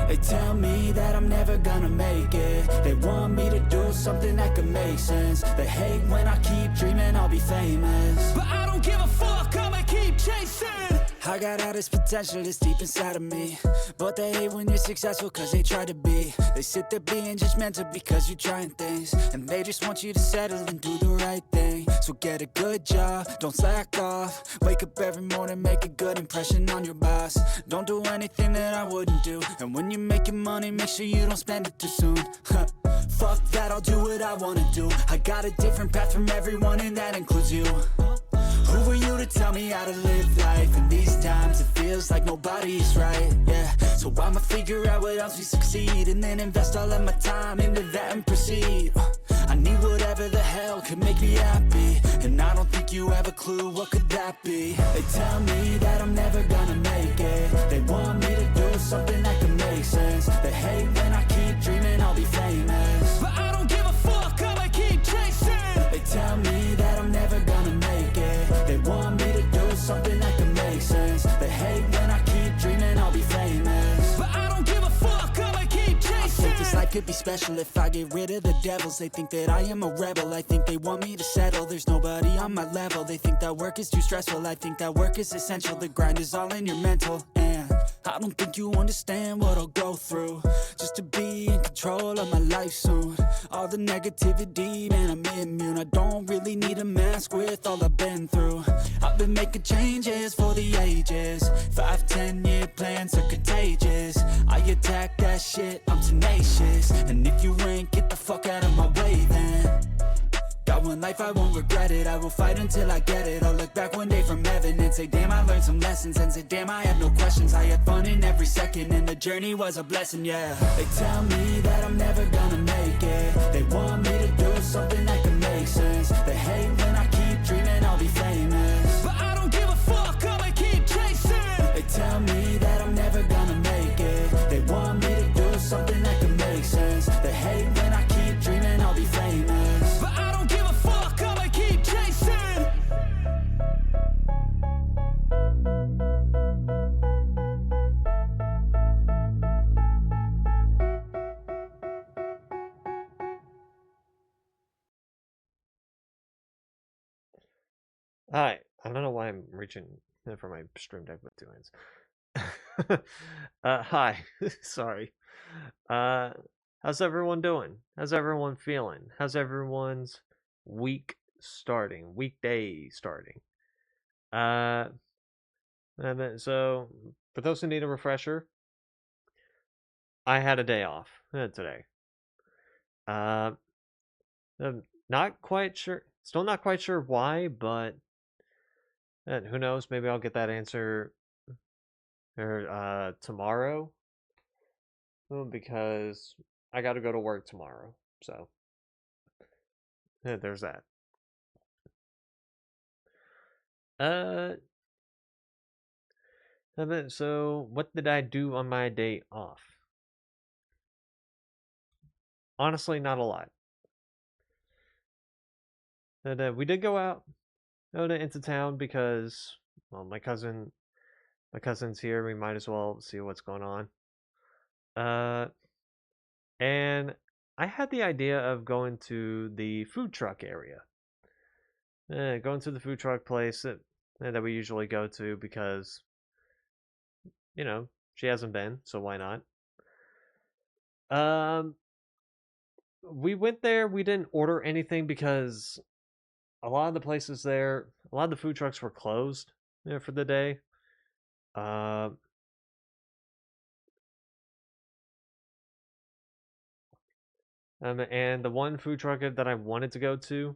They tell me that I'm never gonna make it. They want me to do something that could make sense. They hate when I keep dreaming I'll be famous, but I don't give a fuck, I'ma keep chasing. I got all this potential that's deep inside of me, but they hate when you're successful cause they try to be. They sit there being judgmental because you're trying things, and they just want you to settle and do the right thing. So get a good job, don't slack off. Wake up every morning, make a good impression on your boss. Don't do anything that I wouldn't do, and when you're making money, make sure you don't spend it too soon. Fuck that, I'll do what I wanna do. I got a different path from everyone, and that includes you. Who are you to tell me how to live life? In these times it feels like nobody's right, yeah. So I'ma figure out what else we succeed, and then invest all of my time into that and proceed. I need whatever the hell could make me happy, and I don't think you have a clue what could that be. They tell me that I'm never gonna make it. They want me to do something that can make sense. They hate when I keep dreaming I'll be famous, but I don't give a fuck, I'ma keep chasing. They tell me that I'm never gonna make it. They want me to do something that can make sense. They hate when I keep dreaming I'll be famous, but I don't give a fuck, I'ma keep chasing. I think this life could be special if I get rid of the devils. They think that I am a rebel, I think they want me to settle. There's nobody on my level, they think that work is too stressful. I think that work is essential, the grind is all in your mental. And I don't think you understand what I'll go through just to be in control of my life soon. All the negativity, man, I'm immune. I don't really need a mask with all I've been through. I've been making changes for the ages. 5-10 year plans are contagious. I attack that shit, I'm tenacious. And if you ain't, get the fuck out of my way then. Got one life, I won't regret it. I will fight until I get it. I'll look back one day from heaven and say, damn, I learned some lessons. And say, damn, I have no questions. I had fun in every second, and the journey was a blessing, yeah. They tell me that I'm never gonna make it. They want me to do something that can make sense. They hate when I keep dreaming I'll be famous, but I don't give a fuck, I'ma keep chasing. They tell me that I'm never gonna make it. They want me to do something that can make sense. They hate when I keep dreaming I'll be famous, but I don't give a fuck, I'ma keep chasing. Hi, I don't know why I'm reaching for my stream deck with two hands. Hi, sorry. Uh, how's everyone doing? How's everyone feeling? How's everyone's weekday starting? Uh, so for those who need a refresher, I had a day off today. Uh, I'm not quite sure, still not quite sure why, but who knows? Maybe I'll get that answer or tomorrow. Well, because I got to go to work tomorrow. So, yeah, there's that. Uh, so what did I do on my day off? Honestly, not a lot. And we did go out into town because, well, my cousin's here. We might as well see what's going on. Uh, and I had the idea of going to the food truck area. Going to the food truck place that we usually go to because, she hasn't been, so why not? Um, we went there. We didn't order anything because a lot of the places there, a lot of the food trucks were closed for the day. Uh, and the one food truck that I wanted to go to,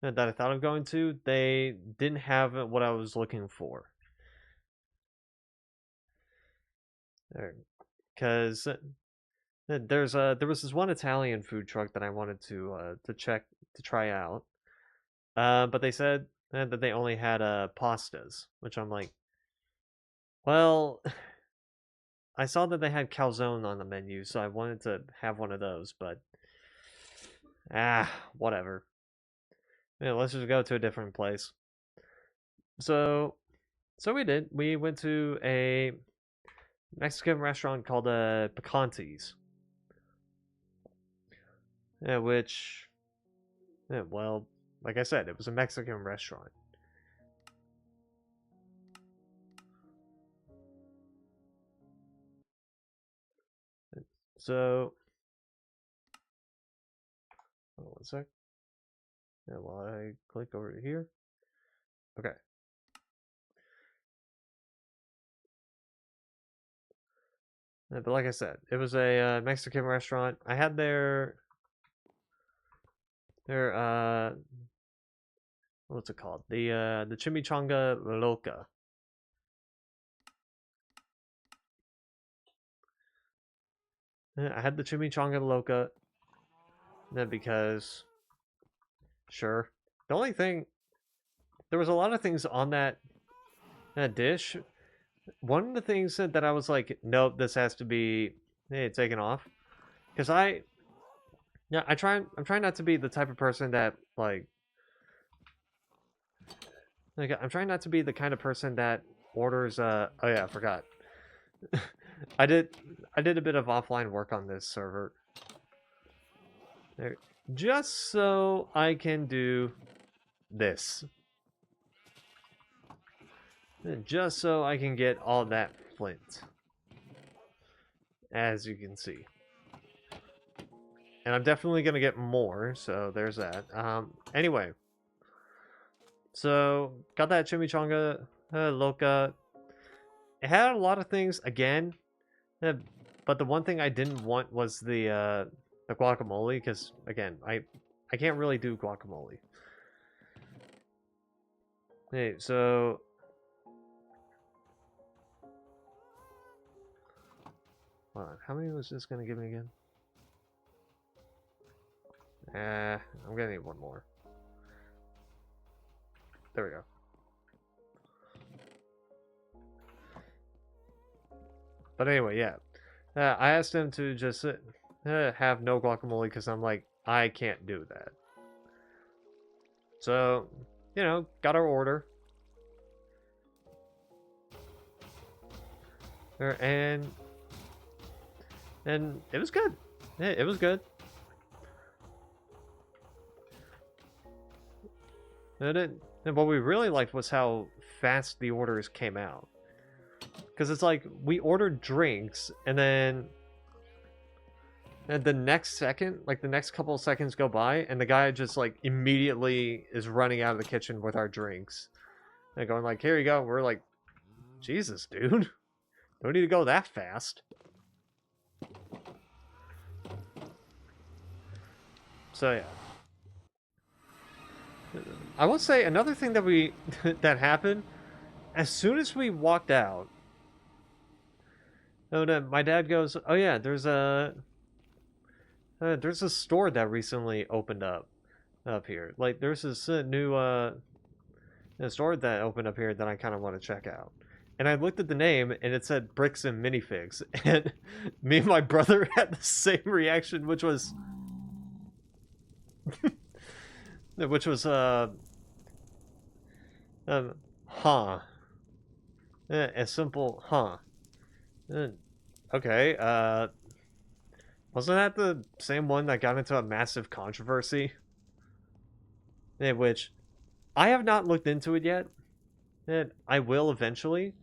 that I thought of going to, they didn't have what I was looking for. Because there was this one Italian food truck that I wanted to try out. But they said that they only had pastas, which I'm like, well, I saw that they had calzone on the menu, so I wanted to have one of those, but whatever. Yeah, let's just go to a different place. So we did. We went to Mexican restaurant called Picantes. Yeah, which, yeah, well, like I said, it was a Mexican restaurant. So, hold on one sec. Yeah, while I click over to here. Okay. Yeah, but like I said, it was a Mexican restaurant. I had their what's it called? The chimichanga loca. Yeah, I had the chimichanga loca because sure. The only thing there was a lot of things on that dish. One of the things that I was like, nope, this has to be taken off because I'm trying not to be the type of person that like I'm trying not to be the kind of person that orders oh yeah, I forgot. I did I did a bit of offline work on this server. There, just so I can do this. Just so I can get all that flint. As you can see. And I'm definitely going to get more, so there's that. Anyway. So, got that chimichanga loca. It had a lot of things, again. But the one thing I didn't want was the guacamole, because, again, I can't really do guacamole. Hey, so... Hold on, how many was this going to give me again? I'm going to need one more. There we go. But anyway, yeah. I asked him to just have no guacamole because I'm like, I can't do that. So, you know, got our order. And it was good. Yeah, it was good. And what we really liked was how fast the orders came out. Because it's like, we ordered drinks, and then the next second, like the next couple of seconds go by, and the guy just like immediately is running out of the kitchen with our drinks. And going like, here you go. We're like, Jesus, dude. Don't need to go that fast. So yeah. I will say another thing that that happened as soon as we walked out. My dad goes, "Oh yeah, there's a store that recently opened up here. Like there's this new store that opened up here that I kind of want to check out." And I looked at the name and it said Bricks and Minifigs, and me and my brother had the same reaction, which was huh. A simple huh. Okay, wasn't that the same one that got into a massive controversy? In which I have not looked into it yet. And I will eventually.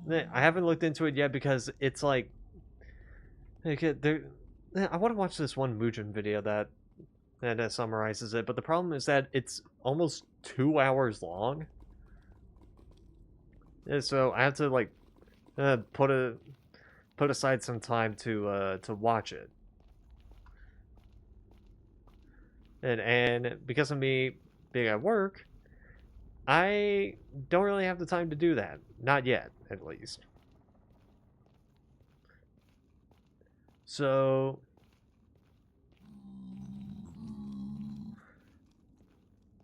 I haven't looked into it yet because it's like there. I want to watch this one Mugen video that summarizes it, but the problem is that it's almost 2 hours long. And so I have to like put aside some time to watch it. And because of me being at work, I don't really have the time to do that. Not yet, at least. So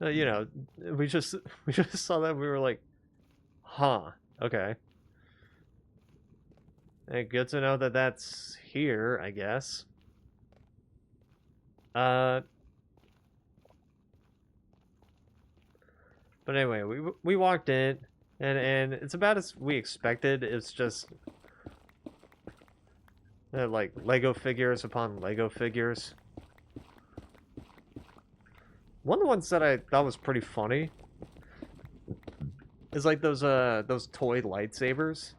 you know, we just saw that, we were like, huh, okay. And good to know that that's here, I guess. But anyway, we walked in, and it's about as we expected. It's just like Lego figures upon Lego figures. One of the ones that I thought was pretty funny is like those toy lightsabers.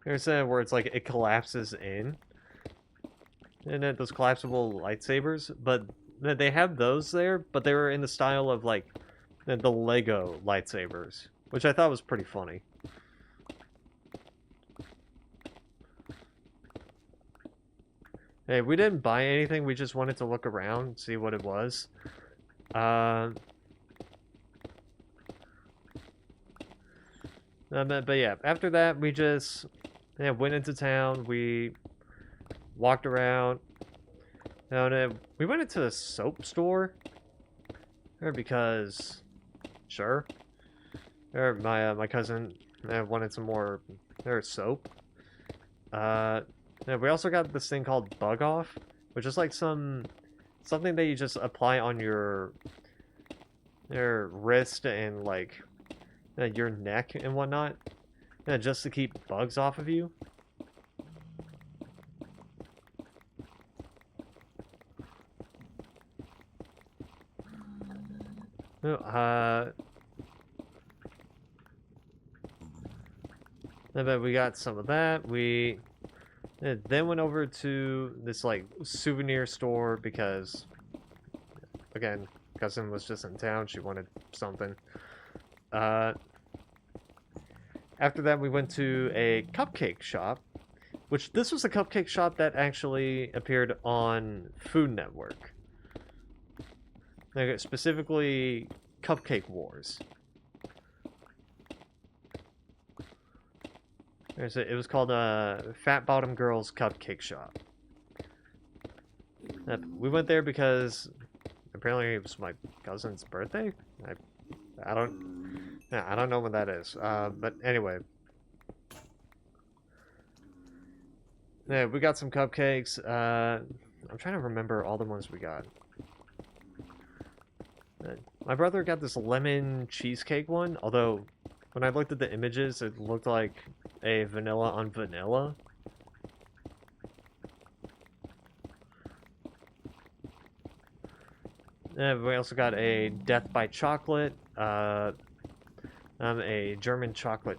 There's where it's like it collapses in, and then those collapsible lightsabers. But they have those there, but they were in the style of like the Lego lightsabers, which I thought was pretty funny. Hey, we didn't buy anything. We just wanted to look around, see what it was. But yeah, after that, we just went into town. We walked around. And we went into a soap store. Because, sure. My cousin wanted some more soap. Yeah, we also got this thing called Bug Off, which is like something that you just apply on your wrist and like your neck and whatnot, just to keep bugs off of you. But we got some of that. We then went over to this like souvenir store because, again, cousin was just in town. She wanted something. After that, we went to a cupcake shop, which this was a cupcake shop that actually appeared on Food Network. Like, specifically, Cupcake Wars. It was called Fat Bottom Girls Cupcake Shop. We went there because apparently it was my cousin's birthday. I don't know when that is. But anyway, yeah, we got some cupcakes. I'm trying to remember all the ones we got. My brother got this lemon cheesecake one, although when I looked at the images, it looked like a vanilla on vanilla. We also got a Death by Chocolate, a German chocolate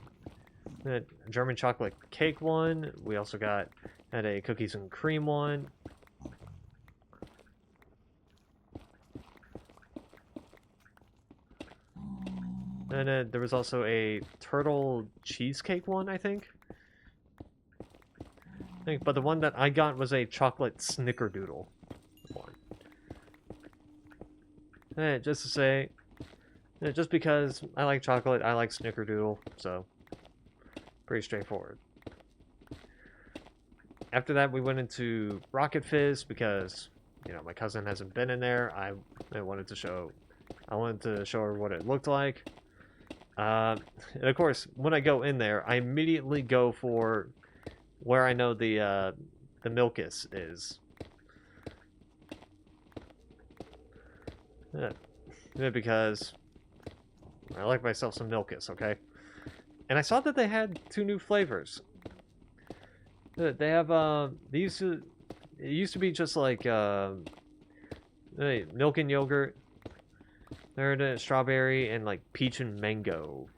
cake one. We also had a cookies and cream one. And there was also a turtle cheesecake one, I think. But the one that I got was a chocolate snickerdoodle one. Just to say, just because I like chocolate, I like snickerdoodle, so pretty straightforward. After that, we went into Rocket Fizz because, you know, my cousin hasn't been in there. I wanted to show her what it looked like. And of course, when I go in there, I immediately go for where I know the Milkus is. Yeah, because I like myself some Milkus, okay? And I saw that they had 2 new flavors. They have it used to be just like milk and yogurt. They're the strawberry and like peach and mango,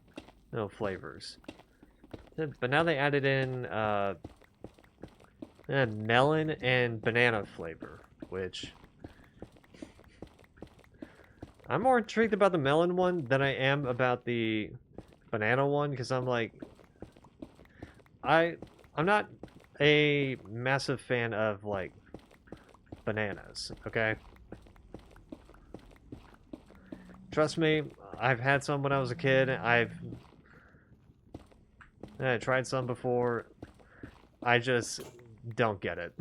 flavors. But now they added in melon and banana flavor, which I'm more intrigued about the melon one than I am about the banana one, because I'm like, I'm not a massive fan of like bananas, okay? Trust me, I've had some when I was a kid. I tried some before. I just don't get it.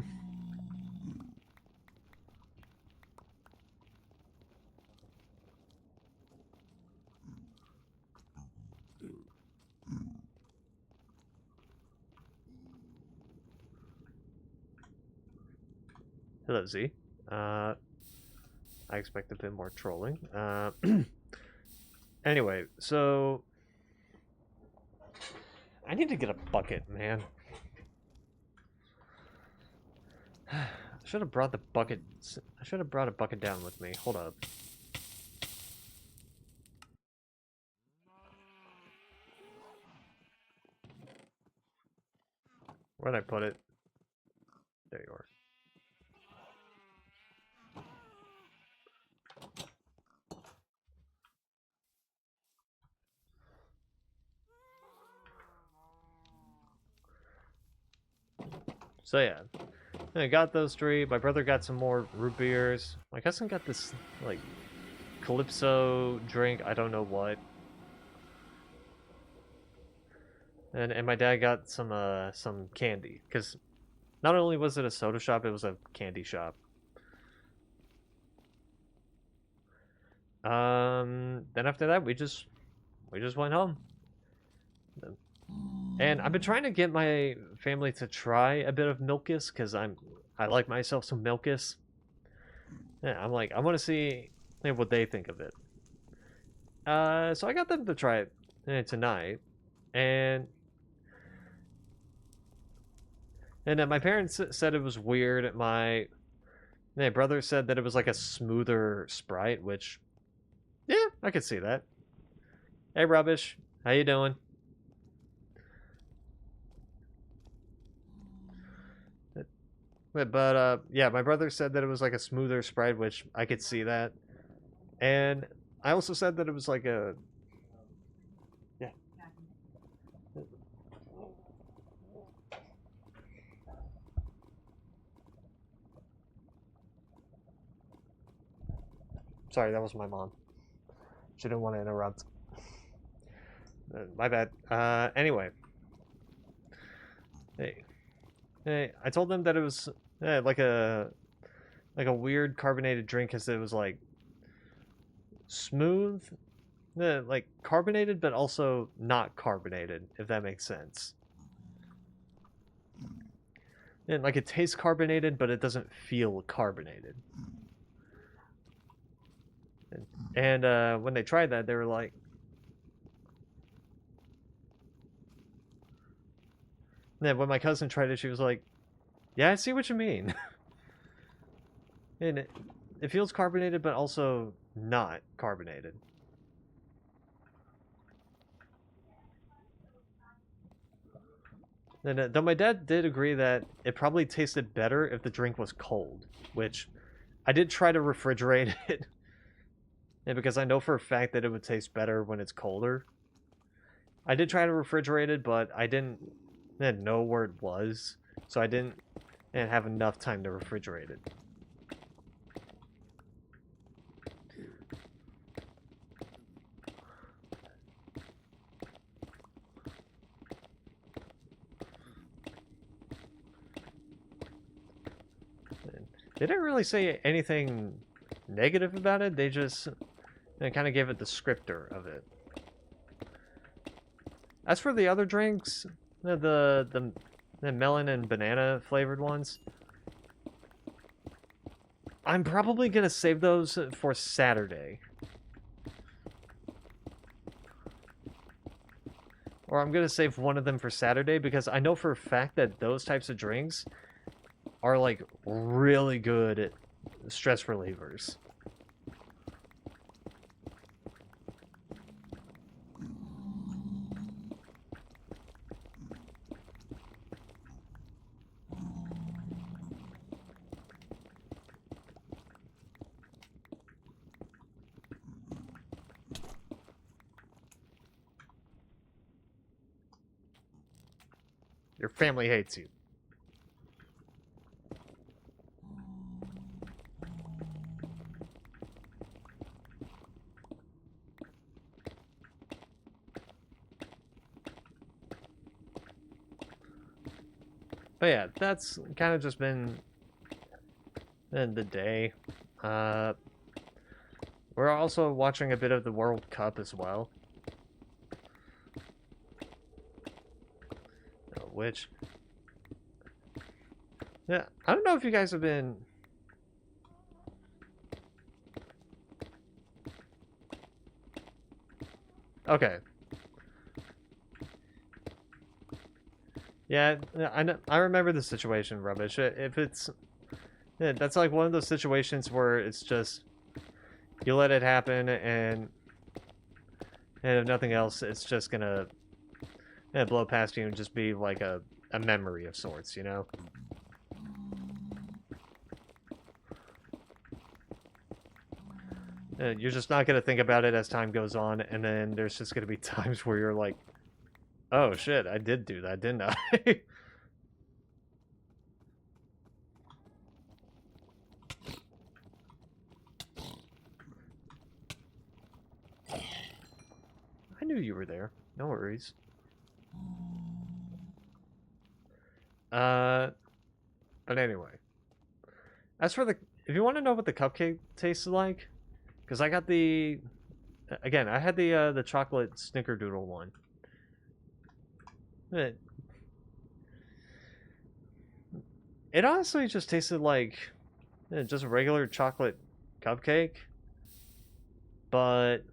Hello, Z. I expect a bit more trolling. Anyway, so I need to get a bucket, man. I should have brought the bucket. I should have brought a bucket down with me. Hold up. Where'd I put it? There you are. So yeah, I got those three. My brother got some more root beers. My cousin got this like Calypso drink. I don't know what. And my dad got some candy because not only was it a soda shop, it was a candy shop. Then after that, we just went home. And I've been trying to get my family to try a bit of Milkus because I like myself some Milkus. Yeah, I'm like I want to see what they think of it. So I got them to try it tonight, and my parents said it was weird. My brother said that it was like a smoother Sprite, which yeah, I could see that. Hey, Rubbish, how you doing? But yeah, my brother said that it was like a smoother Sprite, which I could see that. And I also said that it was like a yeah. Sorry, that was my mom. She didn't want to interrupt. My bad. Anyway. Hey, I told them that it was like a weird carbonated drink because it was like smooth, like carbonated, but also not carbonated, if that makes sense. And like it tastes carbonated, but it doesn't feel carbonated. And when they tried that, they were like, then when my cousin tried it, she was like, "Yeah, I see what you mean." And it feels carbonated, but also not carbonated. And though my dad did agree that it probably tasted better if the drink was cold, which I did try to refrigerate it, and because I know for a fact that it would taste better when it's colder. I did try to refrigerate it, but I didn't know where it was, so I didn't have enough time to refrigerate it. They didn't really say anything negative about it. They just kind of gave it the descriptor of it. As for the other drinks, the melon and banana flavored ones, I'm probably gonna save those for Saturday. Or I'm gonna save one of them for Saturday because I know for a fact that those types of drinks are like really good stress relievers. Your family hates you. But yeah, that's kind of just been the day. We're also watching a bit of the World Cup as well. Which, yeah, I don't know if you guys have been... Okay. Yeah, I know, I remember the situation, Rubbish. If it's... Yeah, that's like one of those situations where it's just... You let it happen, and if nothing else, it's just gonna blow past you and just be like a memory of sorts, you know? You're just not gonna think about it as time goes on, and then there's just gonna be times where you're like, oh shit, I did do that, didn't I? I knew you were there. No worries. But anyway. As for the... If you want to know what the cupcake tastes like, because I got the... Again, I had the chocolate snickerdoodle one. It honestly just tasted like just a regular chocolate cupcake, but...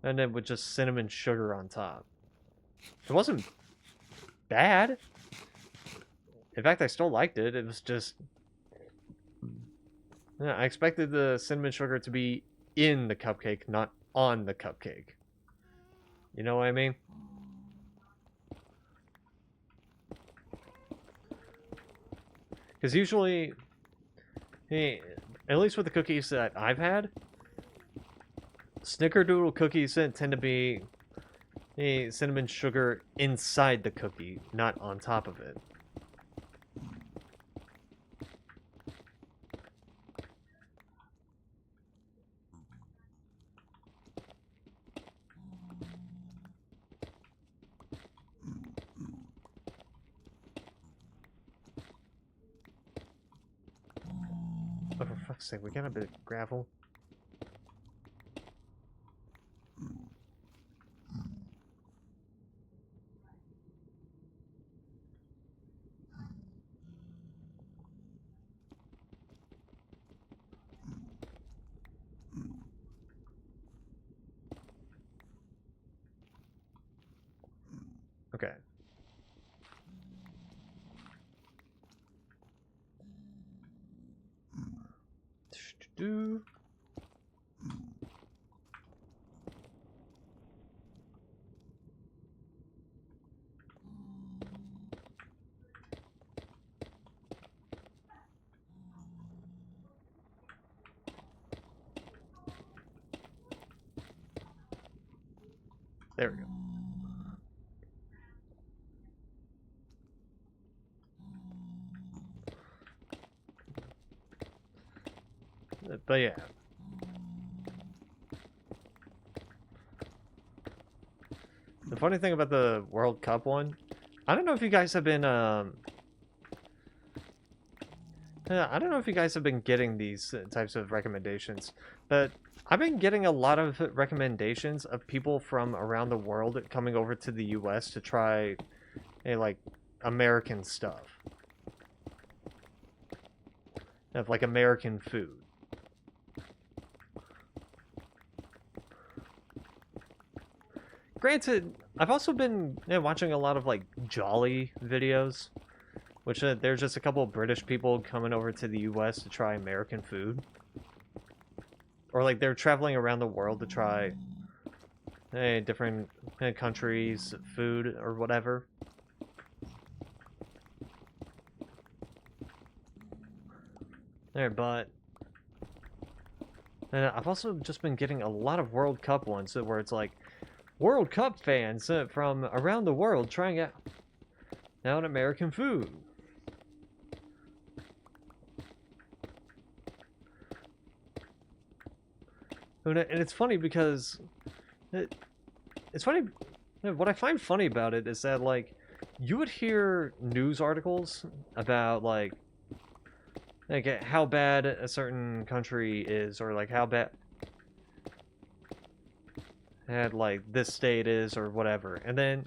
And then with just cinnamon sugar on top. It wasn't bad. In fact, I still liked it. It was just... Yeah, I expected the cinnamon sugar to be in the cupcake, not on the cupcake. You know what I mean? Because usually, hey, at least with the cookies that I've had, Snickerdoodle cookies tend to be cinnamon sugar inside the cookie, not on top of it. Oh, for fuck's sake, we got a bit of gravel. Okay. Do. There we go. But yeah. The funny thing about the World Cup one, I don't know if you guys have been, I don't know if you guys have been getting these types of recommendations, but I've been getting a lot of recommendations of people from around the world coming over to the US to try, like, American stuff. Of, like, American food. Granted, I've also been watching a lot of, like, Jolly videos, which there's just a couple of British people coming over to the US to try American food. Or, like, they're traveling around the world to try different countries' food or whatever. There, but... I've also just been getting a lot of World Cup ones where it's like, World Cup fans from around the world trying out American food. And it's funny because it's funny. What I find funny about it is that, like, you would hear news articles about like how bad a certain country is, or like how bad like this state is, or whatever, and then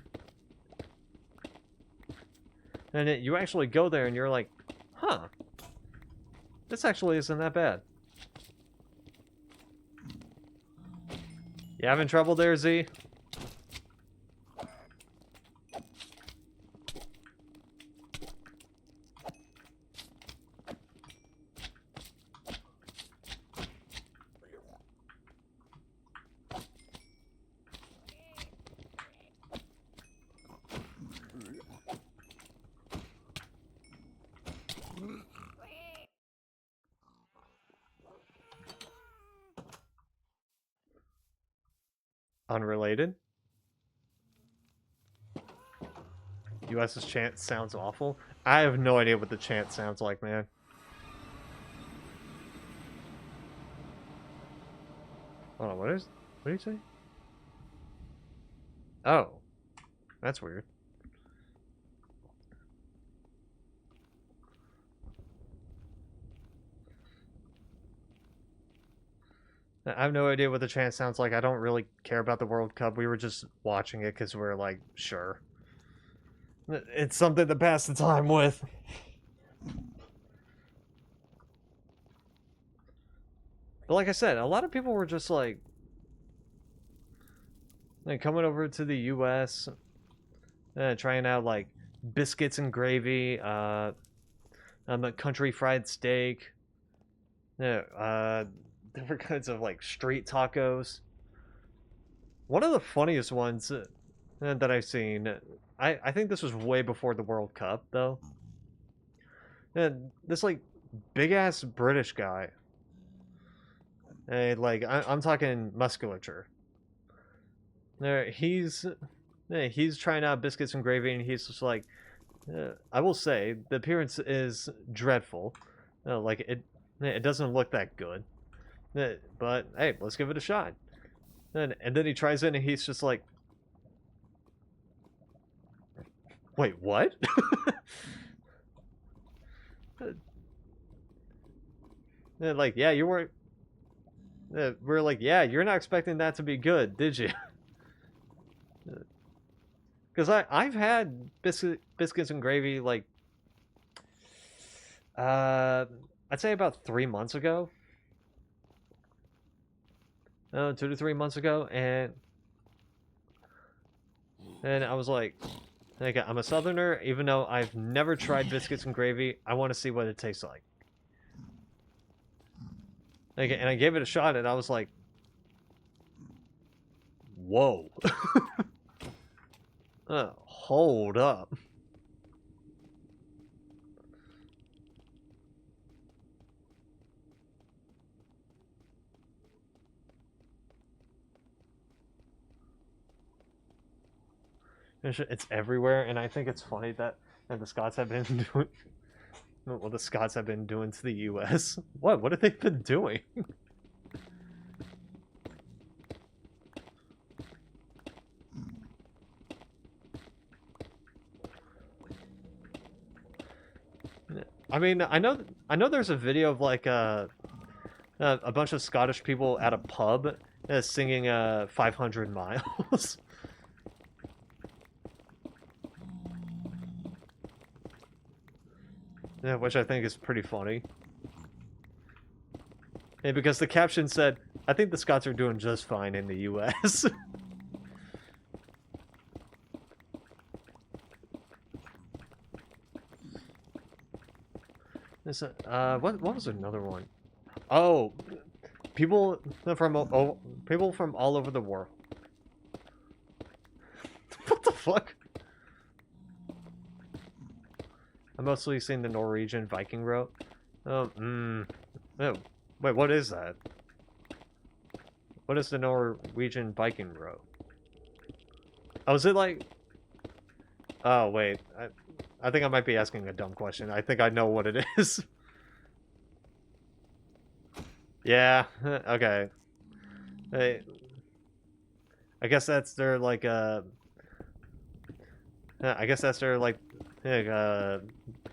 you actually go there and you're like, huh, this actually isn't that bad. You having trouble there, Z? Unrelated. US's chant sounds awful. I have no idea what the chant sounds like, man. Hold on, what do you say? Oh. That's weird. I have no idea what the chant sounds like. I don't really care about the World Cup. We were just watching it because we're like, sure. It's something to pass the time with. But like I said, a lot of people were just like coming over to the US, trying out like biscuits and gravy, country fried steak, different kinds of like street tacos. One of the funniest ones that I've seen, I think this was way before the World Cup though. And this like big ass British guy, like I'm talking musculature. He's trying out biscuits and gravy, and he's just like, I will say the appearance is dreadful. Like it doesn't look that good. But hey, let's give it a shot. And then he tries it, and he's just like, wait, what? Like, yeah, you weren't. We're like, yeah, you're not expecting that to be good, did you? Because I've had biscuits and gravy like, I'd say about 3 months ago. 2 to 3 months ago, and I was like, I'm a Southerner, even though I've never tried biscuits and gravy. I want to see what it tastes like. And I gave it a shot, and I was like, whoa. Hold up. It's everywhere, and I think it's funny that the Scots have been doing what the Scots have been doing to the U.S. What have they been doing? I mean, I know there's a video of like a bunch of Scottish people at a pub singing 500 Miles. Yeah, which I think is pretty funny. And because the caption said, I think the Scots are doing just fine in the US. What was another one? Oh, people from all over the world. What the fuck? I'm mostly seeing the Norwegian Viking route. Oh, wait, what is that? What is the Norwegian Viking route? Oh, is it like... Oh, wait. I think I might be asking a dumb question. I think I know what it is. Yeah, okay. Hey, I guess that's their, like, I guess that's their, like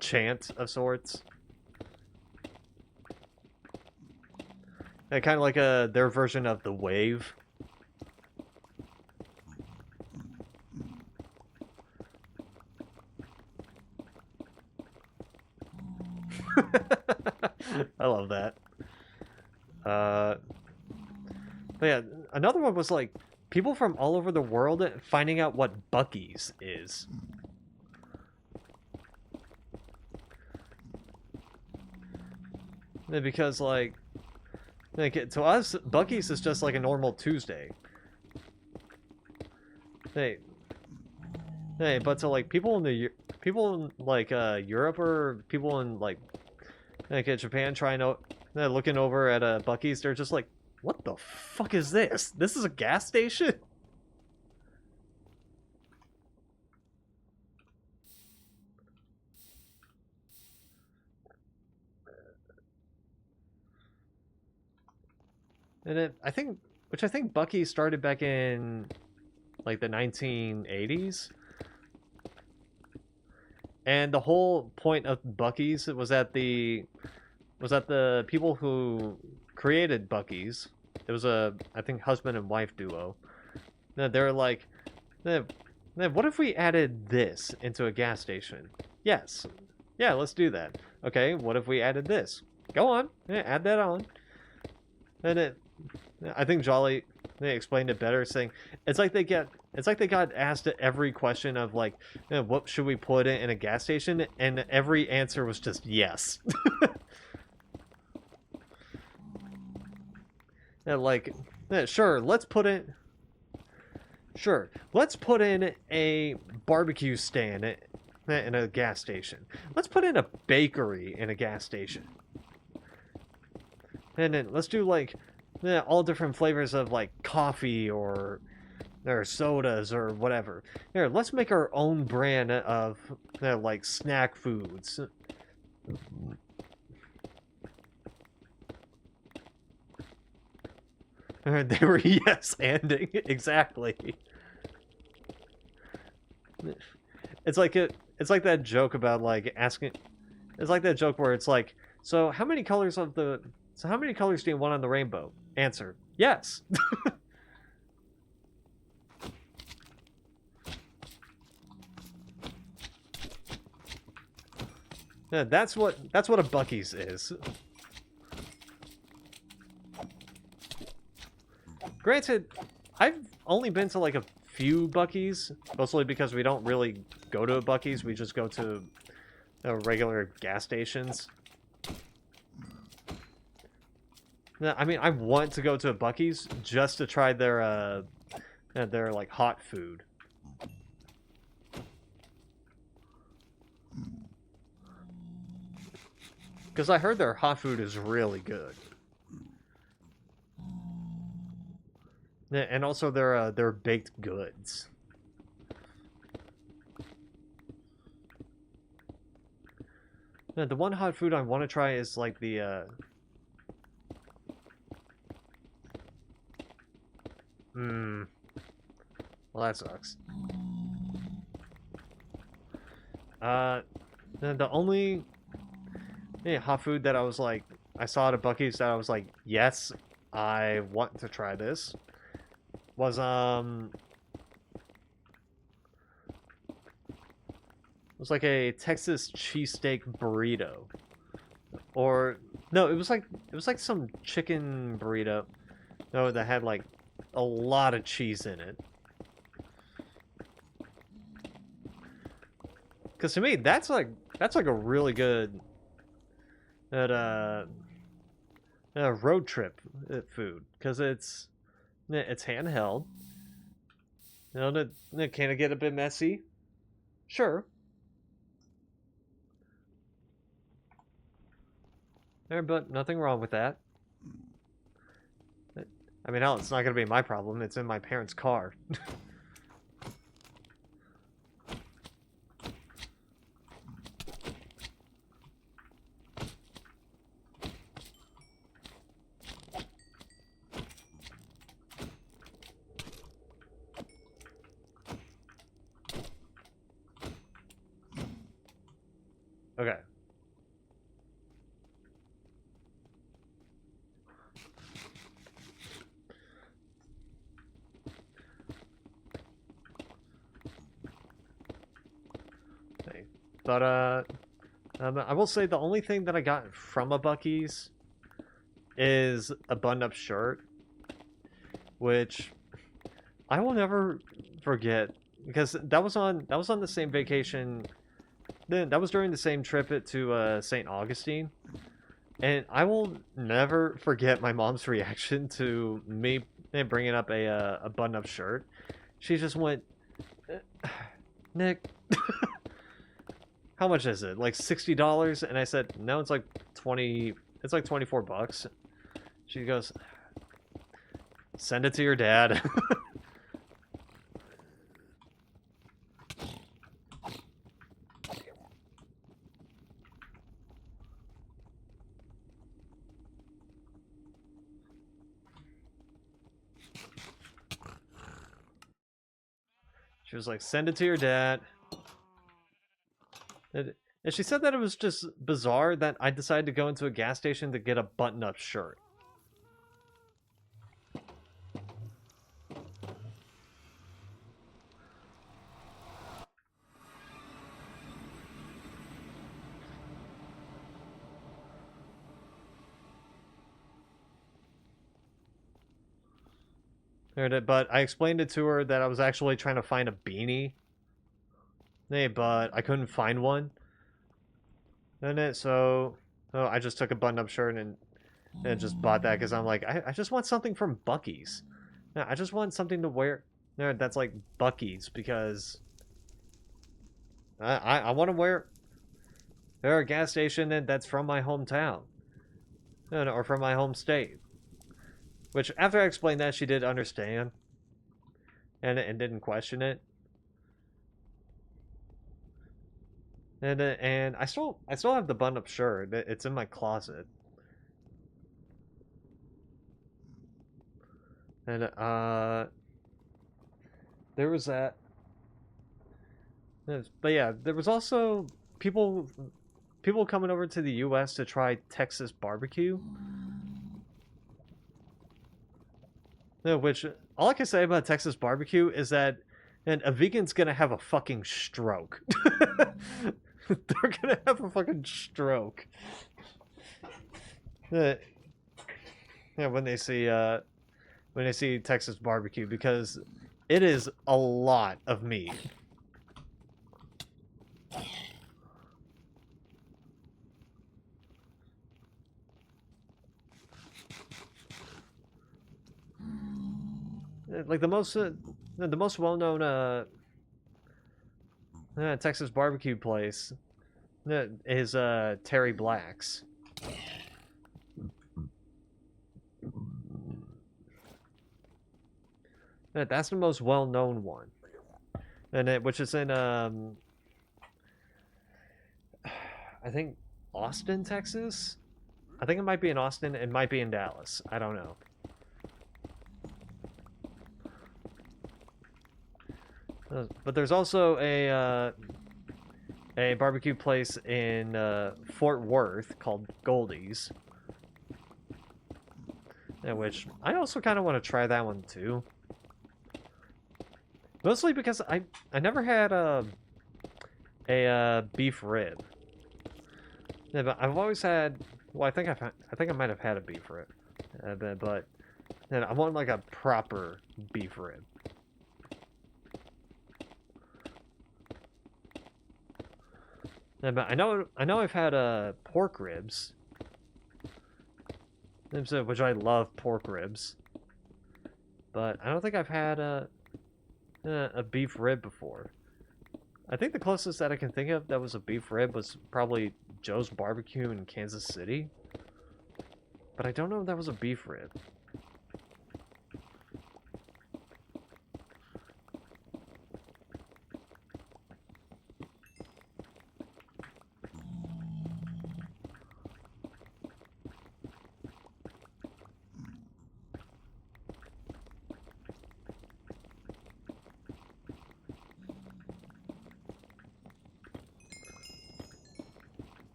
chant of sorts. Kind of like their version of the wave. I love that. But yeah, another one was like people from all over the world finding out what Buc-ee's is. Because like to us, Buc-ee's is just like a normal Tuesday. Hey, but to like people in like Europe or people in like Japan trying out looking over at Buc-ee's, they're just like, what the fuck is this? This is a gas station? And which I think Bucky started back in like the 1980s. And the whole point of Bucky's was that the people who created Bucky's, it was I think husband and wife duo. They're like, what if we added this into a gas station? Yes. Yeah, let's do that. Okay, what if we added this? Go on. Yeah, add that on. And I think Jolly, they explained it better, saying it's like they got asked every question of like, what should we put in a gas station, and every answer was just yes. And like, sure, let's put in a barbecue stand in a gas station. Let's put in a bakery in a gas station. And then let's do like all different flavors of like coffee or sodas or whatever. Here, let's make our own brand of like snack foods. They were yes-anding exactly. It's like that joke about like asking. It's like that joke where it's like, so how many colors do you want on the rainbow? Answer: yes. Yeah, that's what a Buc-ee's is. Granted, I've only been to like a few Buc-ee's, mostly because we don't really go to a Buc-ee's. We just go to regular gas stations. Now, I mean, I want to go to a Buc-ee's just to try their like hot food. Because I heard their hot food is really good. And also their baked goods. Now, the one hot food I want to try is like the well, that sucks. The only hot food that I was like, I saw at a Buc-ee's that I was like, yes, I want to try this, was like a Texas cheesesteak burrito. Or no, it was like some chicken burrito. No, that had like a lot of cheese in it. Because to me, that's like a really good road trip food, because it's handheld. You know, can it get a bit messy? Sure. But nothing wrong with that. I mean, hell, it's not going to be my problem. It's in my parents' car. Okay. But I will say the only thing that I got from a Buc-ee's is a button-up shirt, which I will never forget, because that was on the same vacation. That was during the same trip to St. Augustine, and I will never forget my mom's reaction to me bringing up a button-up shirt. She just went, Nick. How much is it? Like $60? And I said, no, it's like 20. It's like $24. She goes, send it to your dad. She was like, send it to your dad. And she said that it was just bizarre that I decided to go into a gas station to get a button-up shirt. But I explained it to her that I was actually trying to find a beanie. Hey, but I couldn't find one. So I just took a button-up shirt and just bought that because I'm like, I just want something from Buc-ee's. I just want something to wear that's like Buc-ee's because I want to wear a gas station that's from my hometown or from my home state. Which, after I explained that, she did understand and didn't question it. And I still have the button-up shirt. It's in my closet. And there was that. But yeah, there was also people coming over to the U.S. to try Texas barbecue. Which, all I can say about Texas barbecue is that a vegan's gonna have a fucking stroke. They're gonna have a fucking stroke. Yeah, when they see Texas barbecue, because it is a lot of meat. Like the most well-known Texas barbecue place is Terry Black's. That's the most well-known one, and which is in I think Austin, Texas. I think it might be in Austin. It might be in Dallas. I don't know. But there's also a barbecue place in Fort Worth called Goldie's, which I also kind of want to try that one too. Mostly because I never had a beef rib. Yeah, but I've always had. Well, I think I might have had a beef rib, but I want like a proper beef rib. Yeah, but I know I've had pork ribs, which I love pork ribs, but I don't think I've had a beef rib before. I think the closest that I can think of that was a beef rib was probably Joe's Barbecue in Kansas City, but I don't know if that was a beef rib.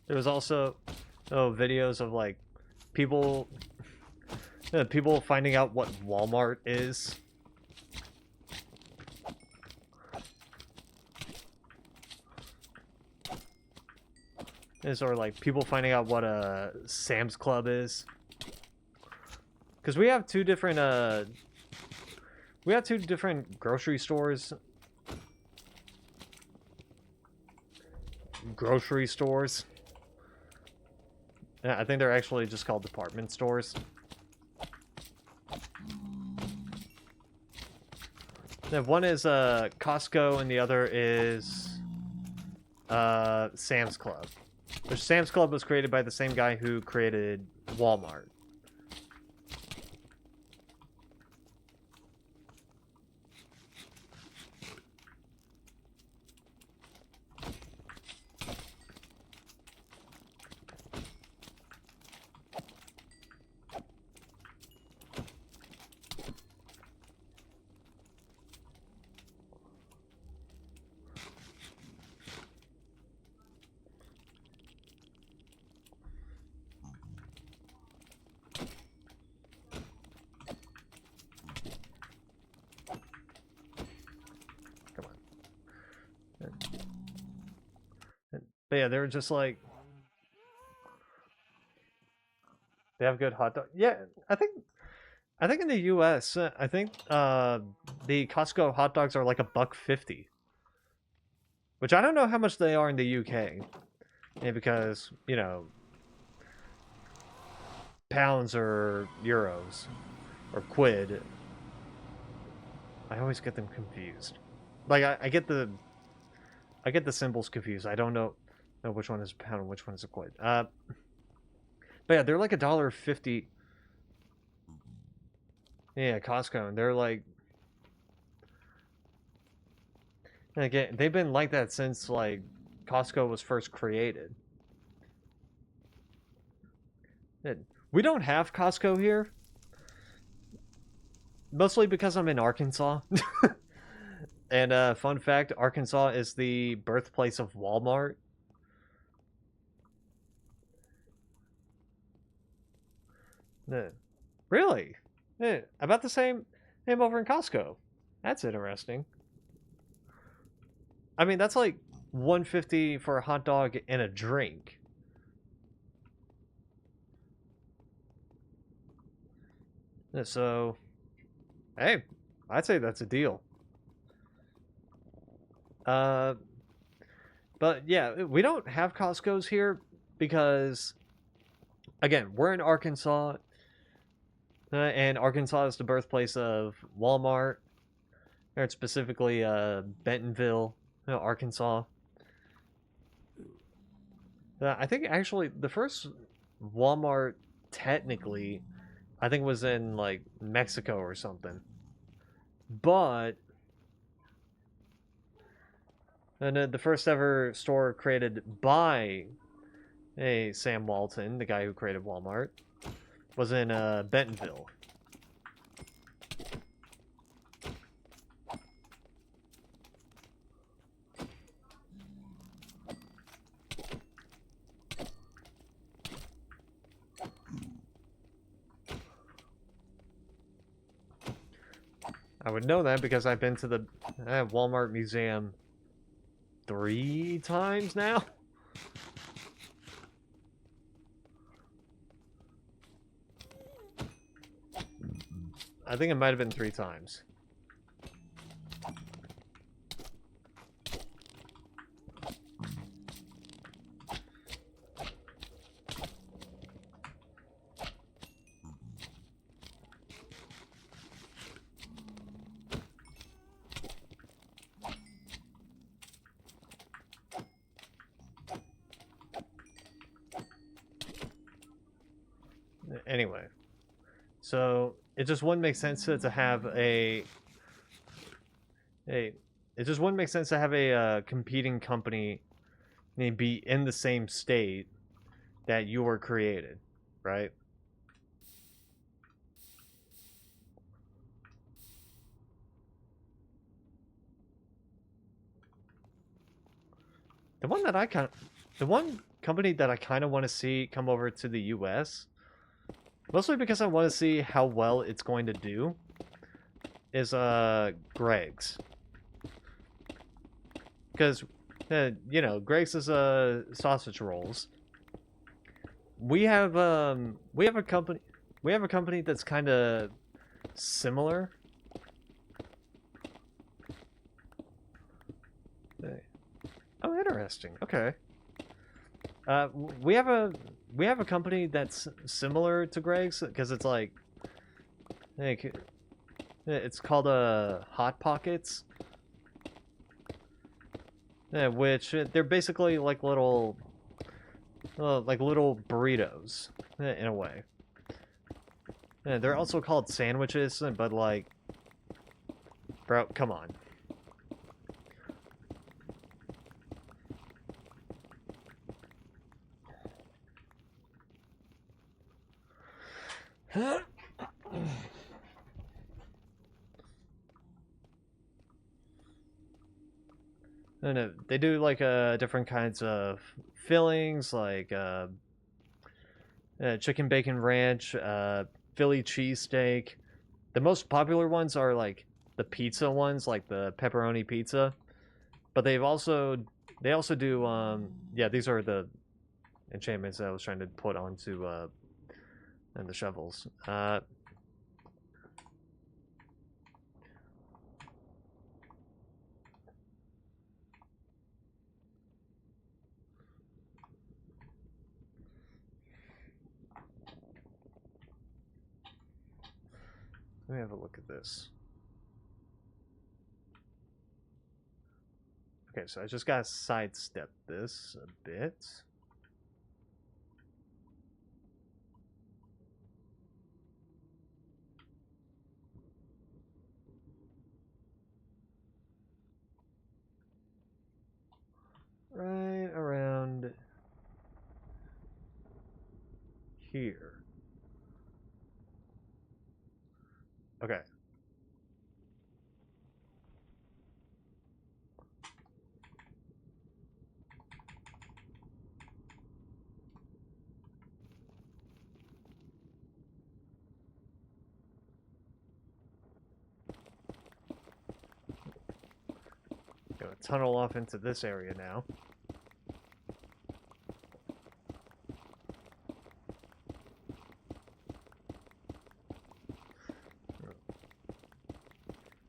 There was also videos of like people finding out what Walmart is. Or like people finding out what a Sam's Club is. Because we have two different grocery stores. Yeah, I think they're actually just called department stores. One is Costco and the other is Sam's Club. Which Sam's Club was created by the same guy who created Walmart. But yeah, they were just like, they have good hot dog. Yeah, I think in the U.S. I think the Costco hot dogs are like $1.50, which I don't know how much they are in the UK. Yeah, because you know, pounds or euros or quid. I always get them confused. Like I get the symbols confused. I don't know which one is a pound and which one is a quid. But yeah, they're like $1.50. Yeah, Costco, and they're like, again, they've been like that since like Costco was first created. We don't have Costco here, mostly because I'm in Arkansas. And fun fact, Arkansas is the birthplace of Walmart. Really? About the same name over in Costco. That's interesting. I mean, that's like $1.50 for a hot dog and a drink. So, hey, I'd say that's a deal. But yeah, we don't have Costco's here because, again, we're in Arkansas, and Arkansas is the birthplace of Walmart, or specifically Bentonville, Arkansas. I think actually the first Walmart, technically, I think was in like Mexico or something. But and the first ever store created by Sam Walton, the guy who created Walmart, was in Bentonville. I would know that because I've been to the Walmart museum 3 times now. I think it might have been 3 times. Anyway, so it just wouldn't make sense to have it just wouldn't make sense to have a competing company be in the same state that you were created, right? The one company that I kind of want to see come over to the US, mostly because I want to see how well it's going to do, is Greg's. Because you know, Greg's is sausage rolls. We have a company that's kind of similar. Oh, interesting. Okay. We have a company that's similar to Greg's because it's like it's called Hot Pockets. Which they're basically like little burritos in a way. They're also called sandwiches, but like, bro, come on. No, they do like different kinds of fillings, like chicken bacon ranch, Philly cheesesteak. The most popular ones are like the pizza ones, like the pepperoni pizza. But they've also they also do yeah, these are the enchantments that I was trying to put onto and the shovels. Let me have a look at this. Okay, so I just gotta sidestep this a bit. Right around here. Okay. Gonna tunnel off into this area now.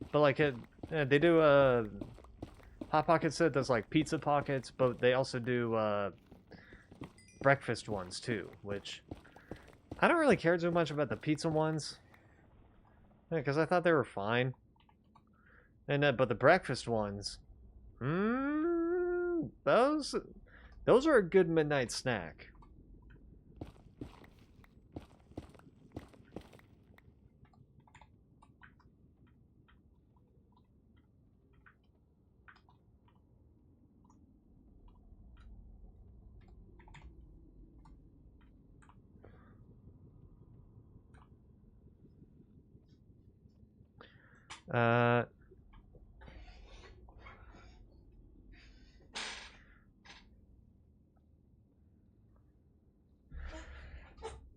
But like they do Hot Pockets does like pizza pockets, but they also do breakfast ones too, which I don't really care too much about the pizza ones. Because I thought they were fine. And but the breakfast ones, those are a good midnight snack.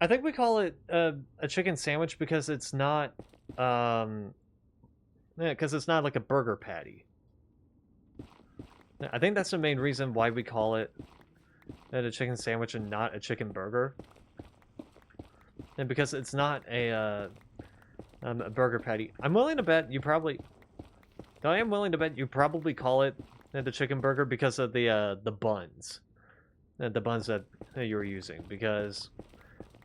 I think we call it a chicken sandwich because it's not, because it's not like a burger patty. I think that's the main reason why we call it a chicken sandwich and not a chicken burger. And because it's not a burger patty. I'm willing to bet you probably... I am willing to bet you probably call it the chicken burger because of the buns. The buns that you were using. Because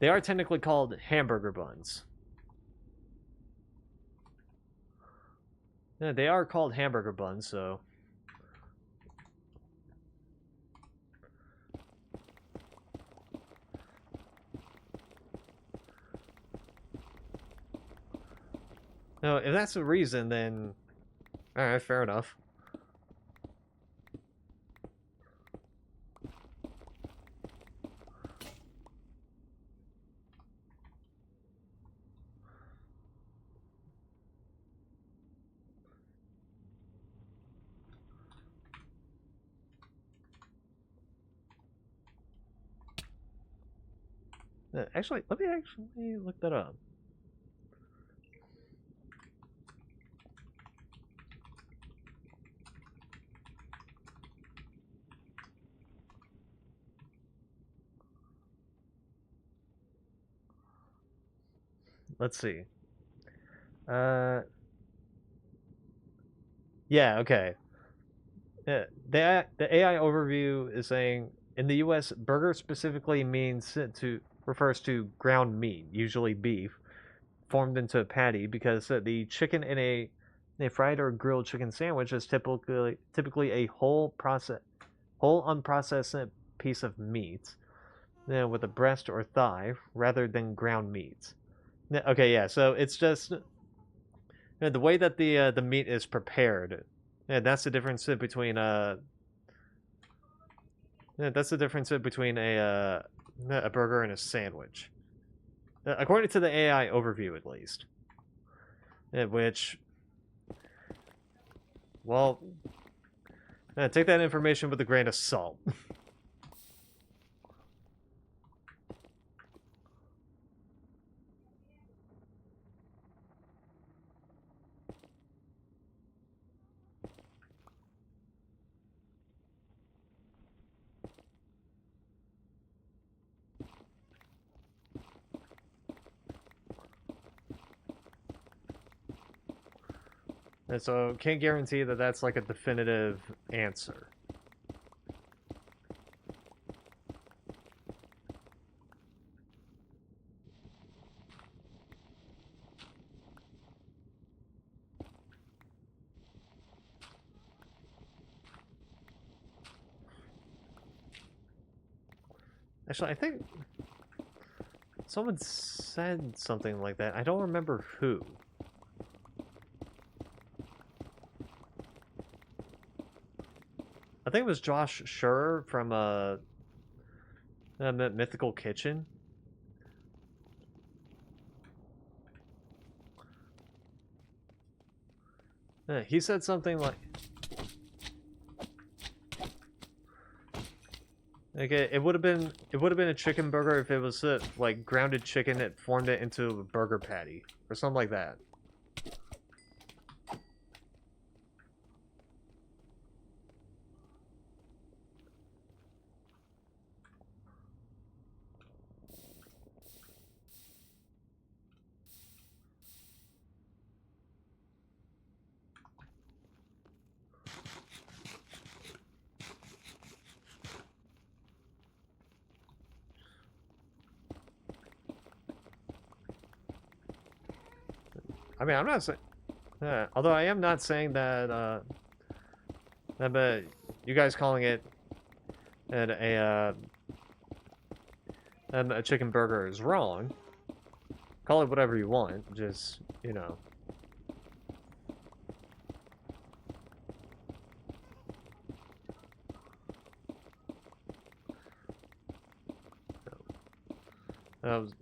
they are technically called hamburger buns. Yeah, they are called hamburger buns, so... No, if that's the reason, then... Alright, fair enough. Actually, let me actually look that up. Let's see. Yeah, okay. Yeah, the AI overview is saying in the U.S., burger specifically refers to ground meat, usually beef, formed into a patty because the chicken in a fried or grilled chicken sandwich is typically a whole unprocessed piece of meat, with a breast or thigh rather than ground meat. Okay, yeah. So it's just the way that the meat is prepared. Yeah, that's the difference between that's the difference between a burger and a sandwich, according to the AI overview, at least. Which, well, take that information with a grain of salt. And so can't guarantee that that's like a definitive answer. Actually, I think someone said something like that. I don't remember who. I think it was Josh Schur from Mythical Kitchen. Yeah, he said something like, it would have been a chicken burger if it was like grounded chicken that formed it into a burger patty or something like that. I mean, I'm not saying, although I am not saying that, but you guys calling it a chicken burger is wrong. Call it whatever you want, just, you know.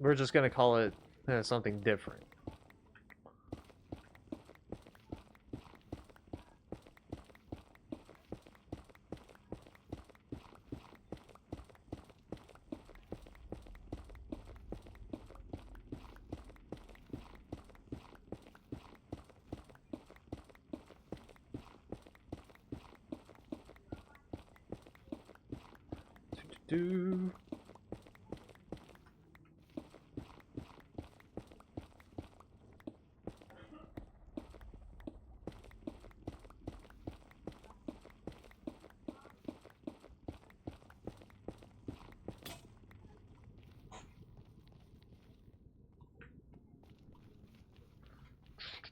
We're just gonna call it something different. Do.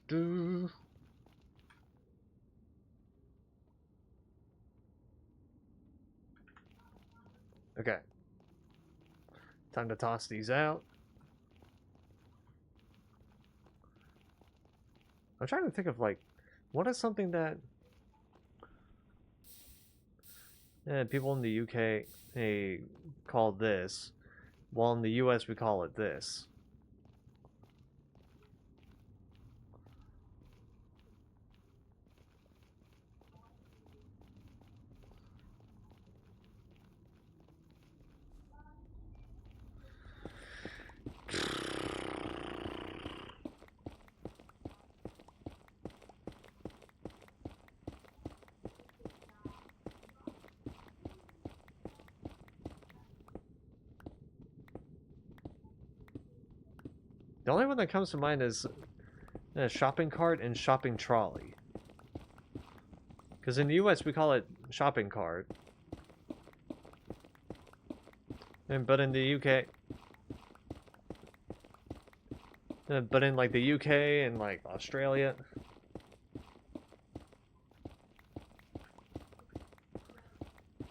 Do. Okay. Time to toss these out. I'm trying to think of, like, what is something that people in the UK call this, while in the US we call it this. The only one that comes to mind is shopping cart and shopping trolley. Because in the US we call it shopping cart. But in the UK... but in like the UK and like Australia...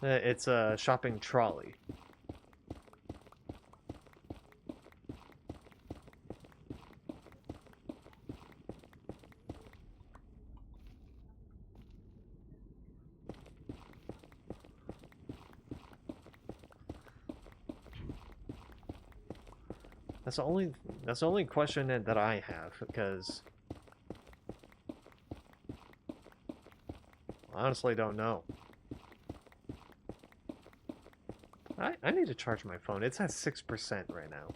it's a shopping trolley. That's the only question that I have, because I honestly don't know. I need to charge my phone. It's at 6% right now.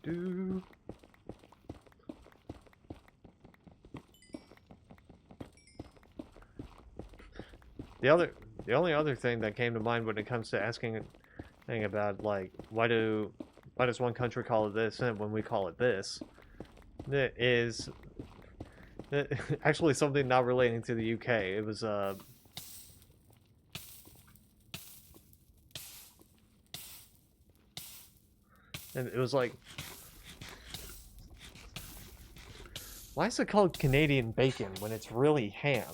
Do. the only other thing that came to mind when it comes to asking thing about like why does one country call it this and when we call it this, it is actually something not relating to the UK. It was and it was like, why is it called Canadian bacon when it's really ham?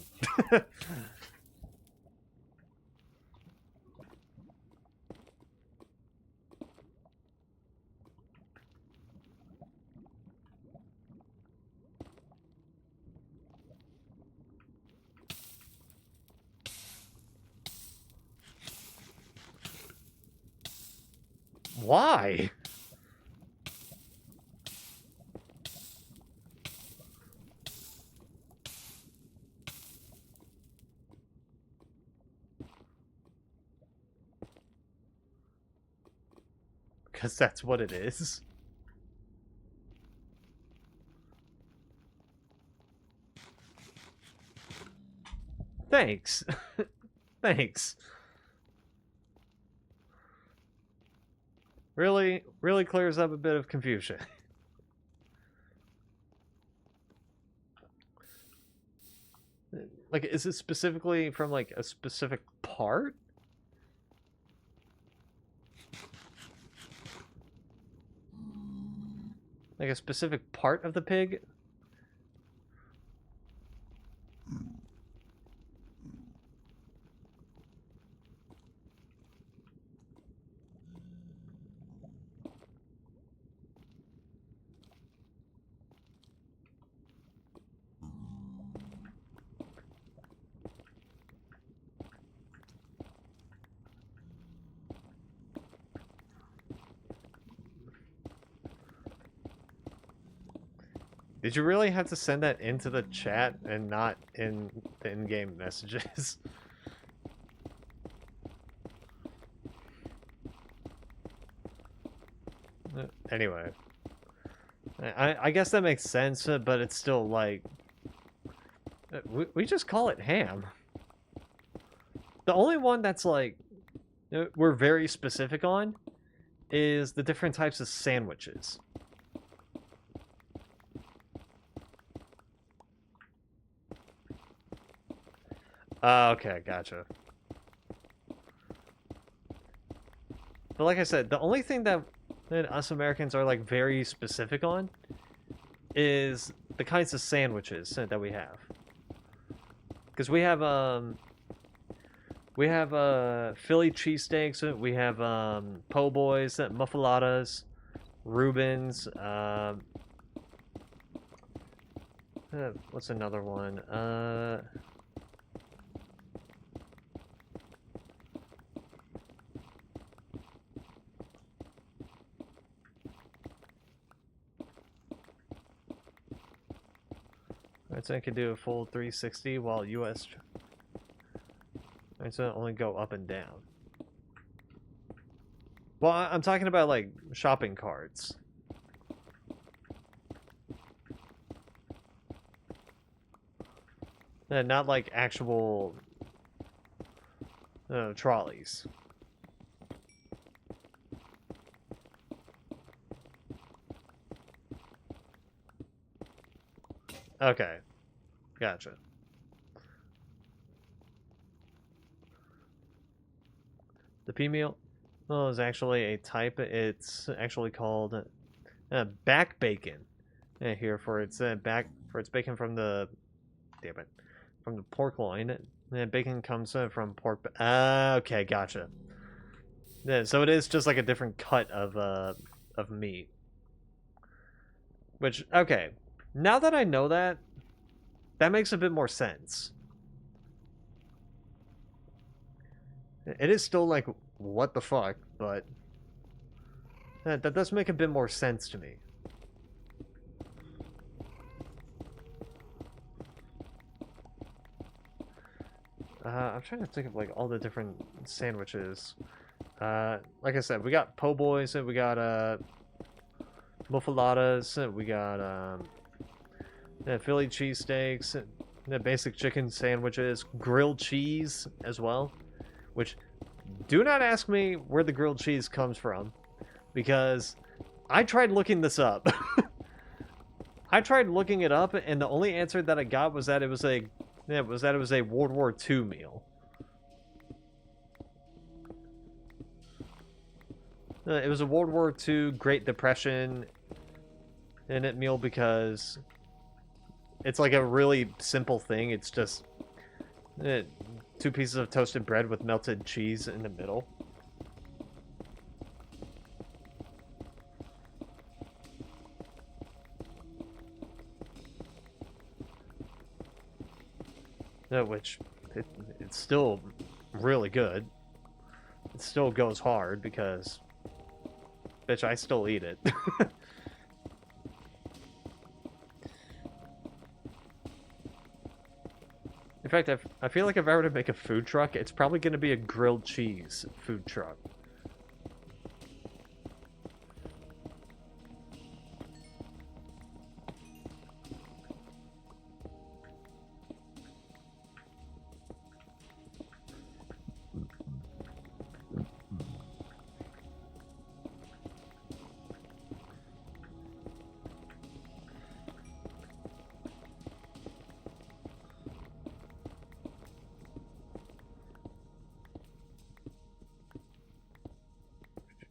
Why? Because that's what it is. Thanks. Thanks. Really clears up a bit of confusion. Like, is it specifically from, like, a specific part? Like, a specific part of the pig? Did you really have to send that into the chat and not in the in-game messages? Anyway. I guess that makes sense, but it's still like... We just call it ham. The only one that's like... we're very specific on is the different types of sandwiches. Okay, gotcha. But like I said, the only thing that us Americans are like very specific on is the kinds of sandwiches that we have. Because we have Philly cheesesteaks, we have po' boys, muffaladas, Reubens, what's another one? So I can do a full 360 while US. So only go up and down. Well, I'm talking about like shopping carts. Not like actual trolleys. Okay. Gotcha. The P meal is actually a type. It's actually called back bacon. Here for its bacon from the from the pork loin. Bacon comes from pork. Okay, gotcha. Yeah, so it is just like a different cut of meat. Which, okay, now that I know that, that makes a bit more sense. It is still like, what the fuck, but that does make a bit more sense to me. I'm trying to think of like all the different sandwiches. Like I said, we got po' boys, we got muffaladas, we got Philly cheesesteaks, the basic chicken sandwiches, grilled cheese as well, which do not ask me where the grilled cheese comes from, because I tried looking this up. I tried looking it up, and the only answer that I got was that it was a World War II meal. It was a World War II Great Depression meal because it's like a really simple thing. It's just 2 pieces of toasted bread with melted cheese in the middle. Which it's still really good. It still goes hard because, bitch, I still eat it. In fact, I feel like if I were to make a food truck, it's probably going to be a grilled cheese food truck.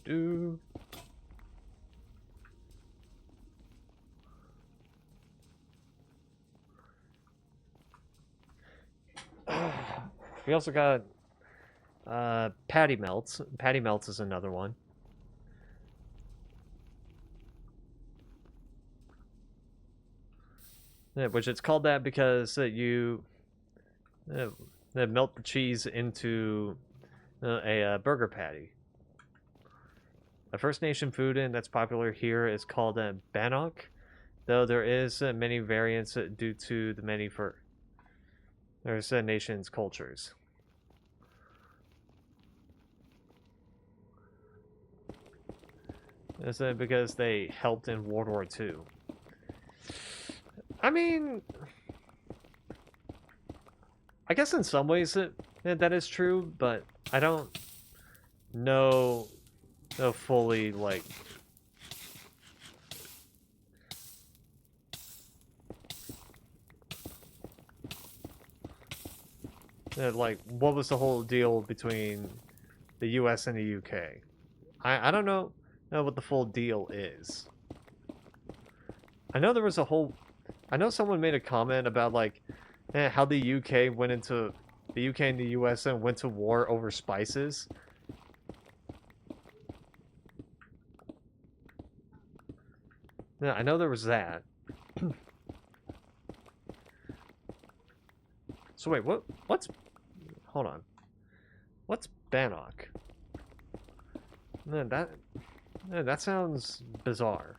Do. We also got patty melts. Patty melts is another one. Yeah, which it's called that because you melt the cheese into a burger patty. A First Nation food that's popular here is called bannock, though there is many variants due to the many First Nations cultures. Is that because they helped in World War II? I mean, I guess in some ways that is true, but I don't know fully, like, like, what was the whole deal between the US and the UK? I don't know what the full deal is. I know there was a whole... I know someone made a comment about, like, how the UK went into... The UK and the US and went to war over spices. Yeah, I know there was that. So wait, what's... Hold on. What's bannock? That sounds bizarre.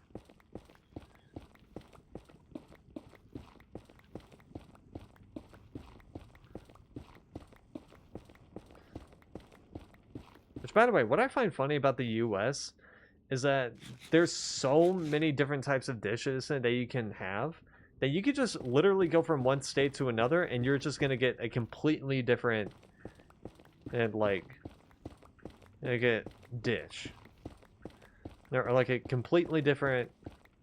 Which, by the way, what I find funny about the US is that there's so many different types of dishes that you can have that you could just literally go from one state to another and you're just gonna get a completely different like a dish. Or like a completely different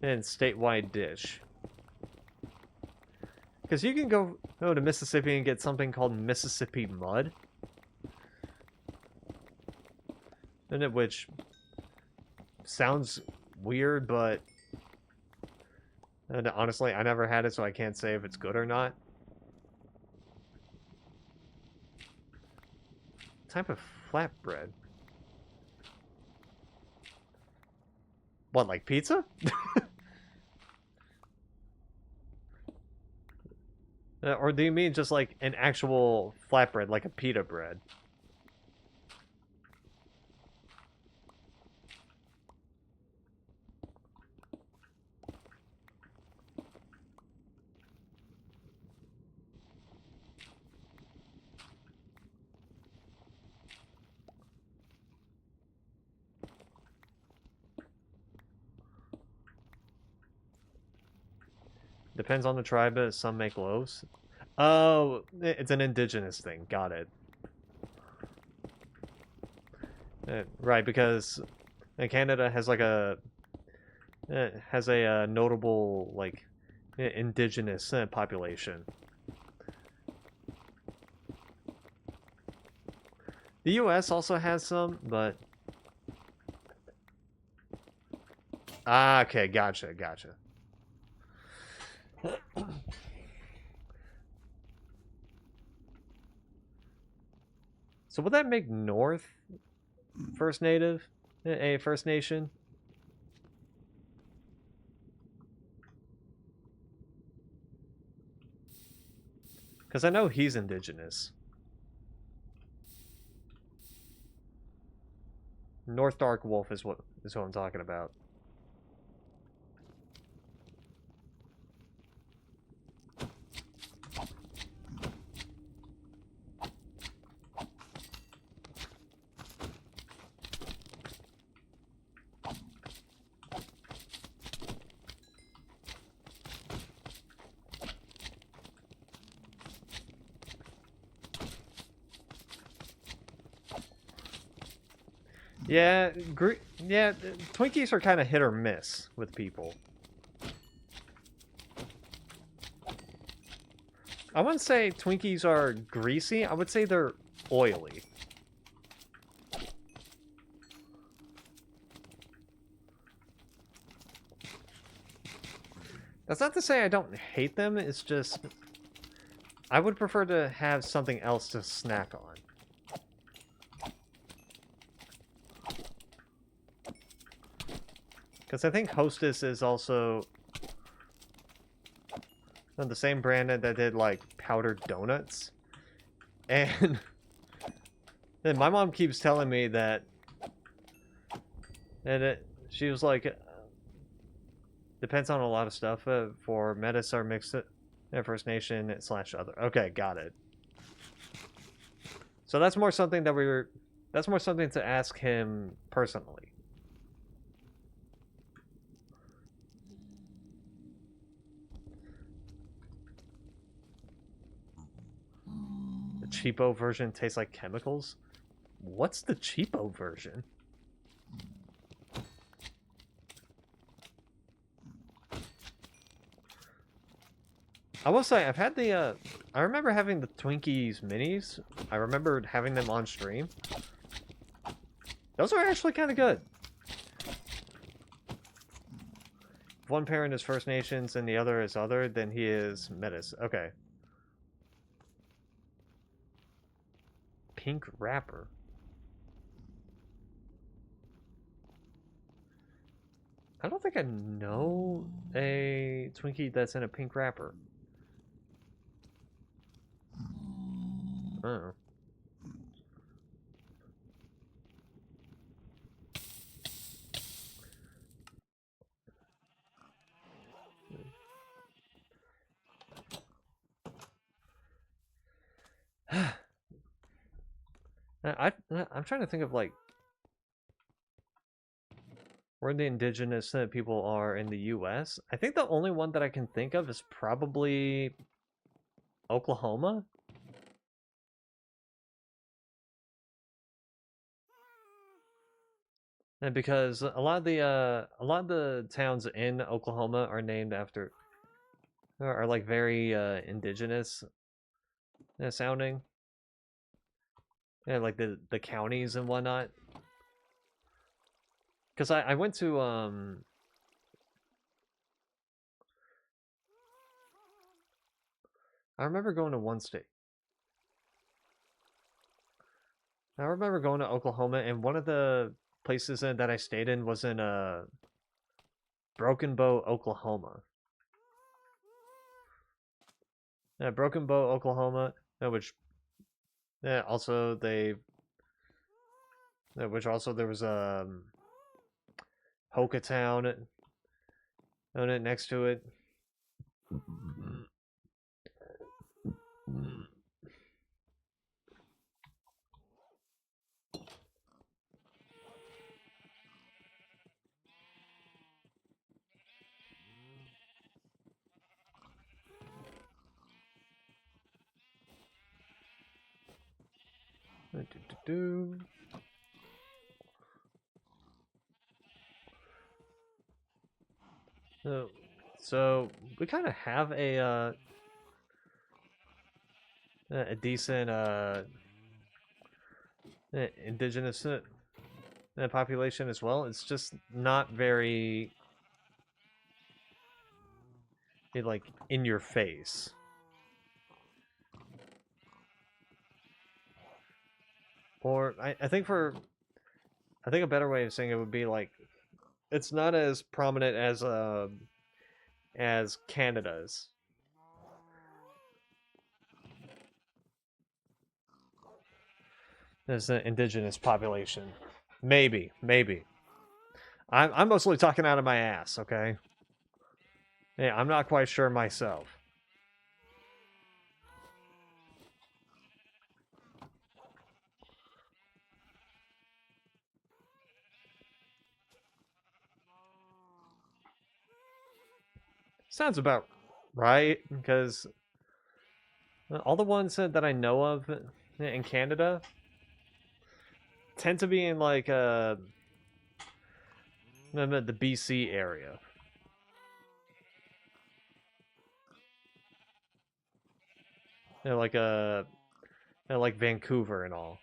and statewide dish. Because you can go to Mississippi and get something called Mississippi mud. Which sounds weird, but honestly, I never had it, so I can't say if it's good or not. Type of flatbread? What, like pizza? Or do you mean just like an actual flatbread, like a pita bread? Depends on the tribe, but some make loaves. Oh, it's an indigenous thing. Got it. Right, because Canada has like a notable like indigenous population. The U.S. also has some, but okay, gotcha. So would that make North First Native a First Nation? Because I know he's indigenous. North Dark Wolf is what I'm talking about. Yeah, Twinkies are kind of hit or miss with people. I wouldn't say Twinkies are greasy. I would say they're oily. That's not to say I don't hate them. It's just I would prefer to have something else to snack on. Because I think Hostess is also the same brand that did like powdered donuts. And then my mom keeps telling me that she was like, depends on a lot of stuff for Metis or mixed First Nation / other. Okay, got it. So that's more something that's more something to ask him personally. The cheapo version tastes like chemicals? What's the cheapo version? I will say, I've had the, I remember having the Twinkies minis. I remembered having them on stream. Those are actually kind of good. If one parent is First Nations and the other is other, then he is Metis. Okay. Pink wrapper. I don't think I know a Twinkie that's in a pink wrapper. Oh. I'm trying to think of like where the indigenous people are in the U.S. I think the only one that I can think of is probably Oklahoma. And because a lot of the towns in Oklahoma are named after are like very indigenous sounding. Yeah, like the counties and whatnot. Because I went to I remember going to one state. I remember going to Oklahoma, and one of the places that I stayed in was in Broken Bow, Oklahoma. Yeah, Broken Bow, Oklahoma, which also which also there was Hokatown on it next to it. So we kind of have a decent indigenous population as well. It's just not very like in your face. Or I think a better way of saying it would be like it's not as prominent as Canada's. As an indigenous population. Maybe. I'm mostly talking out of my ass, okay? Yeah, I'm not quite sure myself. Sounds about right, because all the ones that I know of in Canada tend to be in like the BC area. Like like Vancouver and all.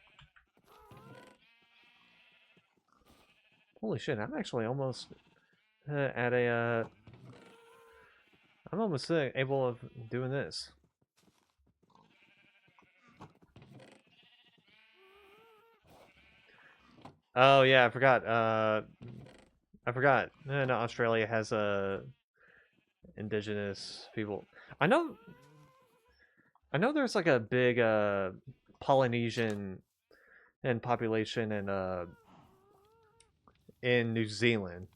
Holy shit! I'm actually almost at a. I'm almost able of doing this. Oh yeah, I forgot. I forgot. No, Australia has indigenous people. I know. I know there's like a big Polynesian and population in New Zealand.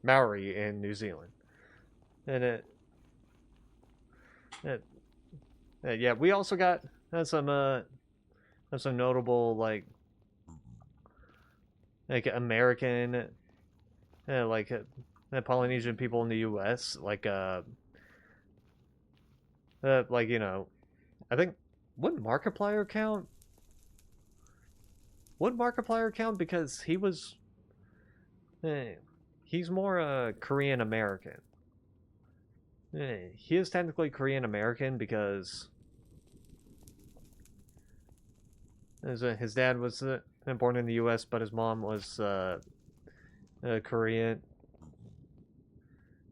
Maori in New Zealand. And it yeah, we also got some notable like American like Polynesian people in the U.S. Like you know, I think would Markiplier count? Would Markiplier count because he was he's more Korean American. He is technically Korean American because his dad was born in the U.S., but his mom was Korean.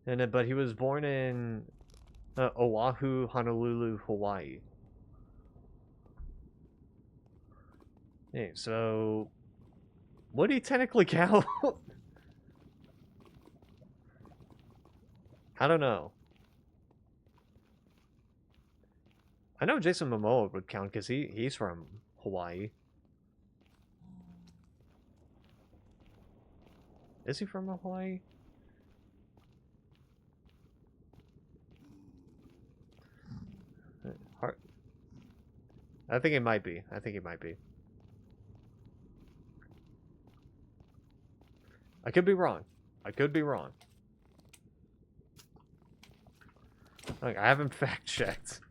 And but he was born in Oahu, Honolulu, Hawaii. So would he technically count? I don't know. I know Jason Momoa would count because he's from Hawaii. Is he from Hawaii? I think it might be. I think it might be. I could be wrong. I could be wrong. Like, I haven't fact checked.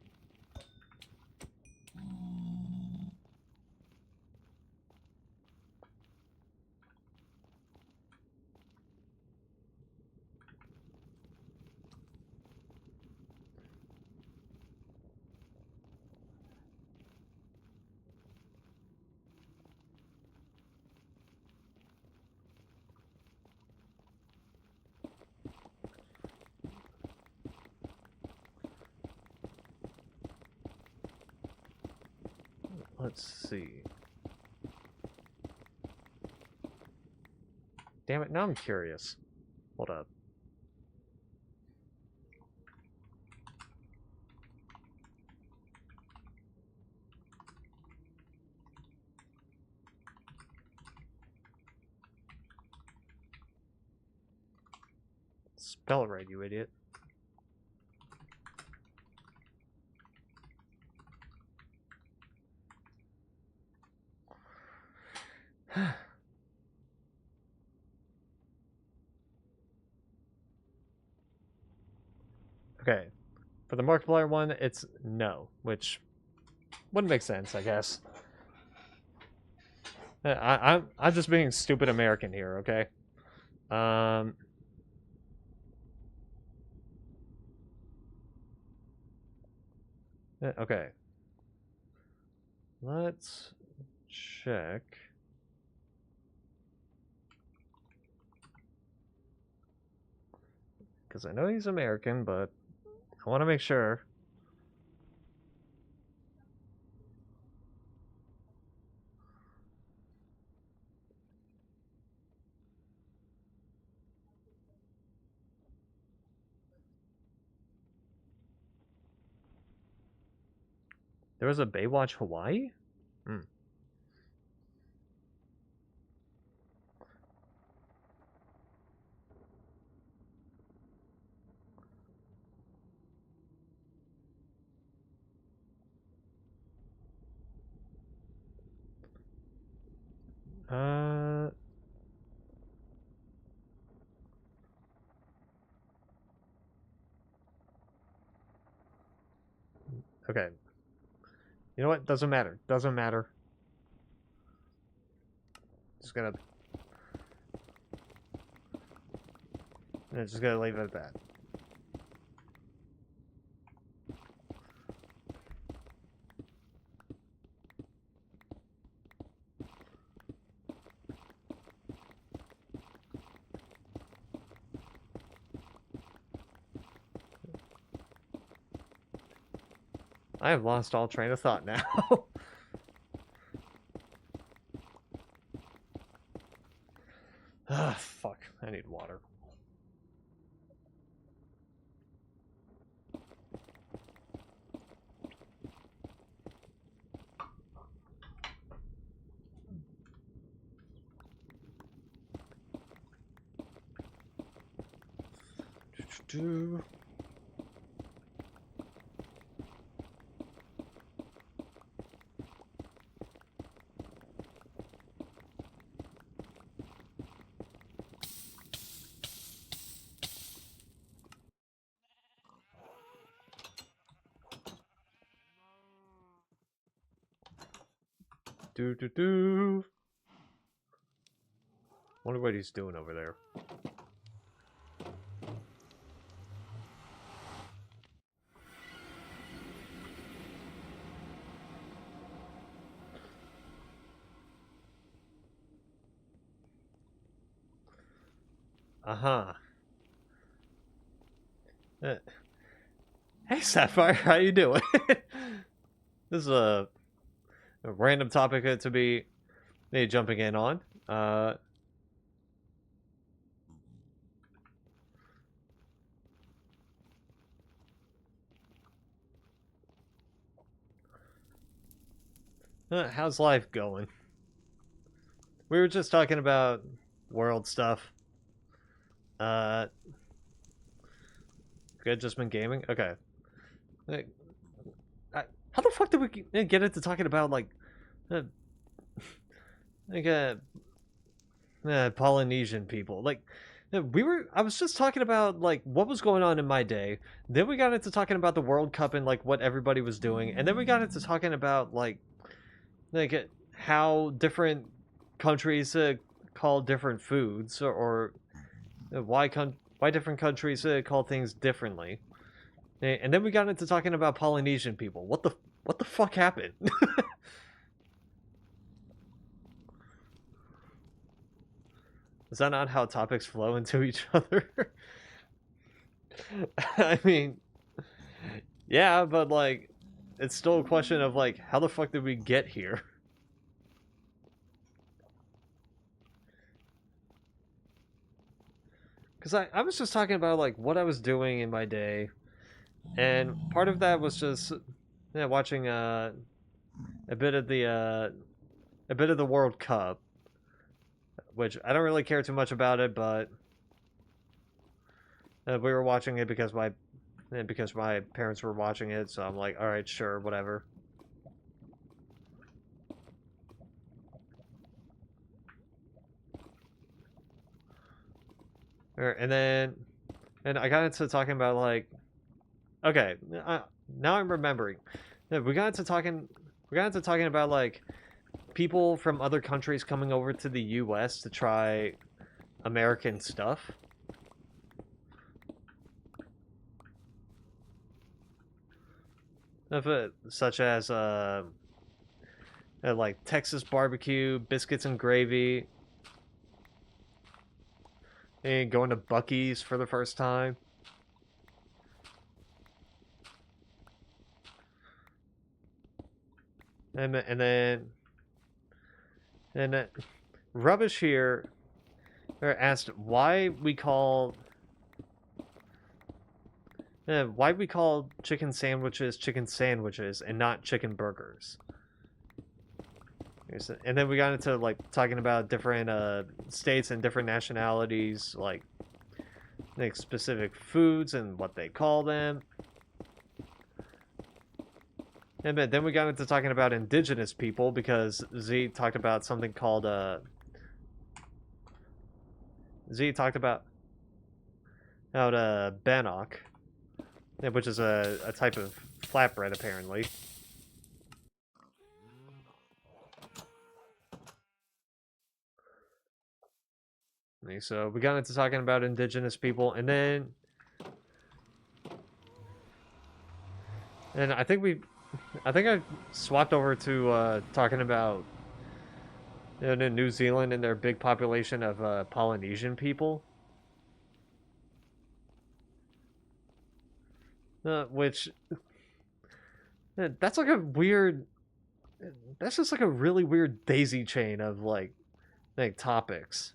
Let's see. Damn it, now I'm curious. Hold up. Spell it right, you idiot. Okay. For the Markiplier one, it's no, which wouldn't make sense, I guess. I'm just being stupid American here, okay? Okay. Let's check. Because I know he's American, but I want to make sure. There was a Baywatch Hawaii? Hmm. Uh... Okay. You know what? Doesn't matter. Doesn't matter. Just gonna... Just gonna leave it at that. I have lost all train of thought now. Ah, fuck. I need water. Do. Do do do. Wonder what he's doing over there. Uh-huh. Hey Sapphire, how you doing? This is a random topic to be jumping in on. How's life going? We were just talking about world stuff. Good, just been gaming? Okay. How the fuck did we get into talking about, like uh, like, Polynesian people? Like, I was just talking about, like, what was going on in my day. Then we got into talking about the World Cup and, like, what everybody was doing. And then we got into talking about, like how different countries call different foods, or why different countries call things differently. And then we got into talking about Polynesian people. What the fuck happened? Is that not how topics flow into each other? I mean, yeah, but, like, it's still a question of, like, how the fuck did we get here? Because I was just talking about, like, what I was doing in my day, and part of that was just watching a bit of the World Cup, which I don't really care too much about it, but we were watching it because my parents were watching it, so I'm like, all right, sure, whatever. And I got into talking about, like, Okay, now I'm remembering. Yeah, we got into talking. We got into talking about like people from other countries coming over to the U.S. to try American stuff. Such as like Texas barbecue, biscuits and gravy, and going to Buc-ee's for the first time. And then Rubbish here asked why we call chicken sandwiches and not chicken burgers. And then we got into like talking about different states and different nationalities, like specific foods and what they call them. And then we got into talking about indigenous people because Z talked about something called Z talked about bannock, which is a type of flatbread apparently. So we got into talking about indigenous people, and then I think I swapped over to talking about in New Zealand and their big population of Polynesian people, which that's like a weird. That's just like a really weird daisy chain of like topics.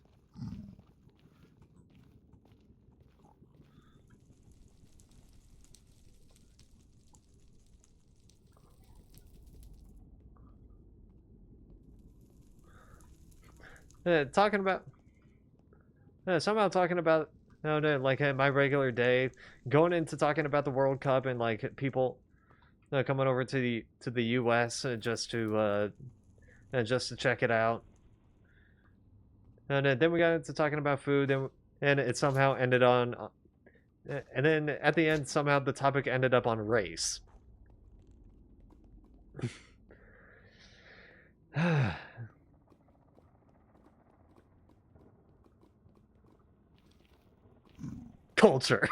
Talking about somehow talking about no, like my regular day, going into talking about the World Cup and like people coming over to the U.S. Just to check it out, and then we got into talking about food, and it somehow ended on, and then at the end somehow the topic ended up on race. Culture.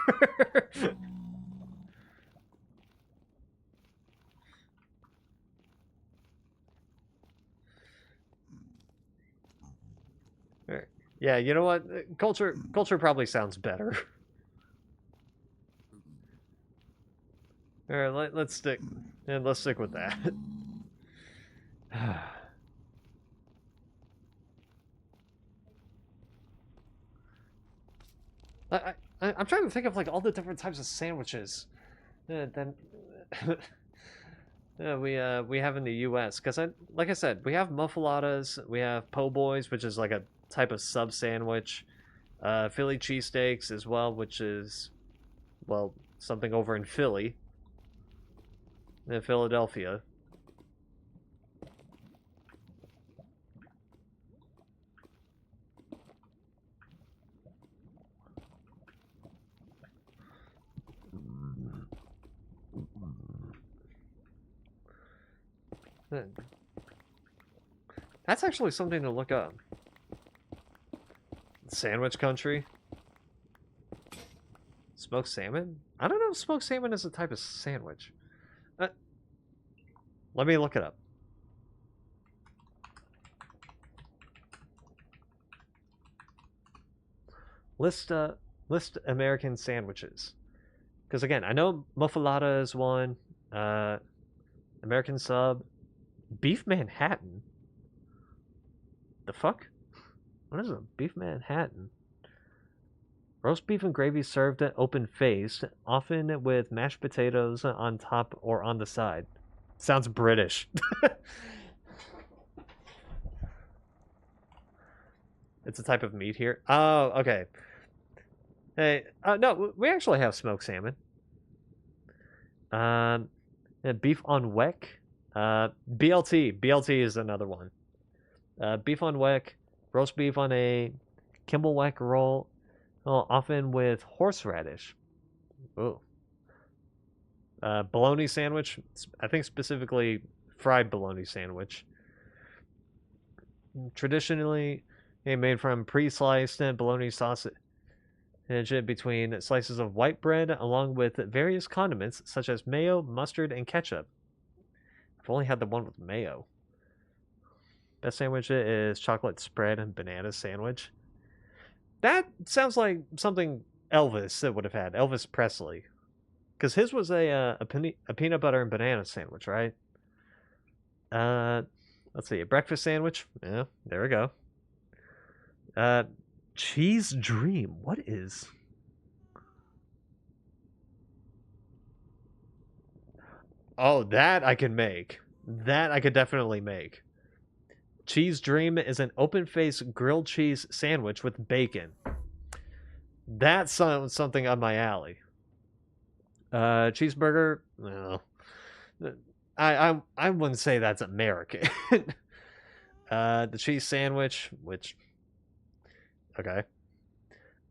Yeah, you know what? Culture probably sounds better. All right, let's stick with that. I'm trying to think of like all the different types of sandwiches that we have in the U.S. Because like I said, we have muffaladas, we have po' boys, which is like a type of sub sandwich, Philly cheesesteaks as well, which is well something over in Philly, in Philadelphia. That's actually something to look up. Sandwich country. Smoked salmon? I don't know if smoked salmon is a type of sandwich. Let me look it up. List American sandwiches. Because again, I know muffalata is one. American sub. Beef Manhattan. The fuck? What is a beef Manhattan? Roast beef and gravy served at open faced, often with mashed potatoes on top or on the side. Sounds British. It's a type of meat here. Oh, okay. Hey, no, we actually have smoked salmon. Beef on weck. BLT is another one. Beef on weck, roast beef on a Kimmelweck roll, often with horseradish. Oh. Bologna sandwich. I think specifically fried bologna sandwich. Traditionally, made from pre-sliced bologna sausage between slices of white bread, along with various condiments such as mayo, mustard, and ketchup. I've only had the one with mayo. Best sandwich is chocolate spread and banana sandwich. That sounds like something Elvis would have had. Elvis Presley, because his was a peanut butter and banana sandwich, right? Let's see, a breakfast sandwich. Yeah, there we go. Cheese Dream. What is? Oh, that I can make. That I could definitely make. Cheese Dream is an open-faced grilled cheese sandwich with bacon. That sounds something on my alley. Cheeseburger. No. I wouldn't say that's American. The cheese sandwich, which okay.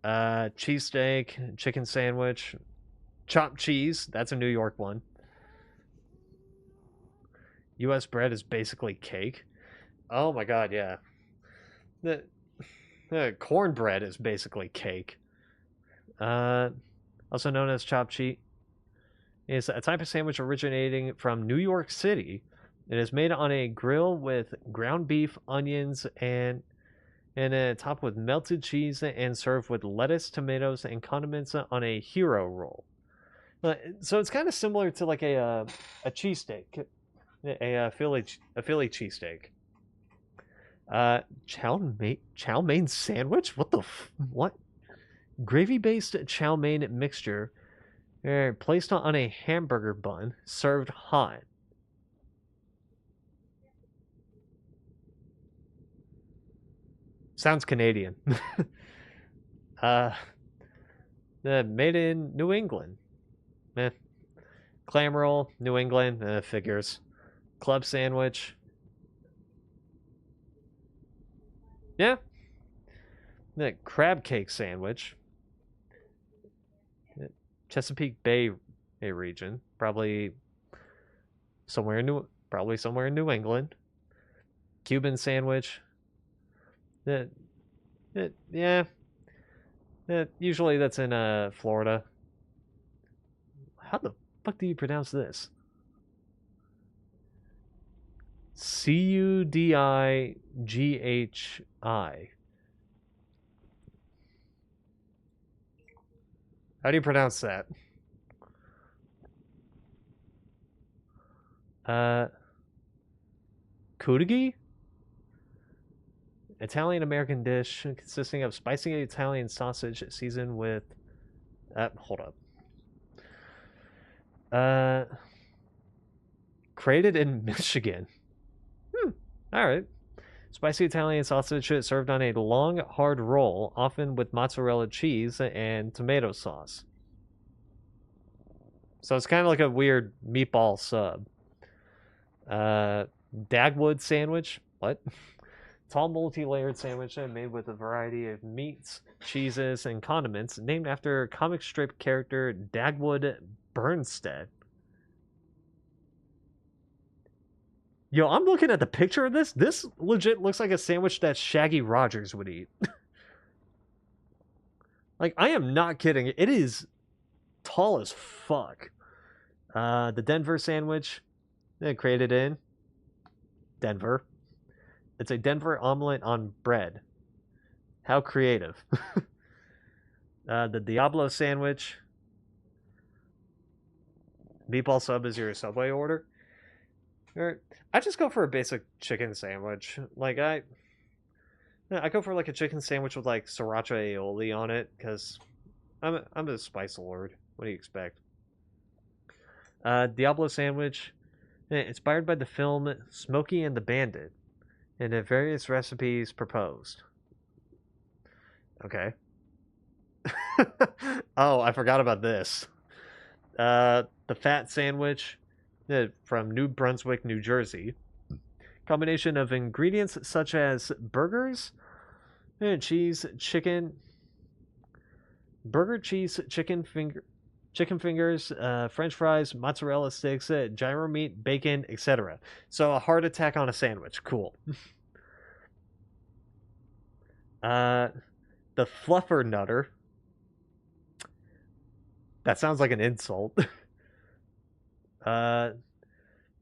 Cheesesteak, chicken sandwich, chopped cheese. That's a New York one. U.S. bread is basically cake. Oh my god, yeah. The cornbread is basically cake. Also known as chopped cheese, is a type of sandwich originating from New York City. It is made on a grill with ground beef, onions, and topped with melted cheese and served with lettuce, tomatoes, and condiments on a hero roll. So it's kind of similar to like a cheesesteak, a Philly cheesesteak. Chow mein sandwich? What the what? Gravy-based chow mein mixture placed on a hamburger bun, served hot. Sounds Canadian. Made in New England. Clam roll, New England, figures. Club sandwich. Yeah. The crab cake sandwich. Chesapeake Bay region, probably somewhere in New England. Cuban sandwich. Yeah. Usually that's in Florida. How the fuck do you pronounce this? Cudighi. How do you pronounce that? Kudigi? Italian American dish consisting of spicy Italian sausage seasoned with. Hold up. Created in Michigan. All right. Spicy Italian sausage served on a long, hard roll, often with mozzarella cheese and tomato sauce. So it's kind of like a weird meatball sub. Dagwood sandwich. What? Tall, multi-layered sandwich made with a variety of meats, cheeses, and condiments, named after comic strip character Dagwood Bernstein. Yo, I'm looking at the picture of this. This legit looks like a sandwich that Shaggy Rogers would eat. Like, I am not kidding. It is tall as fuck. The Denver sandwich, created in Denver. It's a Denver omelet on bread. How creative. The Diablo sandwich. Meatball sub is your Subway order. I just go for a basic chicken sandwich. Like I go for like a chicken sandwich with like sriracha aioli on it because I'm a spice lord. What do you expect? Diablo sandwich, inspired by the film Smokey and the Bandit, and the various recipes proposed. Okay. Oh, I forgot about this. The fat sandwich from New Brunswick, New Jersey. Combination of ingredients such as burgers, cheese, chicken, finger, chicken fingers, French fries, mozzarella sticks, gyro meat, bacon, etc. So a heart attack on a sandwich. Cool. The fluffer nutter. That sounds like an insult. And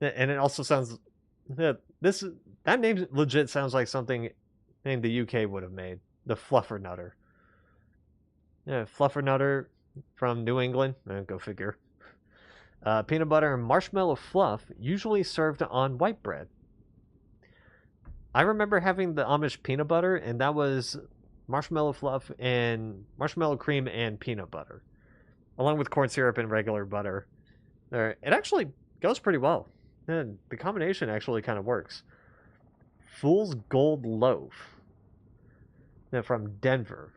it also sounds this that name legit sounds like something the UK would have made. The fluffer nutter. Yeah, fluffer nutter from New England. Go figure. Peanut butter and marshmallow fluff, usually served on white bread. I remember having the Amish peanut butter, and that was marshmallow fluff and marshmallow cream and peanut butter, along with corn syrup and regular butter. It actually goes pretty well. And the combination actually kind of works. Fool's Gold Loaf. From Denver.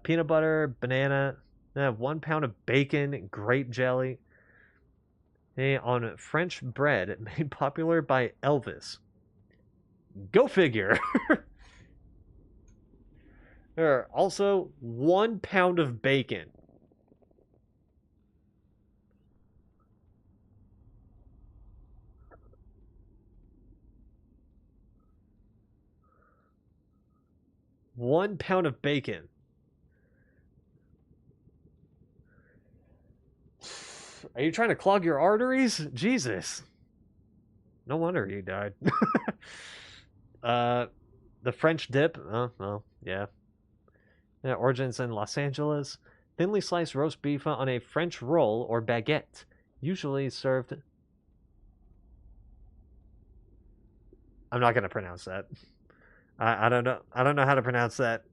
Peanut butter, banana, 1 pound of bacon, grape jelly. On French bread made popular by Elvis. Go figure. Also, 1 pound of bacon. One pound of bacon. Are you trying to clog your arteries? Jesus. No wonder you died. The French dip. Oh, well, yeah. Origins in Los Angeles. Thinly sliced roast beef on a French roll or baguette, usually served. I'm not gonna pronounce that. I don't know. I don't know how to pronounce that.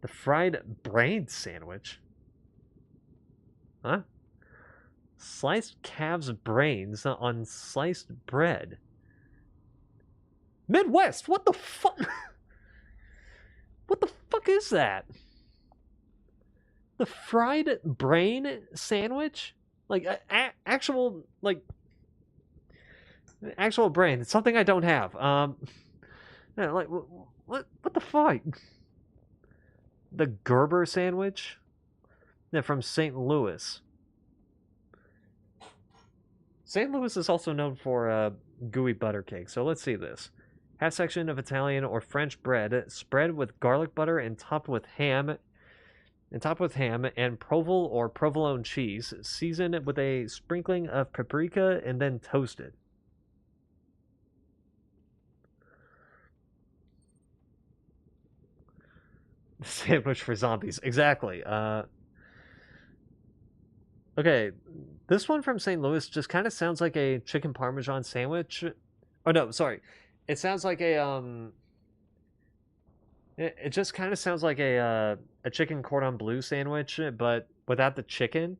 The fried brain sandwich. Huh? Sliced calves' brains on sliced bread. Midwest. What the fuck? What the fuck is that? The fried brain sandwich? Like actual actual brain. It's something I don't have. Yeah, like what the fuck? The Gerber sandwich? Yeah, from St. Louis. St. Louis is also known for gooey butter cake. So let's see this. Half section of Italian or French bread, spread with garlic butter and topped with ham. And provolone or provolone cheese, seasoned with a sprinkling of paprika and then toasted. Sandwich for zombies. Exactly. Okay, this one from St. Louis just kind of sounds like a chicken parmesan sandwich. Oh no, sorry. It sounds like it just kind of sounds like a chicken cordon bleu sandwich, but without the chicken.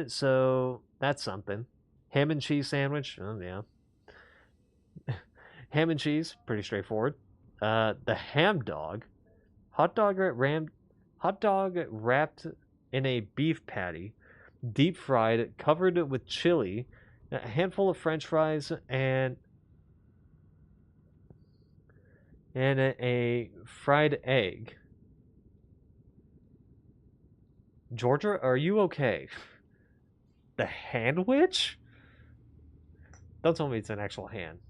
So that's something. Ham and cheese sandwich. Oh yeah. Ham and cheese, pretty straightforward. The ham dog, hot dog wrapped in a beef patty, deep fried, covered with chili, a handful of French fries, and a fried egg. Georgia, are you okay? The hand witch? Don't tell me it's an actual hand.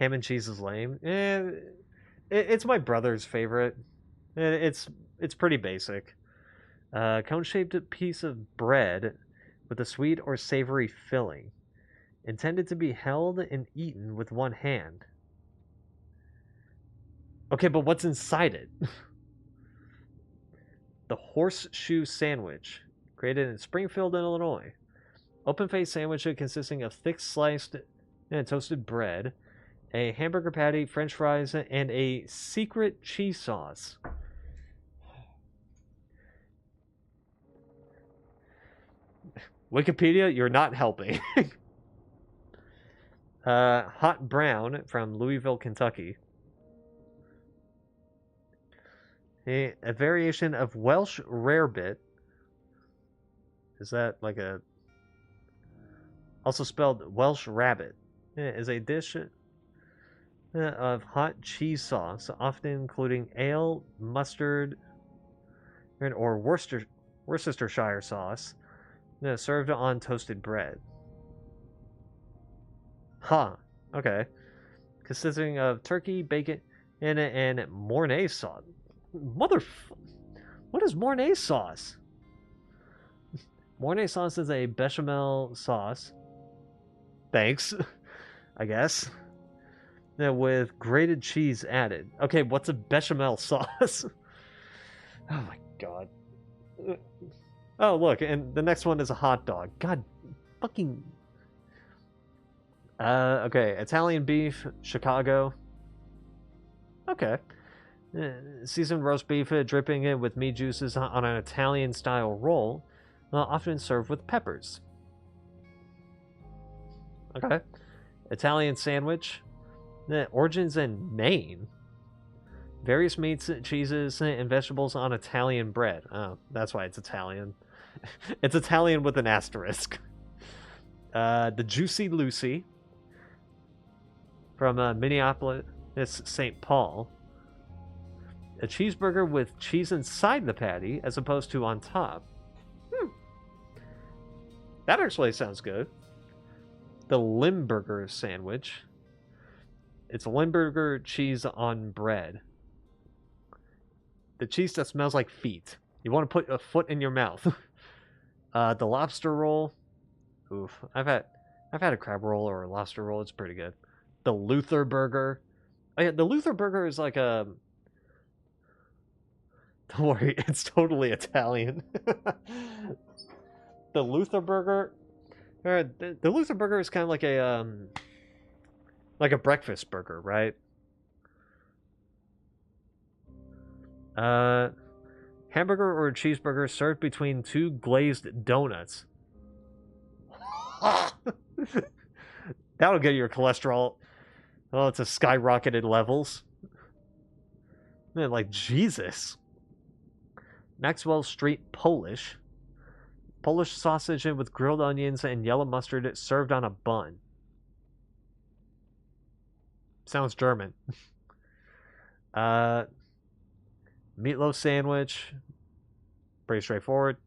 Ham and cheese is lame. It's my brother's favorite. It's pretty basic. Cone-shaped piece of bread with a sweet or savory filling, intended to be held and eaten with one hand. Okay, but what's inside it? The horseshoe sandwich, created in Springfield, Illinois. Open-faced sandwich consisting of thick sliced and toasted bread, a hamburger patty, French fries, and a secret cheese sauce. Wikipedia, you're not helping. Hot brown from Louisville, Kentucky. A variation of Welsh rarebit. Is that like a... Also spelled Welsh rabbit. Is a dish of hot cheese sauce, often including ale, mustard, or Worcestershire sauce, served on toasted bread. Huh. Okay. Consisting of turkey, bacon, and Mornay sauce. What is Mornay sauce? Mornay sauce is a bechamel sauce. Thanks, I guess. With grated cheese added. Okay, what's a bechamel sauce? Oh my god. Oh, look, and the next one is a hot dog. God fucking. Okay, Italian beef, Chicago. Okay. Seasoned roast beef, dripping it with meat juices on an Italian style roll, often served with peppers. Okay. Italian sandwich. Origins in Maine. Various meats, cheeses, and vegetables on Italian bread. Oh, that's why it's Italian. It's Italian with an asterisk. The Juicy Lucy from Minneapolis, St. Paul. A cheeseburger with cheese inside the patty as opposed to on top. That actually sounds good. The Limburger sandwich. It's Limburger cheese on bread. The cheese that smells like feet. You want to put a foot in your mouth. The lobster roll. Oof. I've had a crab roll or a lobster roll. It's pretty good. The Luther burger. Oh, yeah, the Luther burger is like a... Don't worry, it's totally Italian. The Luther burger... The Luther burger is kind of like a breakfast burger, right? Hamburger or cheeseburger served between two glazed donuts. That'll get your cholesterol. Oh, it's a skyrocketed levels. Man, like Jesus. Maxwell Street Polish. Polish sausage with grilled onions and yellow mustard served on a bun. Sounds German. Meatloaf sandwich. Pretty straightforward.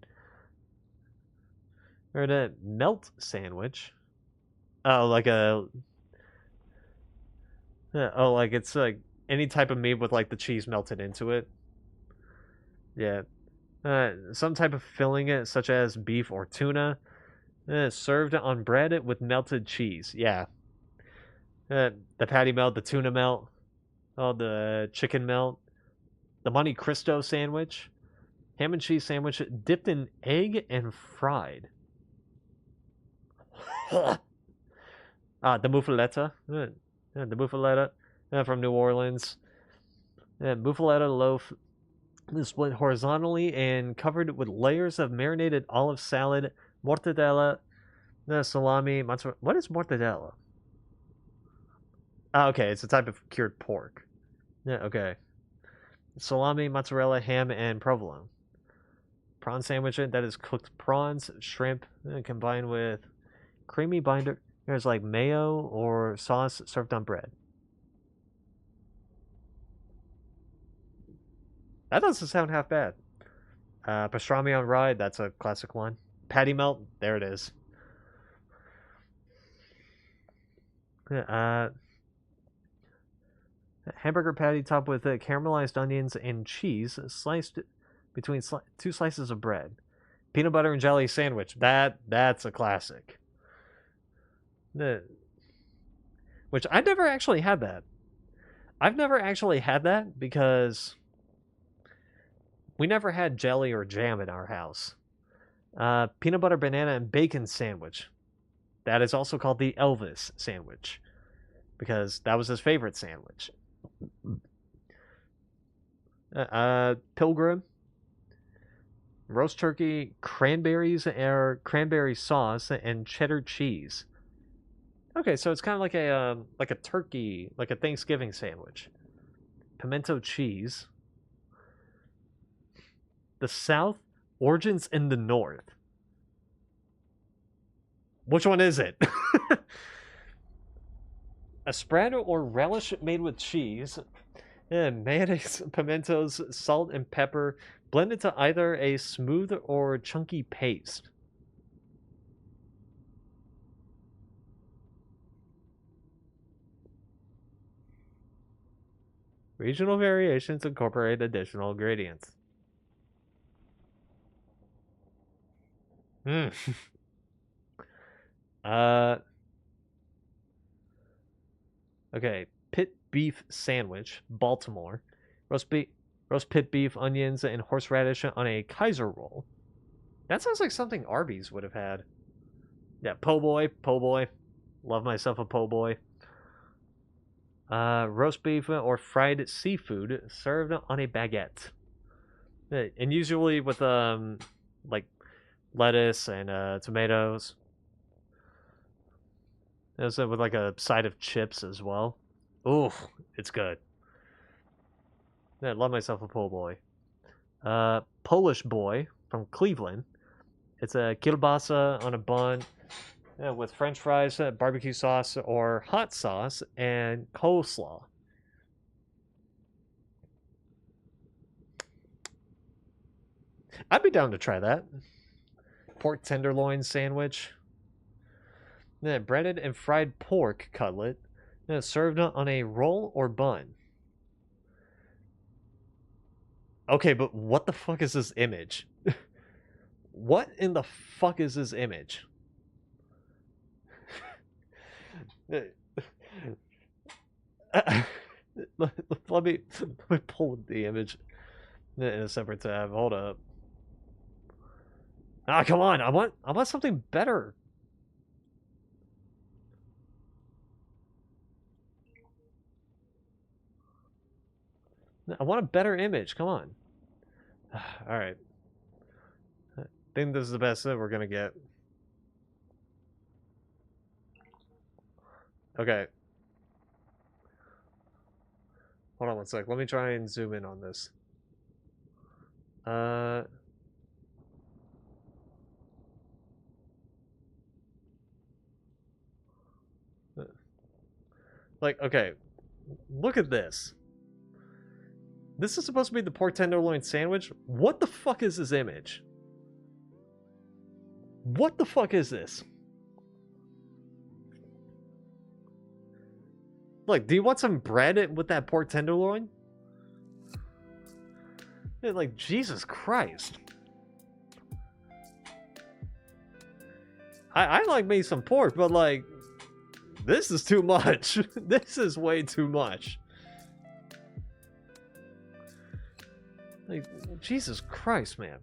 Or a melt sandwich. Oh, like a... Oh, like it's like any type of meat with like the cheese melted into it. Yeah. Some type of filling, such as beef or tuna, served on bread with melted cheese. Yeah. The patty melt, the tuna melt, the chicken melt, the Monte Cristo sandwich, ham and cheese sandwich dipped in egg and fried. The muffaletta. The muffaletta from New Orleans. Muffaletta loaf is split horizontally and covered with layers of marinated olive salad, mortadella, salami, mozzarella. What is mortadella? Oh, okay, it's a type of cured pork. Yeah, okay. Salami, mozzarella, ham, and provolone. Prawn sandwich that is cooked prawns, shrimp, combined with creamy binder. There's like mayo or sauce served on bread. That doesn't sound half bad. Pastrami on rye, that's a classic one. Patty melt, there it is. Hamburger patty topped with caramelized onions and cheese sliced between two slices of bread. Peanut butter and jelly sandwich. That's a classic. Which I never actually had that. I've never actually had that because we never had jelly or jam in our house. Peanut butter, banana, and bacon sandwich. That is also called the Elvis sandwich because that was his favorite sandwich. Pilgrim. Roast turkey, cranberries, or cranberry sauce, and cheddar cheese. Okay, so it's kind of like a turkey, like a Thanksgiving sandwich. Pimento cheese. The South, origins in the North. Which one is it? A spread or relish made with cheese, mayonnaise, pimentos, salt, and pepper blended to either a smooth or chunky paste. Regional variations incorporate additional ingredients. Hmm. Okay. Pit beef sandwich, Baltimore. Roast beef, roast pit beef, onions, and horseradish on a Kaiser roll. That sounds like something Arby's would have had. Yeah, po' boy, po' boy. Love myself a po' boy. Roast beef or fried seafood served on a baguette. And usually with like lettuce and tomatoes. Also with like a side of chips as well. Ooh, it's good. Yeah, I love myself a po' boy. Polish boy from Cleveland. It's a kielbasa on a bun with French fries, barbecue sauce, or hot sauce, and coleslaw. I'd be down to try that. Pork tenderloin sandwich. Then breaded and fried pork cutlet. Then served on a roll or bun. Okay, but what the fuck is this image? What in the fuck is this image? let me pull the image in a separate tab. Hold up. Ah, come on! I want something better. I want a better image. Come on. All right. I think this is the best that we're gonna get. Okay. Hold on one sec. Let me try and zoom in on this. Like, okay. Look at this. This is supposed to be the pork tenderloin sandwich. What the fuck is this image? What the fuck is this? Like, do you want some bread with that pork tenderloin? Like, Jesus Christ. I like me some pork, but like, this is too much. This is way too much. Like, Jesus Christ, man.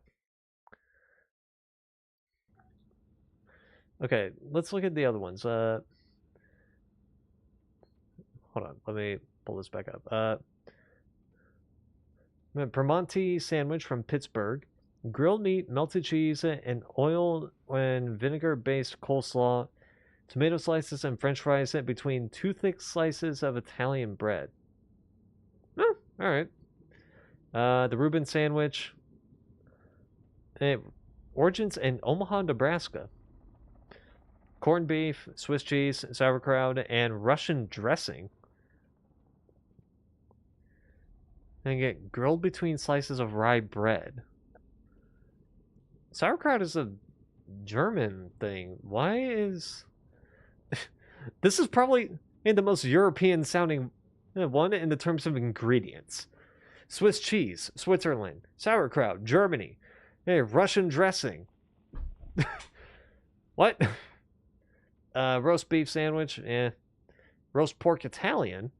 Okay, let's look at the other ones. Hold on, let me pull this back up. Primanti sandwich from Pittsburgh. Grilled meat, melted cheese, and oil and vinegar-based coleslaw. Tomato slices and french fries between two thick slices of Italian bread. Oh, alright. The Reuben sandwich. Origins in Omaha, Nebraska. Corned beef, Swiss cheese, sauerkraut, and Russian dressing. And get grilled between slices of rye bread. Sauerkraut is a German thing. Why is... This is probably the most European sounding one in the terms of ingredients. Swiss cheese, Switzerland. Sauerkraut, Germany. Russian dressing. What? Roast beef sandwich. Roast pork Italian.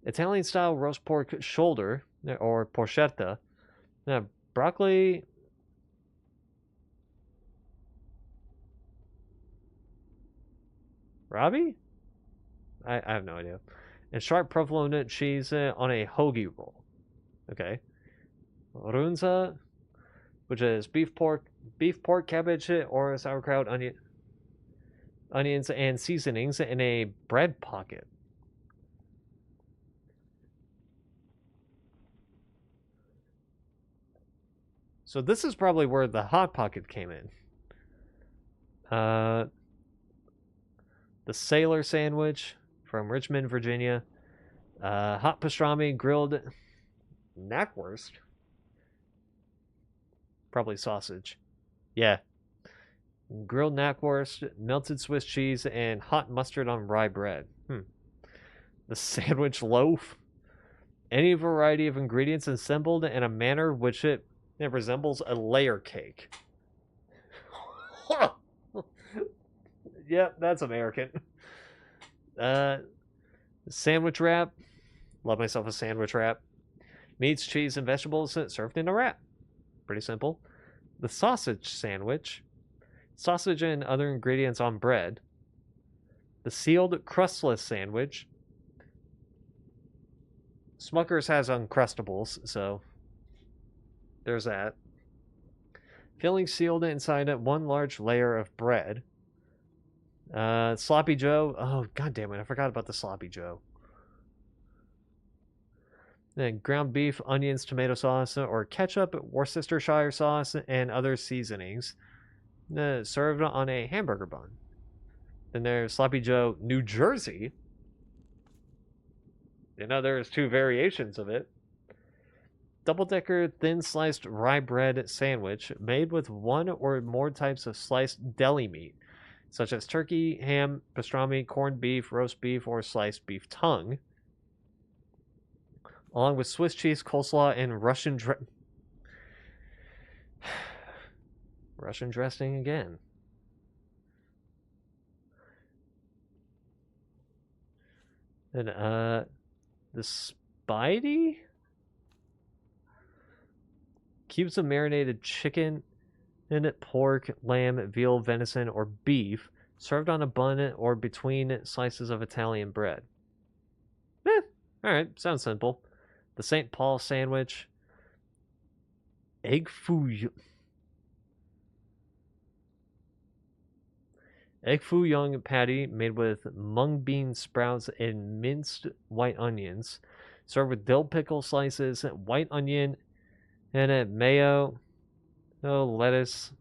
Italian style roast pork shoulder or porchetta. Broccoli. Robbie? I have no idea. And sharp provolone cheese on a hoagie roll. Okay. Runza, which is beef pork, cabbage, or sauerkraut, onions, and seasonings in a bread pocket. So this is probably where the hot pocket came in. The sailor sandwich from Richmond, Virginia. Hot pastrami, grilled knackwurst. Probably sausage. Yeah. Grilled knackwurst, melted Swiss cheese, and hot mustard on rye bread. The sandwich loaf. Any variety of ingredients assembled in a manner which it resembles a layer cake. Yep, that's American. Sandwich wrap. Love myself a sandwich wrap. Meats, cheese, and vegetables served in a wrap. Pretty simple. The sausage sandwich. Sausage and other ingredients on bread. The sealed crustless sandwich. Smucker's has Uncrustables, so there's that. Filling sealed inside one large layer of bread. Sloppy Joe. Oh, god damn it, I forgot about the Sloppy Joe. Then ground beef, onions, tomato sauce, or ketchup, Worcestershire sauce, and other seasonings. Served on a hamburger bun. Then there's Sloppy Joe, New Jersey. You know, there's 2 variations of it. Double-decker thin sliced rye bread sandwich made with 1 or more types of sliced deli meat, such as turkey, ham, pastrami, corned beef, roast beef, or sliced beef tongue, along with Swiss cheese, coleslaw, and Russian dressing again. And the Spidey? Cubes of marinated chicken, pork, lamb, veal, venison, or beef, served on a bun or between slices of Italian bread. Alright, sounds simple. The St. Paul sandwich. Egg foo young patty made with mung bean sprouts and minced white onions, served with dill pickle slices, white onion, and mayo, lettuce,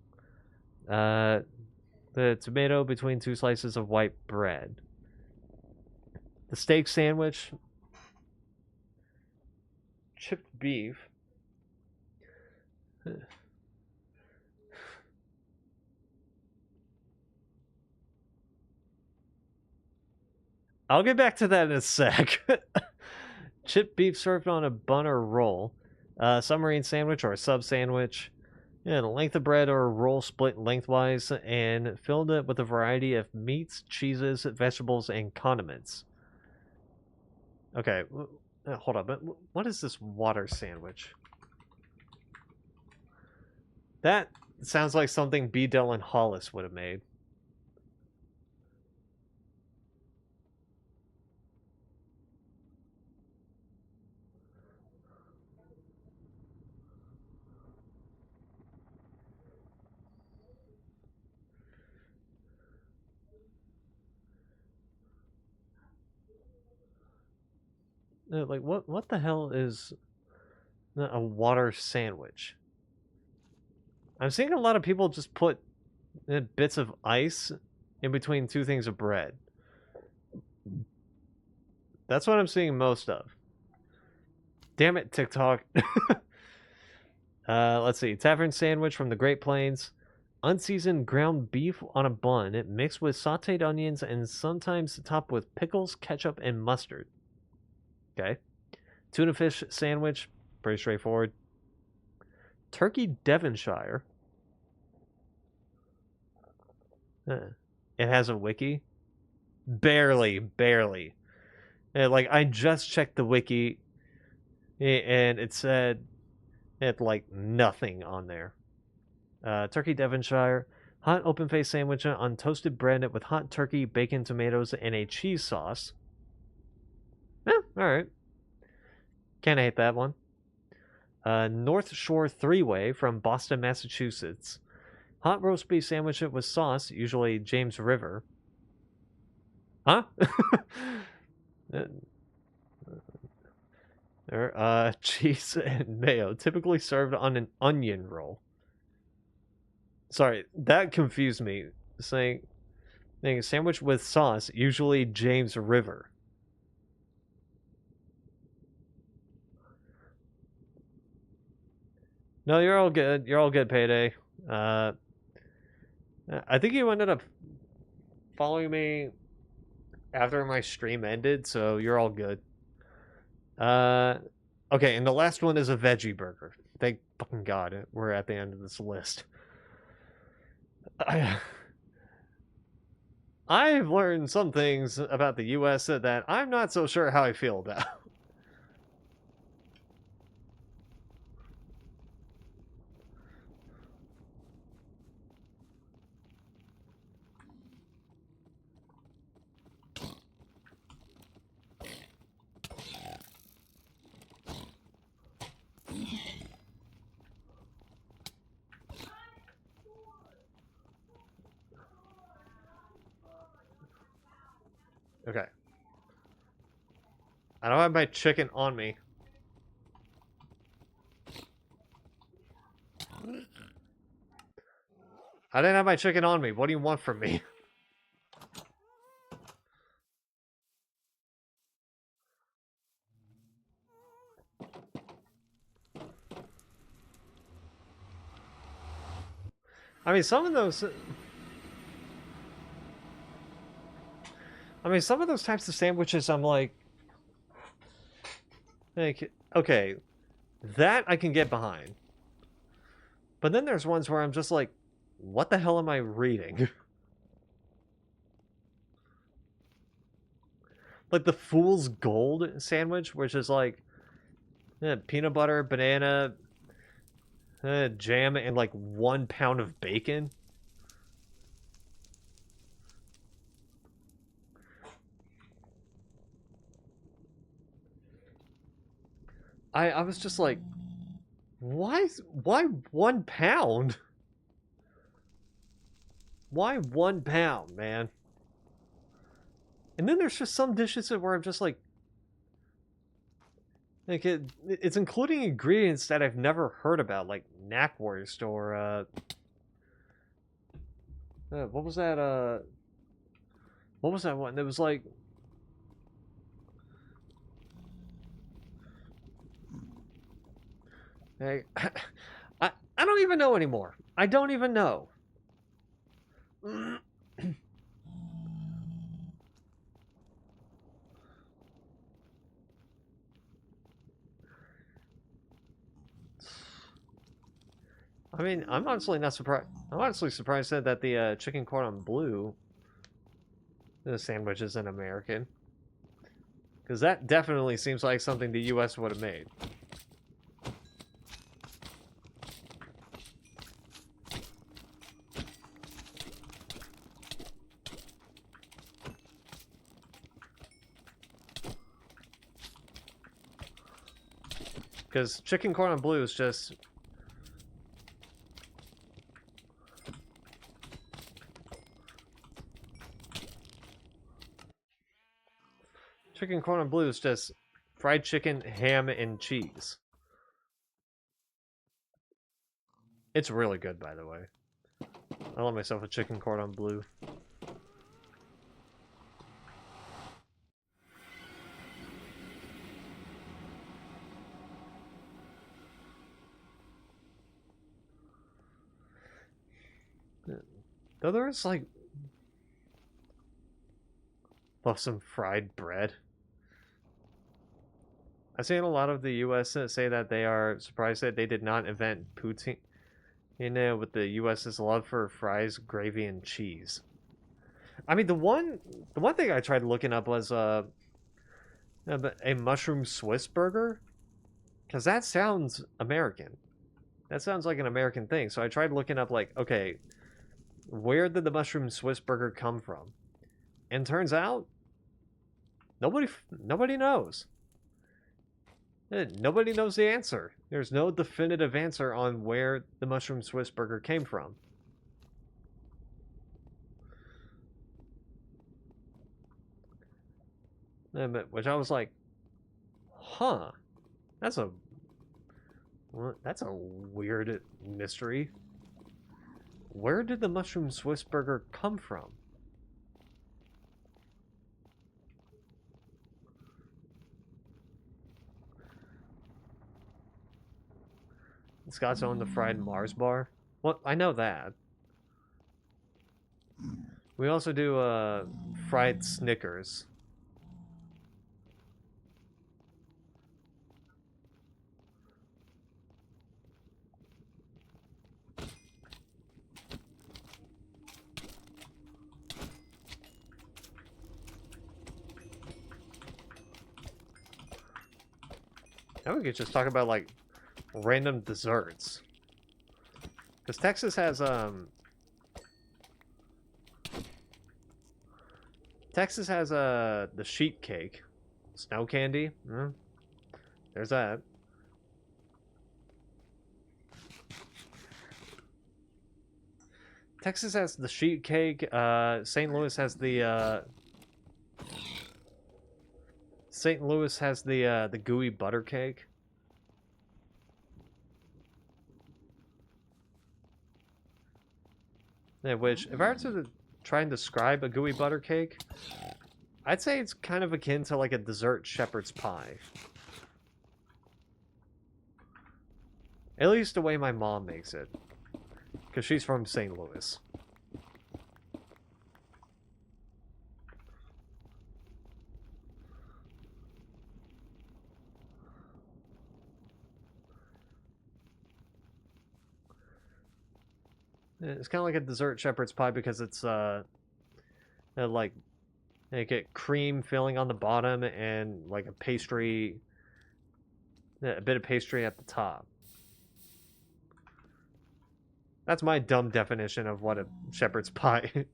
the tomato between 2 slices of white bread. The steak sandwich, chipped beef, I'll get back to that in a sec. Chipped beef served on a bun or roll. Submarine sandwich or a sub sandwich. And a length of bread or a roll split lengthwise and filled it with a variety of meats, cheeses, vegetables, and condiments. Okay, hold on. But what is this water sandwich? That sounds like something B. Dylan Hollis would have made. Like, what the hell is a water sandwich? I'm seeing a lot of people just put bits of ice in between 2 things of bread. That's what I'm seeing most of. Damn it, TikTok. Let's see. Tavern sandwich from the Great Plains. Unseasoned ground beef on a bun mixed with sauteed onions and sometimes topped with pickles, ketchup, and mustard. Okay. Tuna fish sandwich. Pretty straightforward. Turkey Devonshire. It has a wiki. Barely. Like, I just checked the wiki, and it said it like nothing on there. Turkey Devonshire. Hot open-faced sandwich on toasted bread with hot turkey, bacon, tomatoes, and a cheese sauce. Alright. Can't hate that one. North Shore 3-Way from Boston, Massachusetts. Hot roast beef sandwich with sauce, usually James River. Huh? Cheese and mayo, typically served on an onion roll. Sorry, that confused me. Saying a sandwich with sauce, usually James River. No, you're all good. You're all good, Payday. I think you ended up following me after my stream ended, so you're all good. Okay, and the last one is a veggie burger. Thank fucking God we're at the end of this list. I've learned some things about the US that I'm not so sure how I feel about. Okay. I don't have my chicken on me. I didn't have my chicken on me. What do you want from me? I mean, some of those... I mean, some of those types of sandwiches, I'm like, okay, that I can get behind. But then there's ones where I'm just like, what the hell am I reading? Like the Fool's Gold sandwich, which is like peanut butter, banana, jam, and like 1 pound of bacon. I was just like, why 1 pound? Why 1 pound, man? And then there's just some dishes where I'm just like it's including ingredients that I've never heard about, like knackwurst or what was that? What was that one? It was like I I don't even know anymore. I don't even know. I mean, I'm honestly not surprised. I'm honestly surprised that the chicken cordon bleu sandwich isn't American. Because that definitely seems like something the U.S. would have made. Because chicken cordon bleu is just... Chicken cordon bleu is just fried chicken, ham, and cheese. It's really good, by the way. I love myself a chicken cordon bleu. Though there is like... Love some fried bread. I've seen a lot of the U.S. say that they are surprised that they did not invent poutine, with the U.S.'s love for fries, gravy, and cheese. I mean, the one thing I tried looking up was a mushroom Swiss burger, because that sounds American. That sounds like an American thing. So I tried looking up, like, okay, where did the mushroom Swiss burger come from? And turns out, nobody knows. Nobody knows the answer. There's no definitive answer on where the mushroom Swiss burger came from. Which I was like, huh, that's a weird mystery. Where did the mushroom Swiss burger come from? Scott's own the fried Mars bar. Well, I know that. We also do fried Snickers. Now we could just talk about like random desserts. Because Texas has the sheet cake, snow candy. There's that. Texas has the sheet cake. St. Louis has the the gooey butter cake. Yeah, which, if I were to try and describe a gooey butter cake, I'd say it's kind of akin to like a dessert shepherd's pie. At least the way my mom makes it. Because she's from St. Louis. It's kind of like a dessert shepherd's pie because it's like you get cream filling on the bottom and like a pastry, a bit of pastry at the top. That's my dumb definition of what a shepherd's pie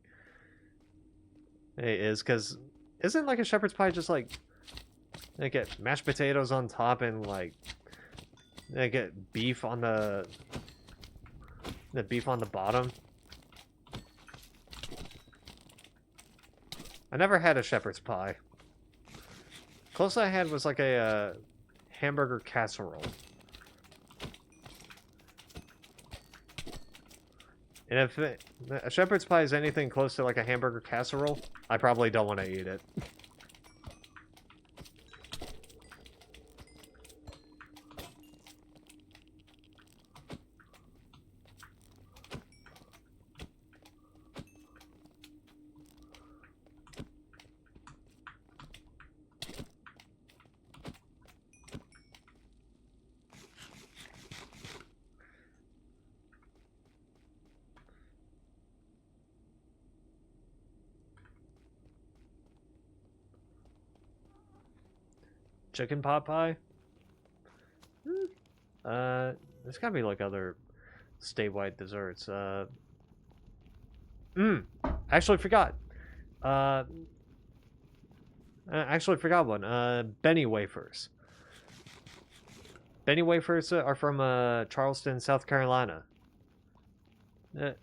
is, because isn't like a shepherd's pie just like they get mashed potatoes on top and like they get beef on the beef on the bottom? I never had a shepherd's pie. Closest I had was like a hamburger casserole. And if a shepherd's pie is anything close to like a hamburger casserole, I probably don't want to eat it. Chicken pot pie? There's gotta be like other statewide desserts. Actually forgot. Actually forgot one. Benny wafers. Benny wafers are from Charleston, South Carolina. I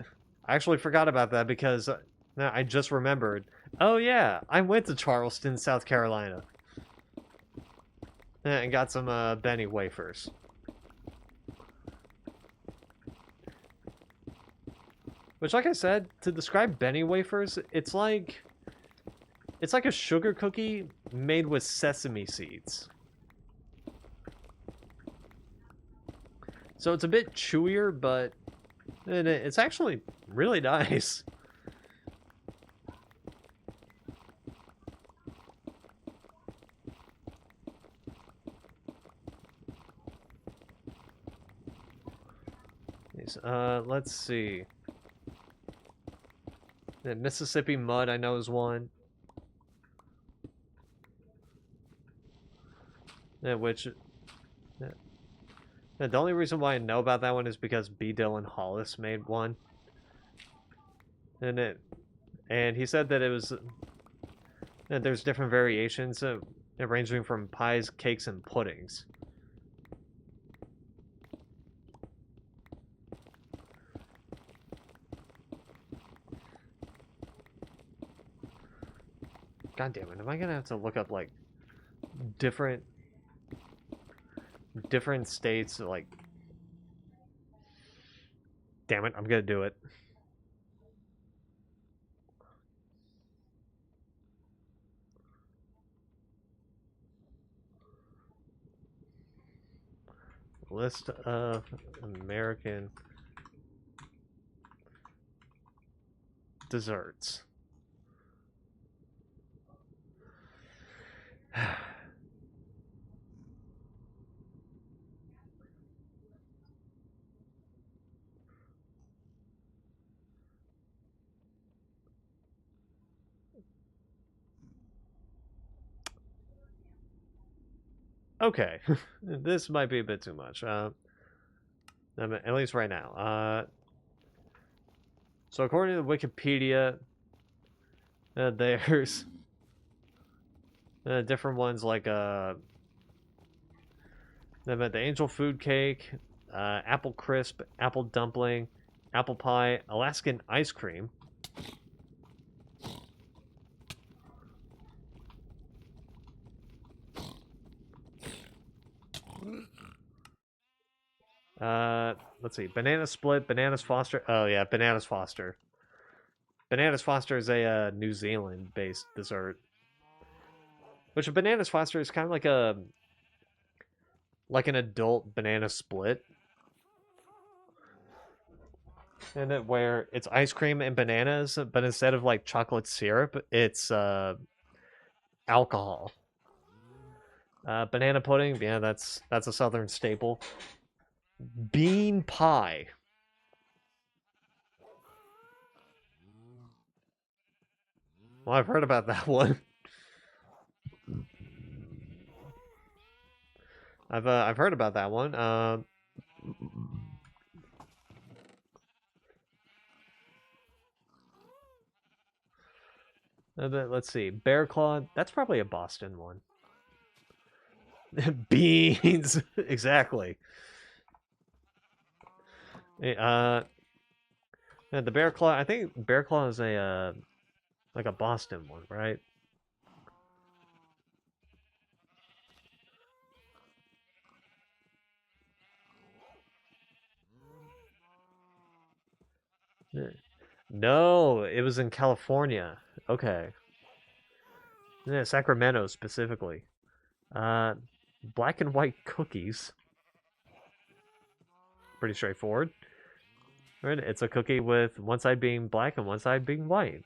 actually forgot about that because I just remembered. Oh yeah, I went to Charleston, South Carolina. And got some Benny wafers. Which, like I said, to describe Benny wafers, it's like a sugar cookie made with sesame seeds. So it's a bit chewier, but it's actually really nice. Let's see. The Mississippi Mud, I know, is one. Which... The only reason why I know about that one is because B. Dylan Hollis made one. And he said that it was... that there's different variations, ranging from pies, cakes, and puddings. God damn it, am I gonna have to look up, like, different states, like... Damn it, I'm gonna do it. List of American desserts. Okay, this might be a bit too much. At least right now. So according to Wikipedia, there's different ones like the angel food cake, apple crisp, apple dumpling, apple pie, Alaskan ice cream. Let's see. Banana split, Bananas Foster. Oh yeah, Bananas Foster. Bananas Foster is a New Zealand-based dessert. Which a Bananas Foster is kind of like an adult banana split. And it where it's ice cream and bananas, but instead of like chocolate syrup, it's alcohol. Banana pudding, yeah, that's a southern staple. Bean pie. Well, I've heard about that one. I've heard about that one. Let's see. Bear Claw, that's probably a Boston one. Beans, exactly. The Bear Claw, I think Bear Claw is a like a Boston one, right? No, it was in California. Okay. Yeah, Sacramento specifically. Black and white cookies. Pretty straightforward. Right? It's a cookie with one side being black and one side being white.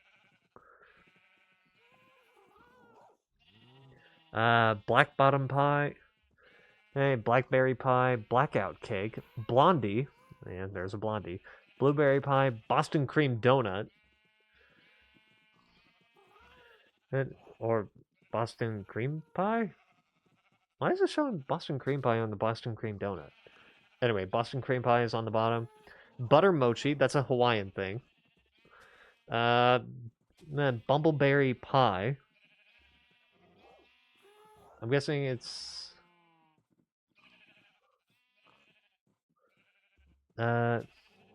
Black bottom pie. Hey, blackberry pie, blackout cake, blondie. And there's a blondie. Blueberry pie, Boston cream donut. Or Boston cream pie? Why is it showing Boston cream pie on the Boston cream donut? Anyway, Boston cream pie is on the bottom. Butter mochi, that's a Hawaiian thing. Then bumbleberry pie. I'm guessing it's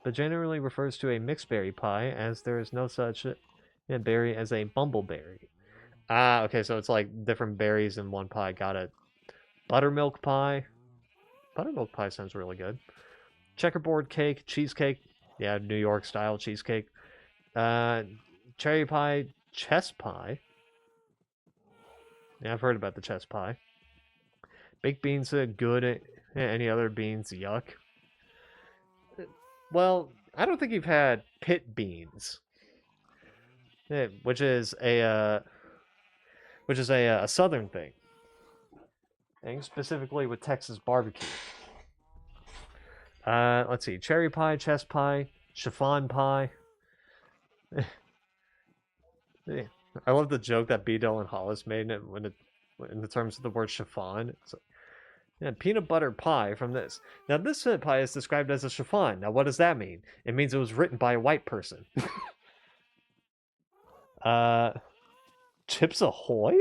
but generally refers to a mixed berry pie, as there is no such berry as a bumbleberry. Ah, okay, so it's like different berries in one pie. Got it. Buttermilk pie. Buttermilk pie sounds really good. Checkerboard cake, cheesecake. Yeah, New York style cheesecake. Cherry pie, chess pie. Yeah, I've heard about the chess pie. Baked beans, good. Any other beans, yuck. Well, I don't think you've had pit beans, which is a southern thing, and specifically with Texas barbecue. Let's see: cherry pie, chess pie, chiffon pie. I love the joke that B. Dylan Hollis made in the terms of the word chiffon. It's like, yeah, peanut butter pie from this. Now, this pie is described as a chiffon. Now, what does that mean? It means it was written by a white person. Chips Ahoy?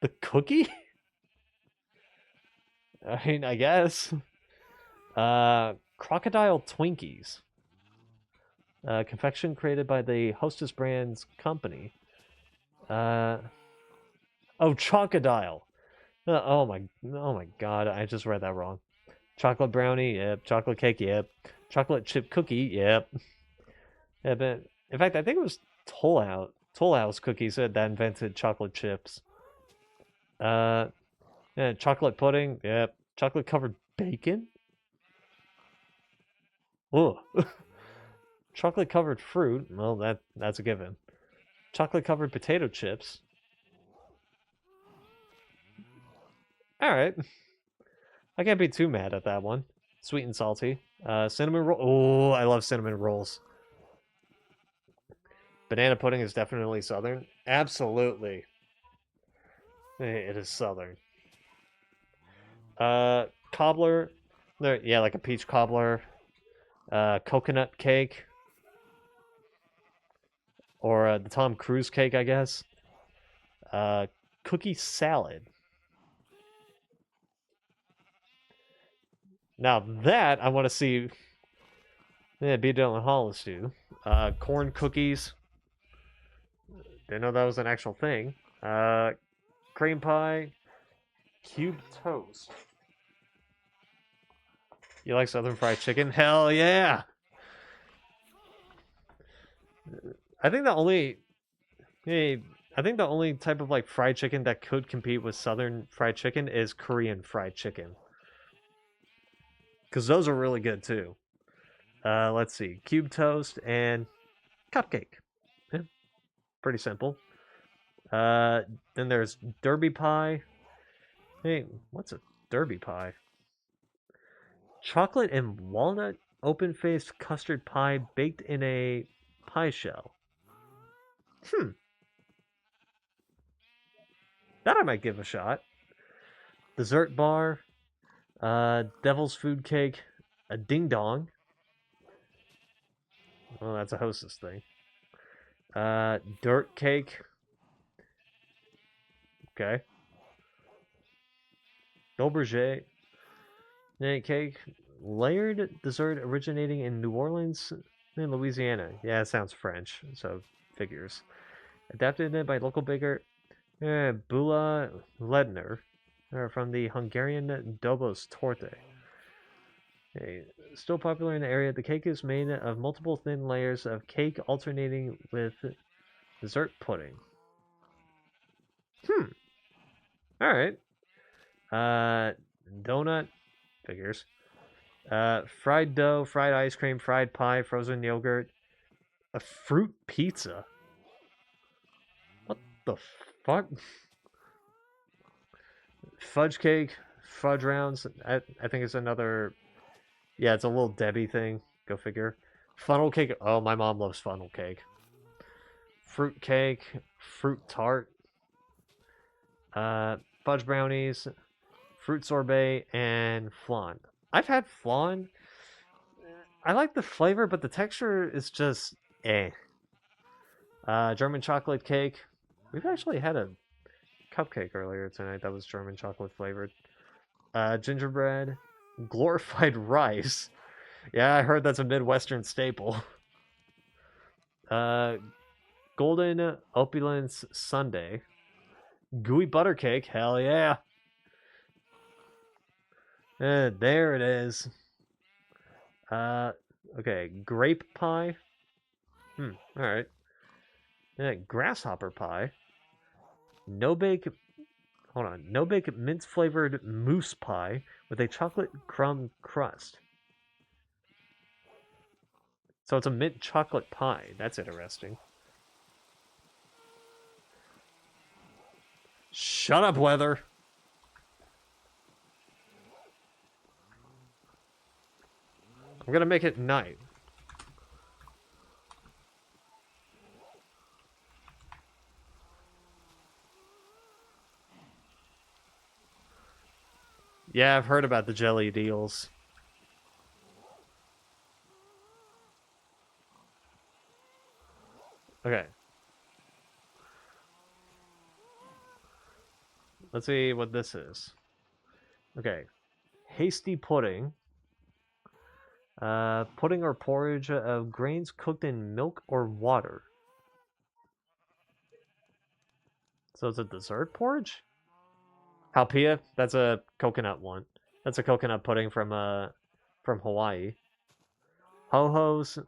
The cookie? I mean, I guess. Crocodile Twinkies. Confection created by the Hostess Brands company. Oh, Chocodile. Oh my god, I just read that wrong. Chocolate brownie, yep. Chocolate cake, yep. Chocolate chip cookie, yep. Yeah, but in fact, I think it was Toll House cookies that invented chocolate chips. Yeah, chocolate pudding, yep. Chocolate covered bacon? Oh, chocolate covered fruit. Well, that's a given. Chocolate covered potato chips. All right, I can't be too mad at that one. Sweet and salty. Cinnamon roll. Oh, I love cinnamon rolls. Banana pudding is definitely southern. Absolutely, it is southern. Cobbler. There, yeah, like a peach cobbler. Coconut cake, or the Tom Cruise cake, I guess. Uh, Cookie salad. Now that I want to see. Yeah, B. Dylan Hollis do. Corn cookies. Didn't know that was an actual thing. Cream pie. Cube toast. You like Southern Fried Chicken? Hell yeah! I think the only. Hey, I think the only type of like fried chicken that could compete with Southern Fried Chicken is Korean Fried Chicken. Because those are really good too. Let's see. Cube toast and cupcake. Yeah, pretty simple. Then there's Derby pie. Hey, what's a Derby pie? Chocolate and walnut open-faced custard pie baked in a pie shell. Hmm, that I might give a shot. Dessert bar, devil's food cake, a ding dong. Well, that's a hostess thing. Dirt cake. Okay. Aubergine cake. Layered dessert originating in New Orleans in Louisiana. Yeah, it sounds French, so figures. Adapted by local baker Bula Ledner from the Hungarian Dobos Torte. Okay. Still popular in the area, the cake is made of multiple thin layers of cake alternating with dessert pudding. All right. Donut figures. Fried dough, fried ice cream, fried pie, frozen yogurt, a fruit pizza. What the fuck? Fudge cake, fudge rounds. I think it's another. Yeah, it's a little Debbie thing. Go figure. Funnel cake. Oh, my mom loves funnel cake. Fruit cake, fruit tart, fudge brownies, fruit sorbet, and flan. I've had flan. I like the flavor, but the texture is just eh. German chocolate cake. We've actually had a cupcake earlier tonight that was German chocolate flavored. Gingerbread, glorified rice. Yeah, I heard that's a Midwestern staple. Golden opulence sundae. Gooey butter cake. Hell yeah. There it is. Okay, grape pie. All right. Grasshopper pie. No bake. Hold on. No bake mint flavored mousse pie with a chocolate crumb crust. So it's a mint chocolate pie. That's interesting. Shut up, weather. I'm gonna make it night. Yeah, I've heard about the jelly deals. Okay. Let's see what this is. Okay. Hasty pudding. Pudding or porridge of grains cooked in milk or water. So it's a dessert porridge? Halpia? That's a coconut one. That's a coconut pudding from Hawaii. Ho-hos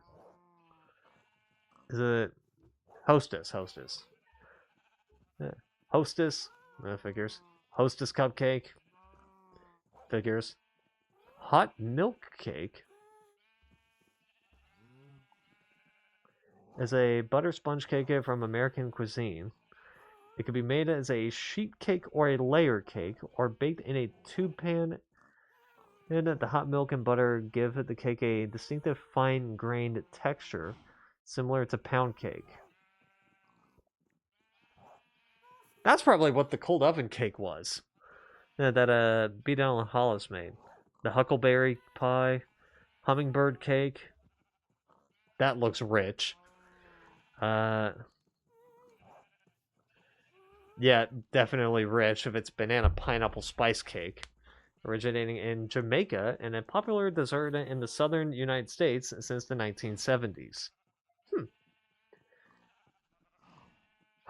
is a hostess. Yeah. Hostess, figures. Hostess cupcake, figures. Hot milk cake. is a butter sponge cake from American cuisine. It can be made as a sheet cake or a layer cake, or baked in a tube pan. And the hot milk and butter give the cake a distinctive fine-grained texture, similar to pound cake. That's probably what the cold oven cake was that B. Dallin Hollis made. The huckleberry pie, hummingbird cake. That looks rich. Yeah, definitely rich if it's banana pineapple spice cake. Originating in Jamaica and a popular dessert in the southern United States since the 1970s.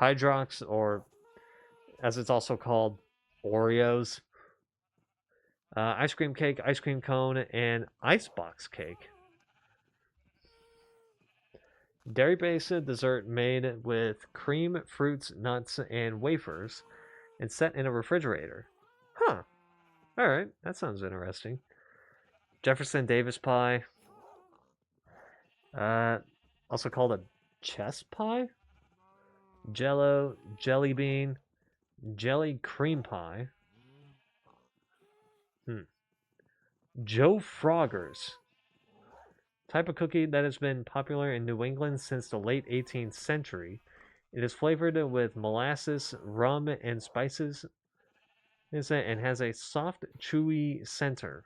Hydrox, or as it's also called, Oreos. Ice cream cake, ice cream cone, and icebox cake. Dairy-based dessert made with cream, fruits, nuts, and wafers, and set in a refrigerator. Huh. Alright, that sounds interesting. Jefferson Davis pie. Also called a chess pie? Jello, jelly bean, jelly cream pie. Joe Frogger's. Type of cookie that has been popular in New England since the late 18th century. It is flavored with molasses, rum, and spices, and has a soft, chewy center.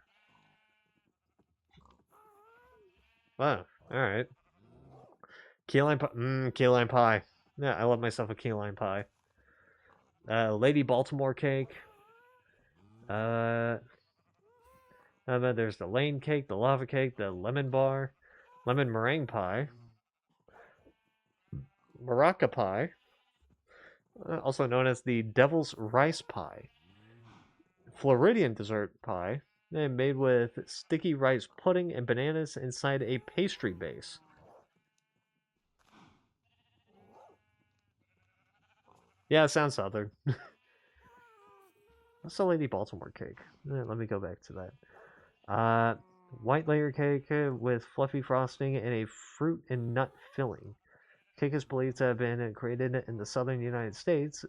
Wow, alright. Key lime pie. Key lime pie. Yeah, I love myself a key lime pie. Lady Baltimore cake. There's the Lane cake, the lava cake, the lemon bar, lemon meringue pie, maraca pie, also known as the devil's rice pie, Floridian dessert pie, made with sticky rice pudding and bananas inside a pastry base. Yeah, it sounds southern. What's the Lady Baltimore cake? Let me go back to that. White layer cake with fluffy frosting and a fruit and nut filling. Cake is believed to have been created in the southern United States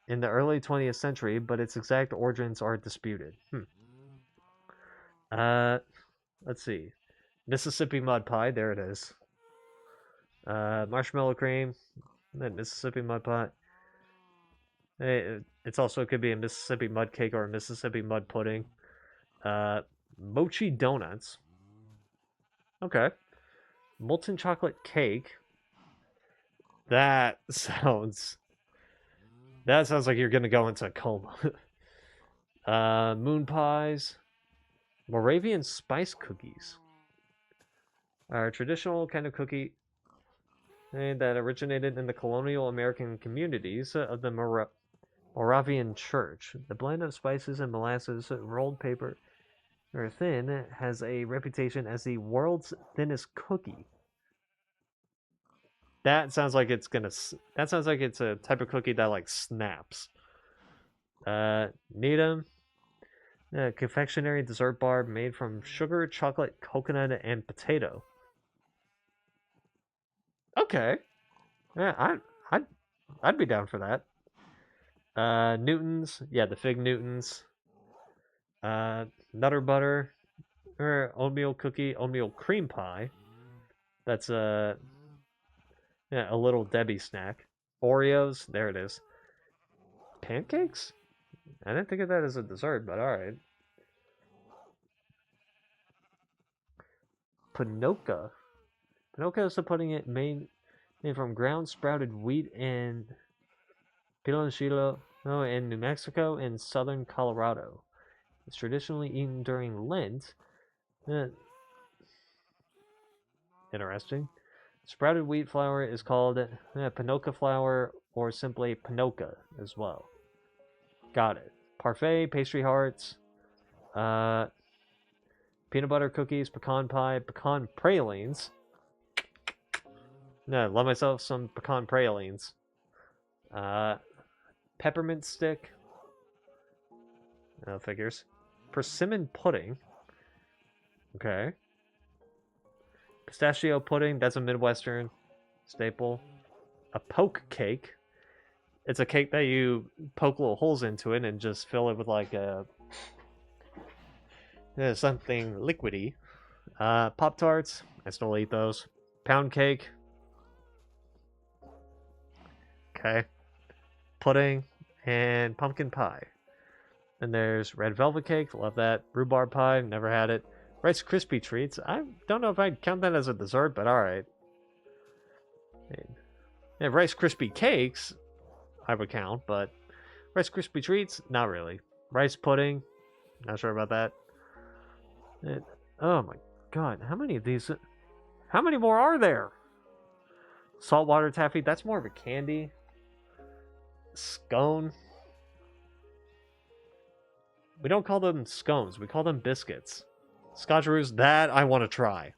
in the early 20th century, but its exact origins are disputed. Let's see. Mississippi mud pie, there it is. Marshmallow cream, that Mississippi mud pie. It's also could be a Mississippi mud cake or a Mississippi mud pudding. Mochi donuts. Okay. Molten chocolate cake. That sounds like you're gonna go into a coma. Moon pies. Moravian spice cookies are a traditional kind of cookie that originated in the colonial American communities of the Moravian Church. The blend of spices and molasses, rolled paper, or thin, has a reputation as the world's thinnest cookie. That sounds like it's a type of cookie that like snaps. Needham, a confectionery dessert bar made from sugar, chocolate, coconut, and potato. Okay, yeah, I'd be down for that. Newtons, yeah, the Fig Newtons. Nutter butter, or oatmeal cookie, oatmeal cream pie. That's a little Debbie snack. Oreos, there it is. Pancakes? I didn't think of that as a dessert, but alright. Pinoca. Pinoca is a pudding made from ground sprouted wheat and Piloncillo in New Mexico and southern Colorado. It's traditionally eaten during Lent. Interesting. Sprouted wheat flour is called Pinoca flour or simply Pinoca as well. Got it. Parfait, pastry hearts, peanut butter cookies, pecan pie, pecan pralines. No, love myself some pecan pralines. Peppermint stick. Figures. Persimmon pudding. Okay. Pistachio pudding, that's a Midwestern staple. A poke cake. It's a cake that you poke little holes into it and just fill it with like something liquidy. Pop-Tarts, I still eat those. Pound cake. Okay. Pudding and pumpkin pie. And there's red velvet cake, love that. Rhubarb pie, never had it. Rice Krispie treats, I don't know if I'd count that as a dessert, but alright. Yeah, Rice Krispie cakes, I would count, but Rice Krispie treats, not really. Rice pudding, not sure about that. Oh my god, how many of these? How many more are there? Saltwater taffy, that's more of a candy. Scone. We don't call them scones, we call them biscuits. Scotcheroos, that I want to try.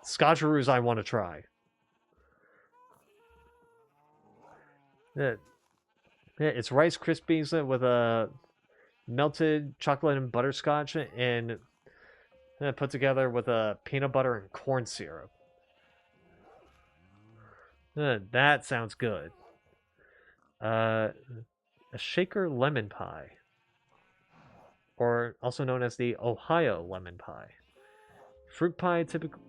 Scotcheroos, I want to try. Yeah, it's Rice Krispies with a melted chocolate and butterscotch and put together with a peanut butter and corn syrup. That sounds good. A shaker lemon pie, or also known as the Ohio lemon pie. Fruit pie, typical.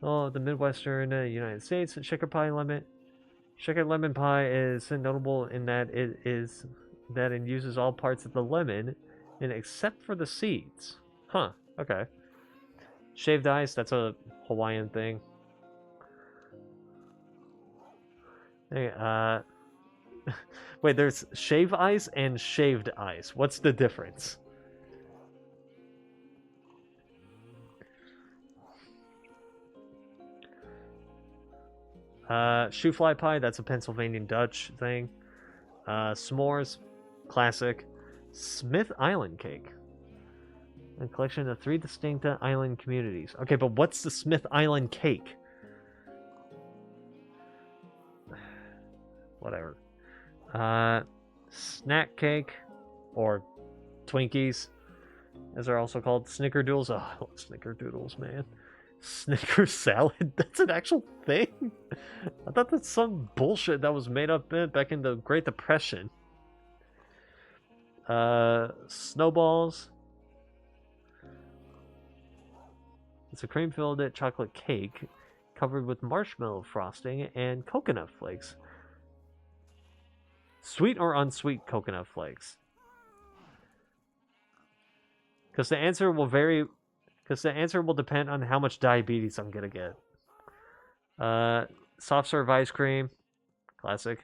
Oh, the Midwestern United States. Shaker lemon pie is notable in that it uses all parts of the lemon, and except for the seeds. Huh. Okay. Shaved ice. That's a Hawaiian thing. Hey, wait. There's shave ice and shaved ice. What's the difference? Shoe fly pie, that's a Pennsylvania Dutch thing. S'mores, classic. Smith Island cake. A collection of 3 distinct island communities. Okay, but what's the Smith Island cake? Whatever. Snack cake, or Twinkies, as they're also called. Snickerdoodles. Oh, I love Snickerdoodles, man. Snicker salad? That's an actual thing? I thought that's some bullshit that was made up back in the Great Depression. Snowballs. It's a cream-filled chocolate cake covered with marshmallow frosting and coconut flakes. Sweet or unsweet coconut flakes? Because the answer will vary. Because the answer will depend on how much diabetes I'm gonna get. Soft serve ice cream, classic.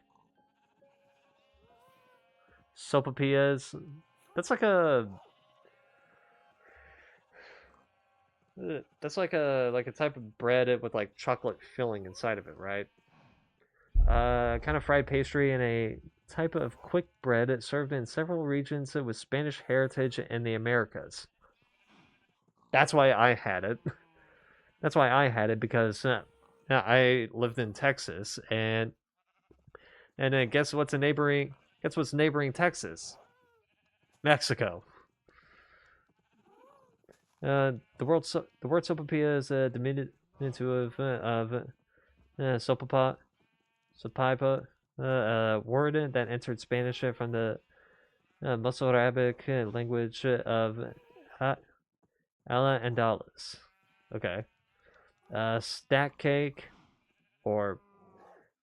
Sopapillas, that's like a type of bread with like chocolate filling inside of it, right? Kind of fried pastry and a type of quick bread served in several regions with Spanish heritage in the Americas. That's why I had it. That's why I had it, because I lived in Texas, and guess what's neighboring Texas? Mexico. The word sopapilla is a diminutive of sopapa, word that entered Spanish from the Musarabic language of Ala Andalas. Okay. Stack cake, or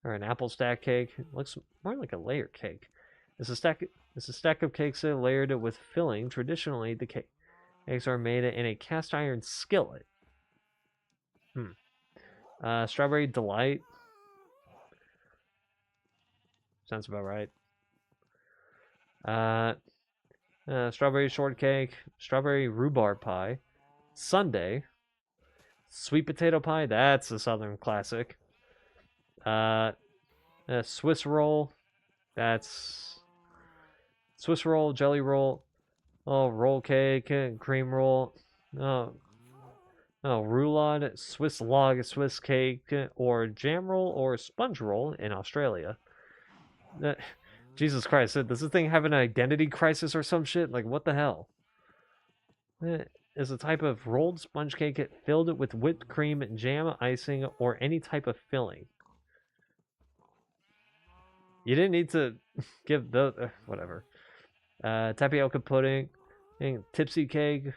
an apple stack cake. It looks more like a layer cake. It's a stack of cakes layered with filling. Traditionally, the cakes are made in a cast iron skillet. Strawberry delight. Sounds about right. Strawberry shortcake, strawberry rhubarb pie, sundae, sweet potato pie. That's a Southern classic. Swiss roll. That's Swiss roll, jelly roll. Oh, roll cake, cream roll. Oh, roulade, Swiss log, Swiss cake, or jam roll, or sponge roll in Australia. Jesus Christ, does this thing have an identity crisis or some shit? Like, what the hell? is a type of rolled sponge cake filled with whipped cream, jam, icing, or any type of filling. You didn't need to give the whatever. Tapioca pudding, tipsy cake.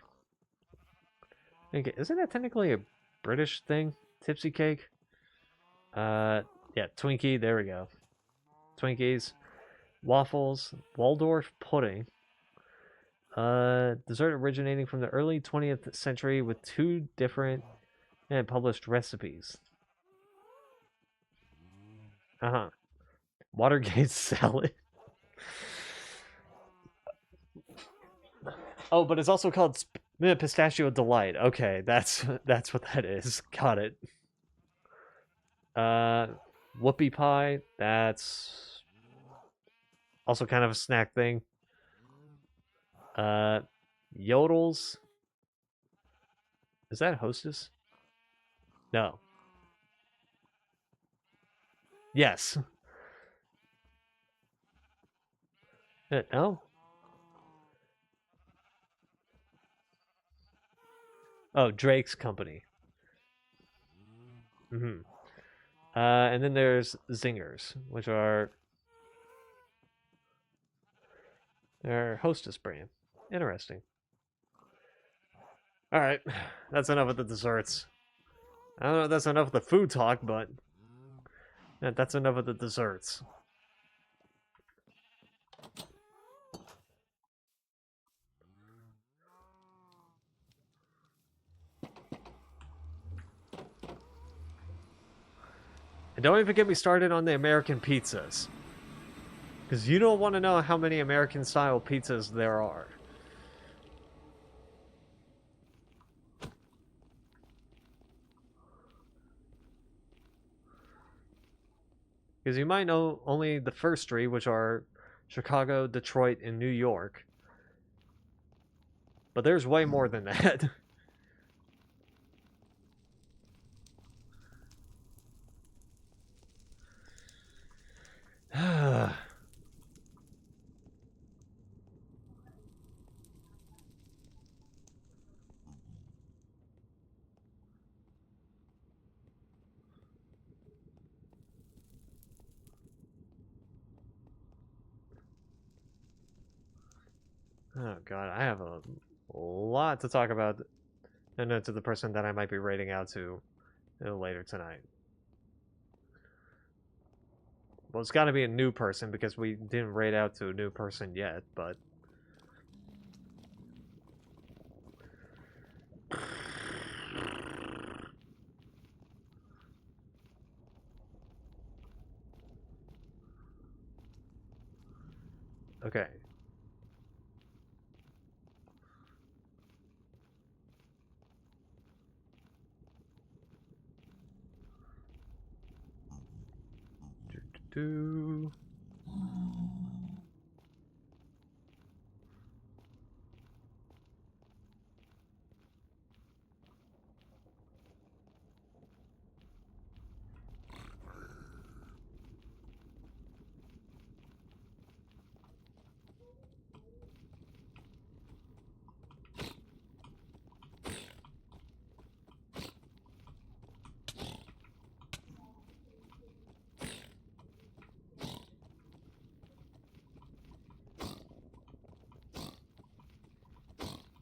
Isn't that technically a British thing? Tipsy cake. Yeah, Twinkie. There we go. Twinkies, waffles, Waldorf pudding. Dessert originating from the early 20th century with 2 different and published recipes. Watergate salad. Oh, but it's also called pistachio delight. Okay, that's what that is. Got it. Whoopie pie. That's also kind of a snack thing. Yodels. Is that Hostess? No. Yes. No? Oh, Drake's Company. And then there's Zingers, which are their Hostess brand. Interesting. All right, that's enough of the desserts. I don't know if that's enough of the food talk, but that's enough of the desserts. And don't even get me started on the American pizzas. Because you don't want to know how many American-style pizzas there are. Because you might know only the first 3, which are Chicago, Detroit, and New York. But there's way more than that. Oh god, I have a lot to talk about, and to the person that I might be raiding out to later tonight. Well, it's got to be a new person because we didn't raid out to a new person yet, but... Okay. Do.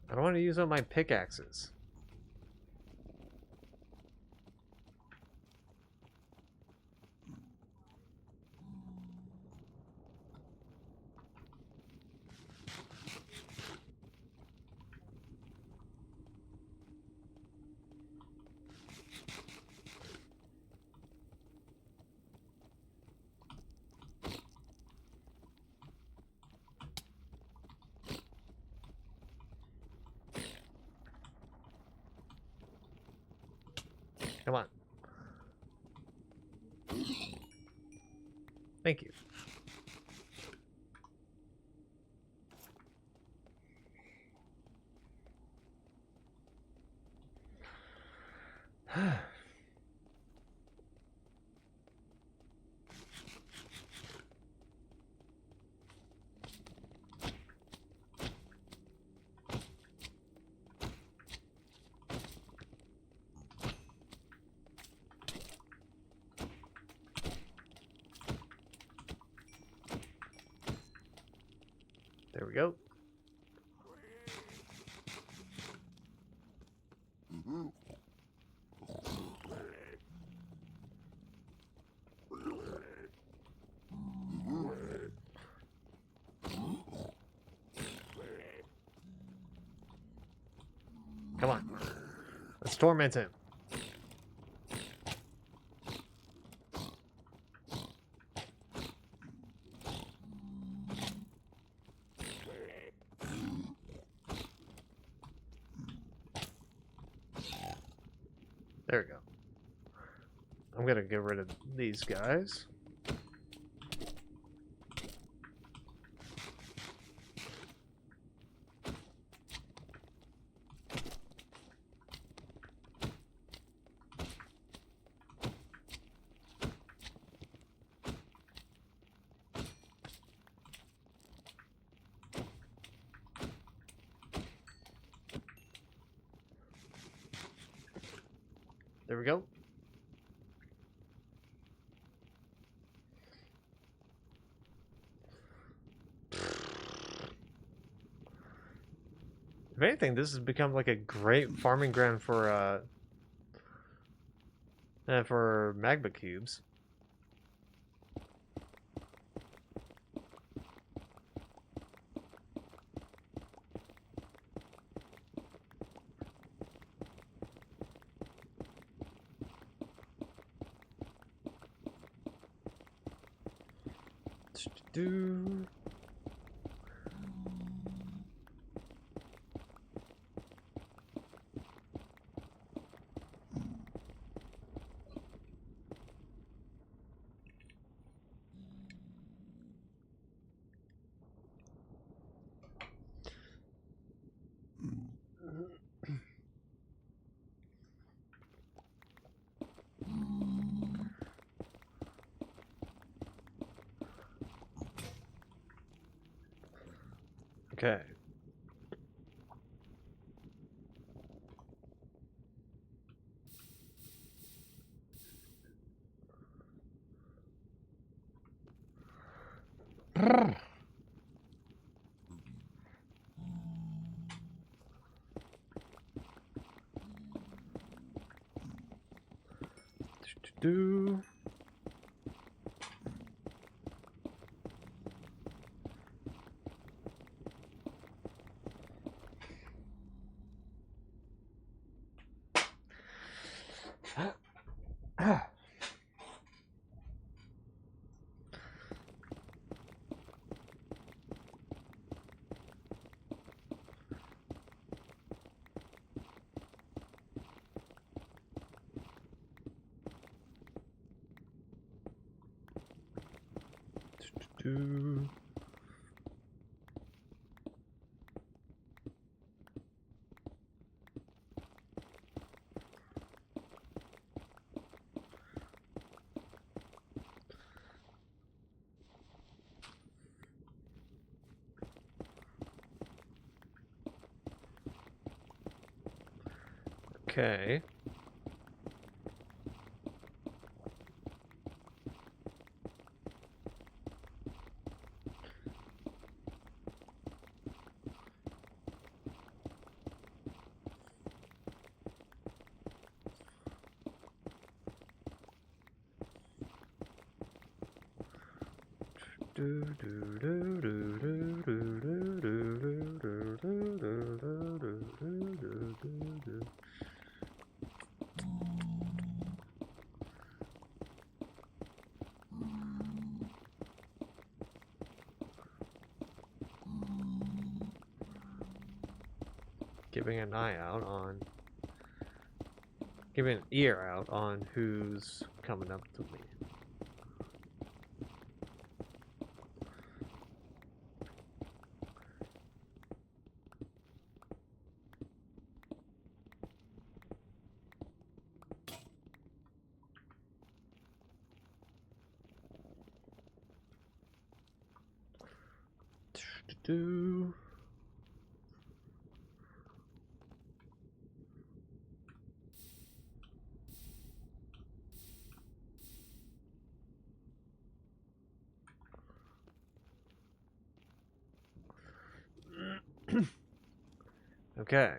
I don't want to use all my pickaxes. Come on. Thank you. There we go. Come on. Let's torment him. There we go. I'm gonna get rid of these guys. There we go. If anything, this has become like a great farming ground for magma cubes. Do. Okay. Do. Do. Okay. Giving an eye out on, giving an ear out on who's coming up to me. Do. Okay.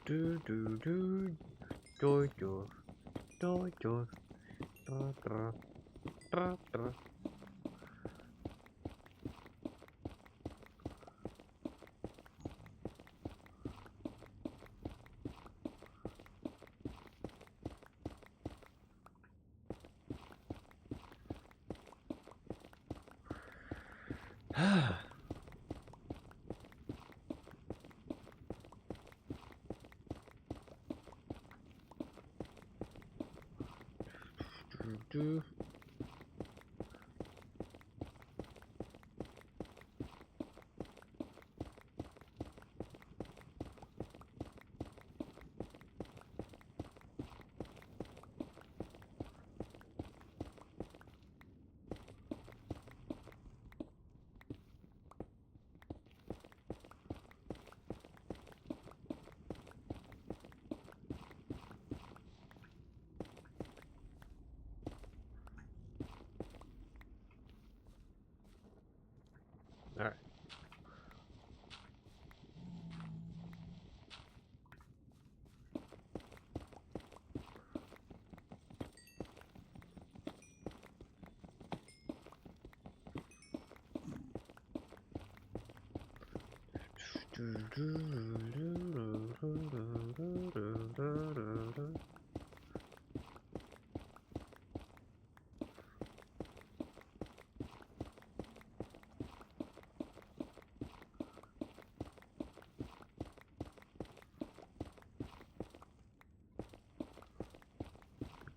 Do do do do do do do da da da da. Do. All right.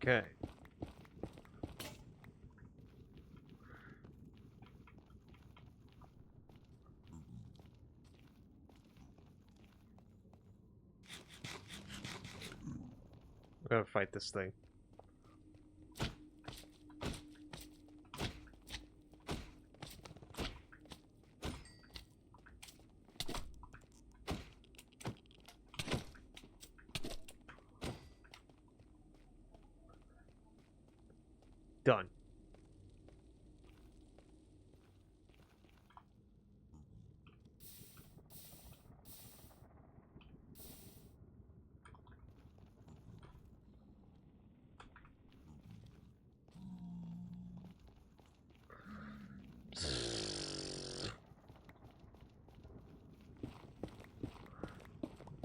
Okay. We gotta fight this thing. Done.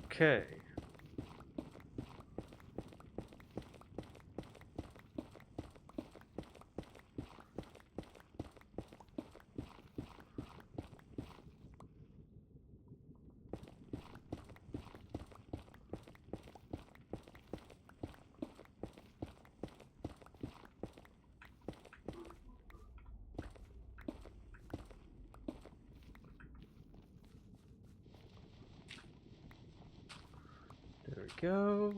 Okay. There we go.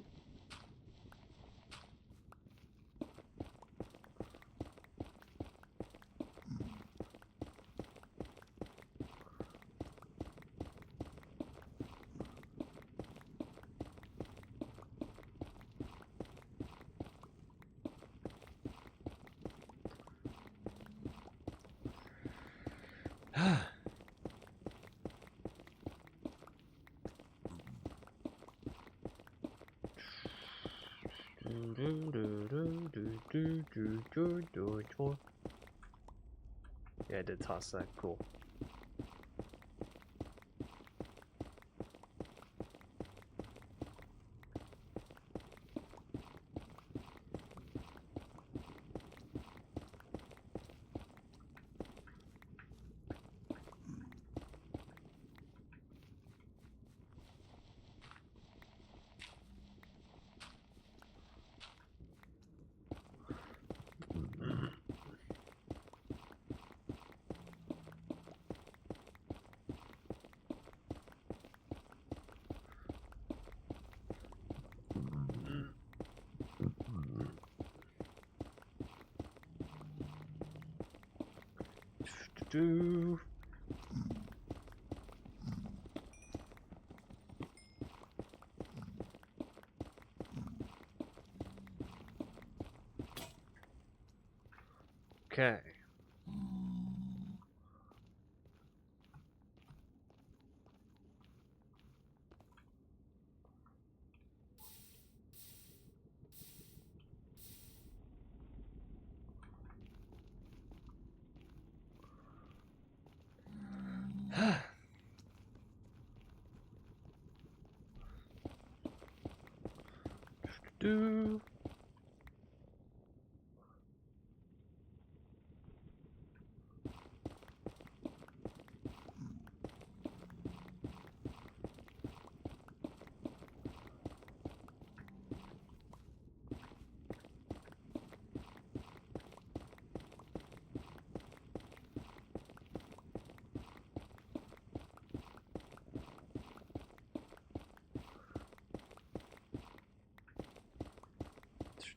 Yeah, I did toss that. Cool. Do. Okay. Do.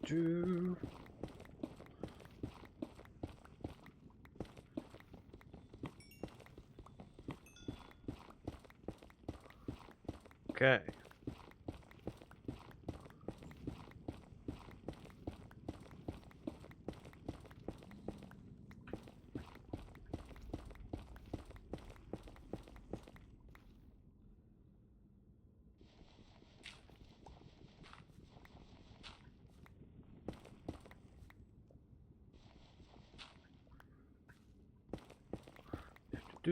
Do. Okay.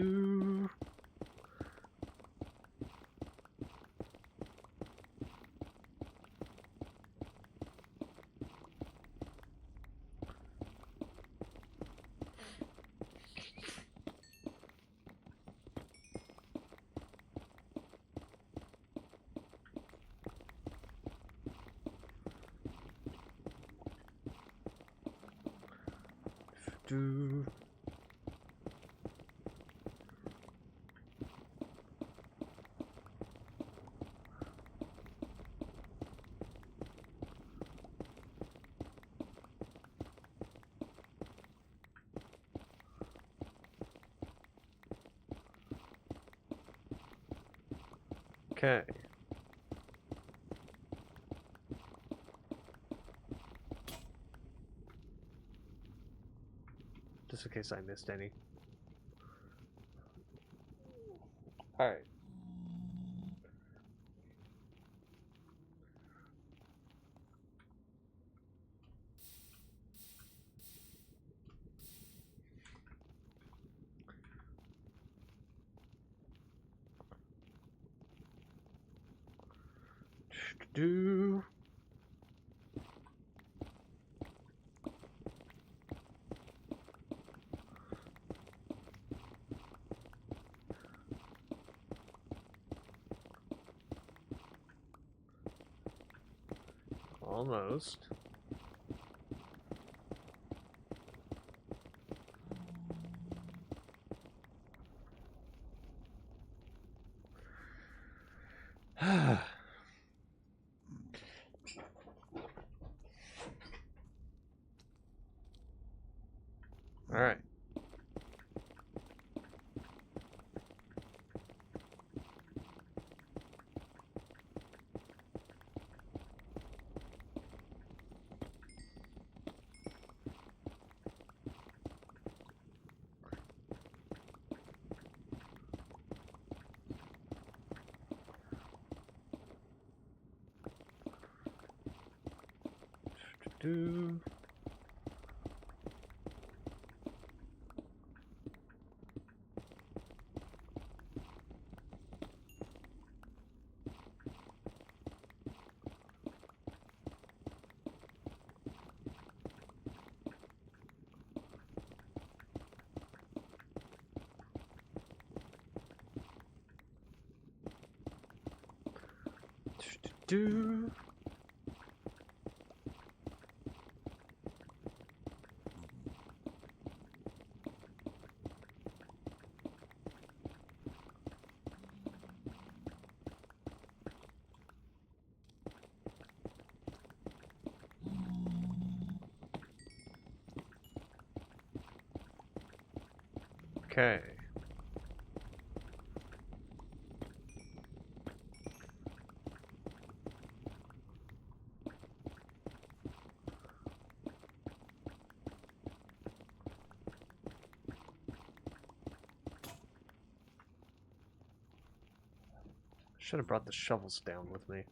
Do. Do. Okay. Just in case I missed any. Alright. Do. Almost. All right. Do. Do. Okay. Should have brought the shovels down with me.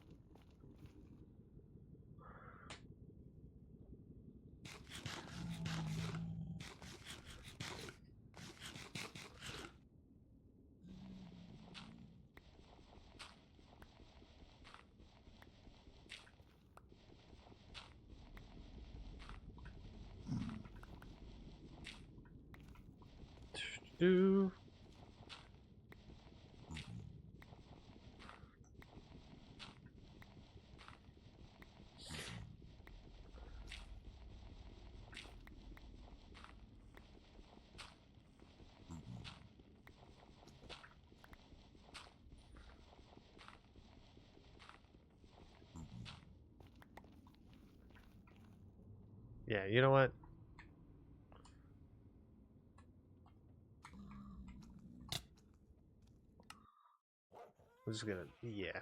Do. Yeah, you know what? I'm just gonna, yeah.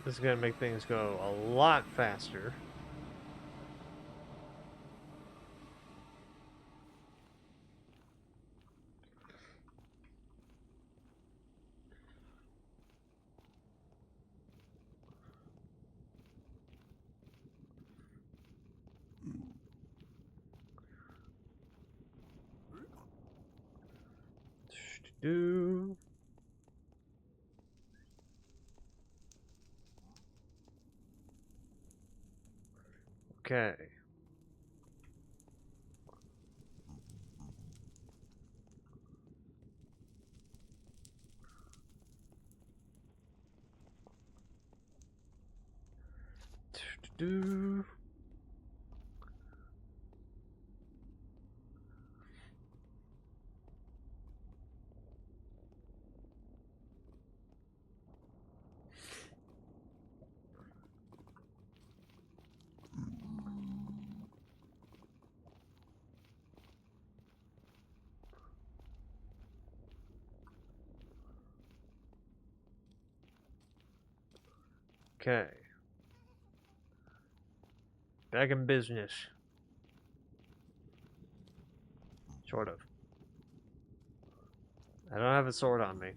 This is gonna make things go a lot faster. Do. Okay. Do. Okay. Back in business. Sort of. I don't have a sword on me.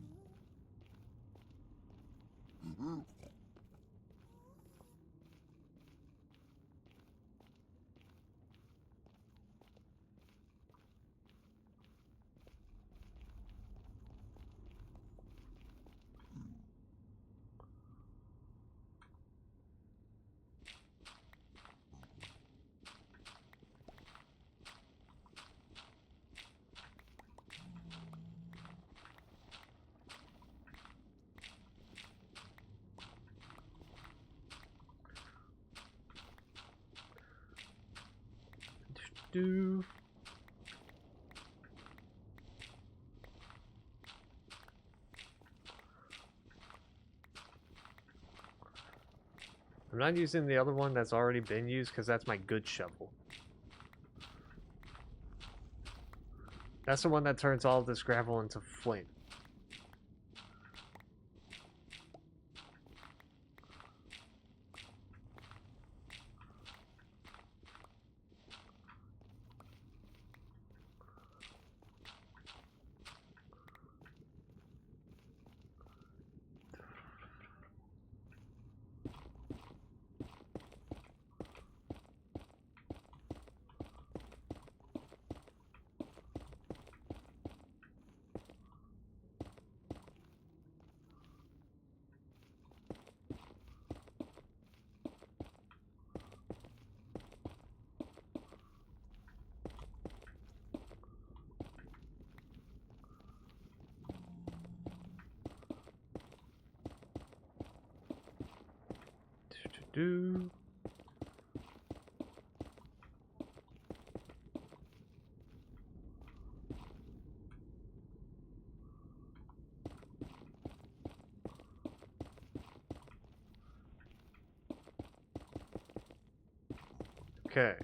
Do. I'm not using the other one that's already been used because that's my good shovel. That's the one that turns all this gravel into flint. Do. Okay.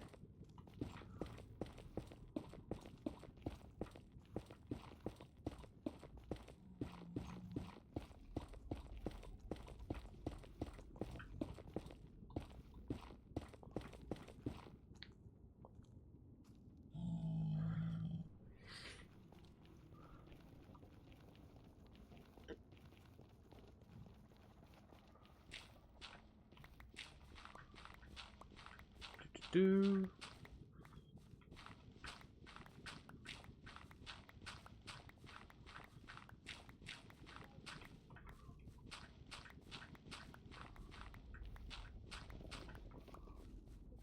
Do.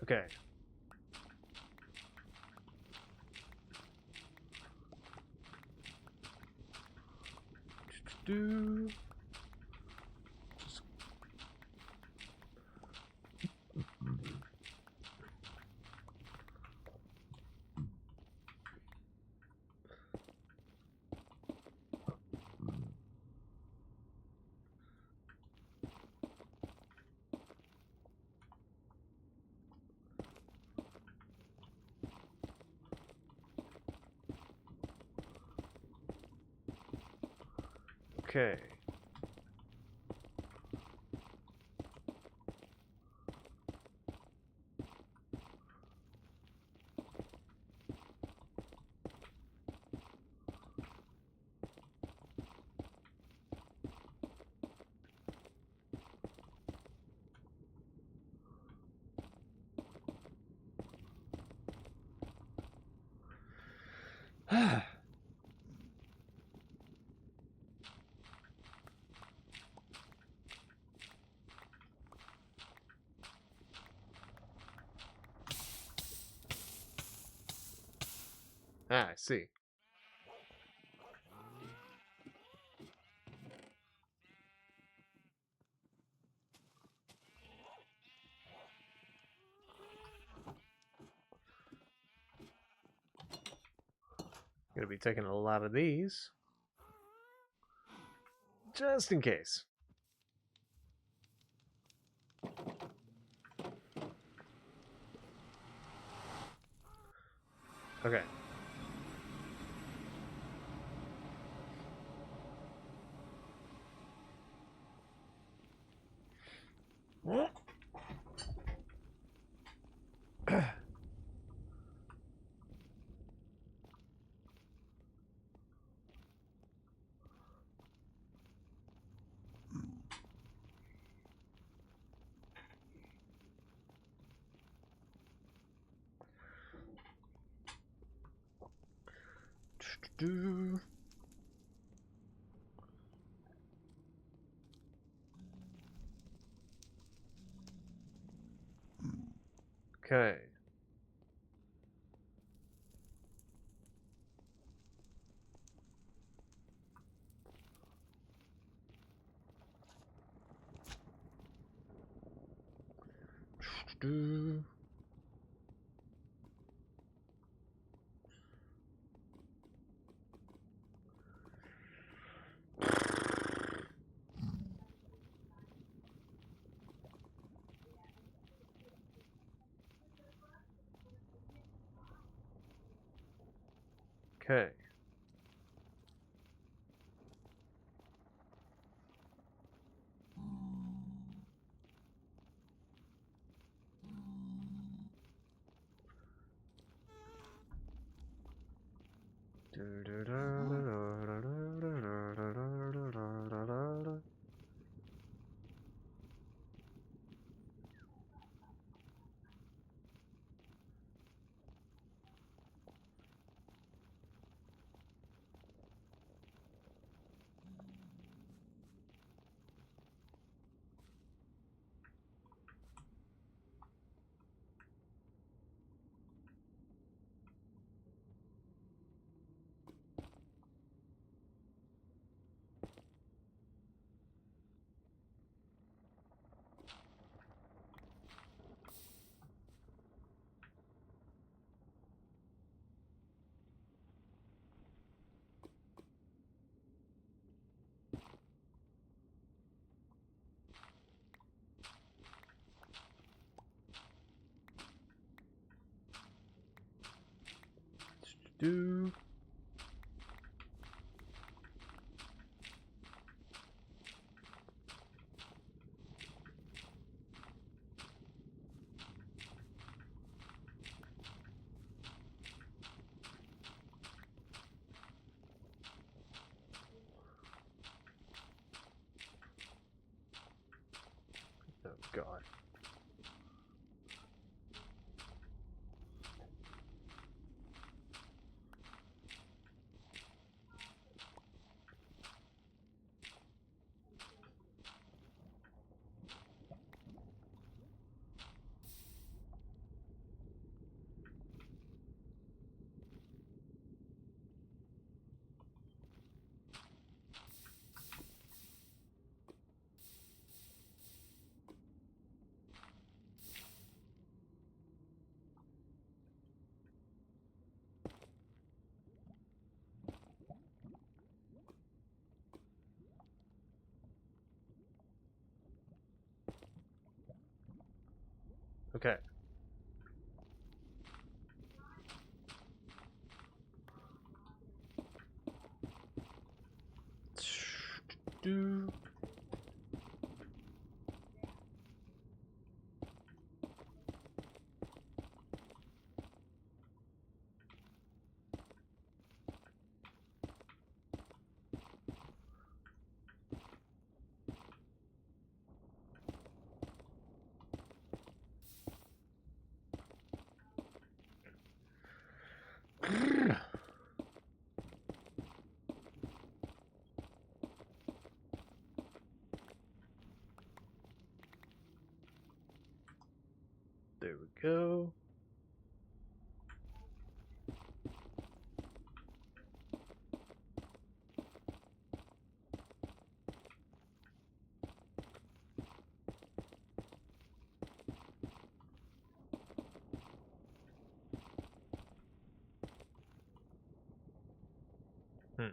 Okay. Do. Okay. I see. Gonna be taking a lot of these. Just in case. Okay. Do. Okay. Do. Okay. Do. Oh God. Okay. Do. There we go. Hmm.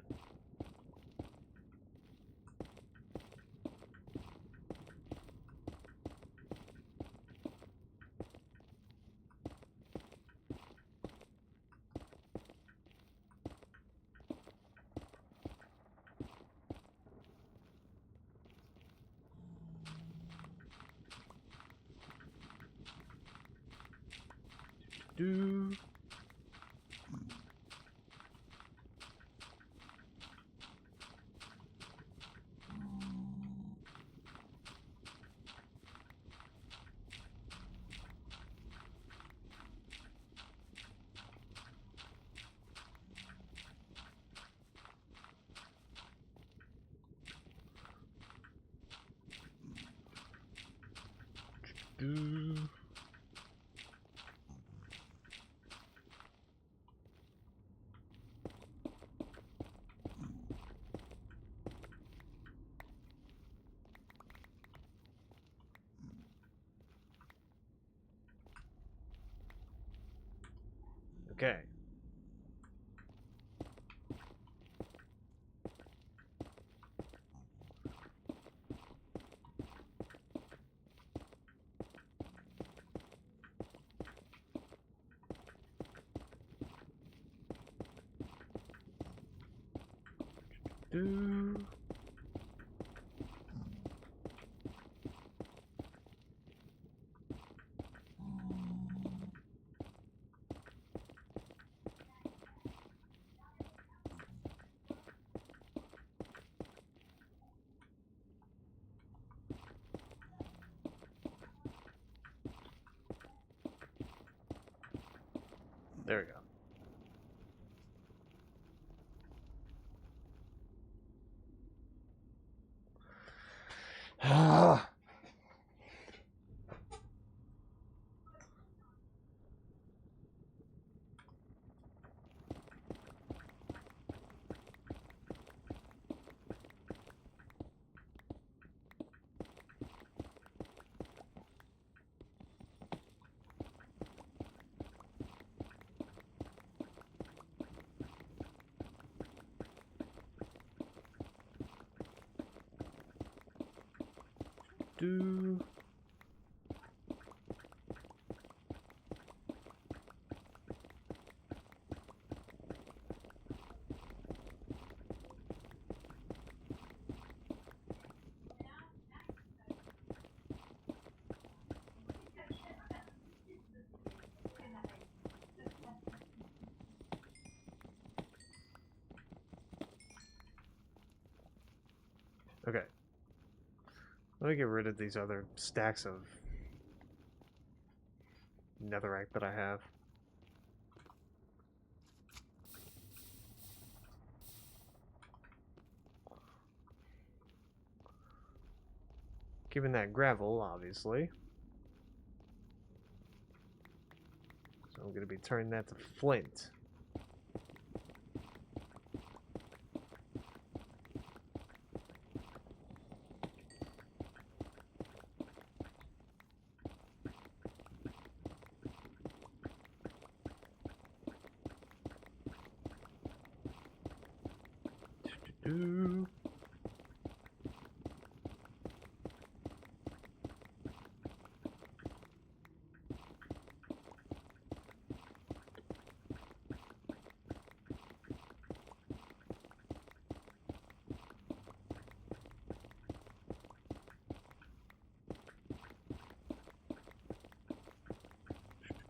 Do. Do. Okay. Do. There we go. Ah. Do. Okay. Let me get rid of these other stacks of netherite that I have. Keeping that gravel, obviously. So I'm going to be turning that to flint. Do-do-do.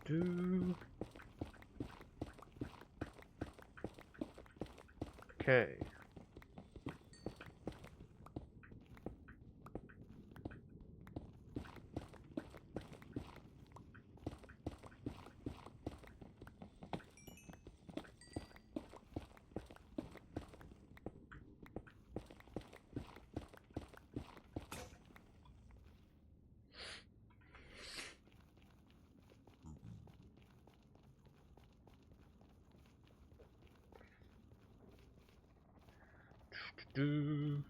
Do. Okay. Do.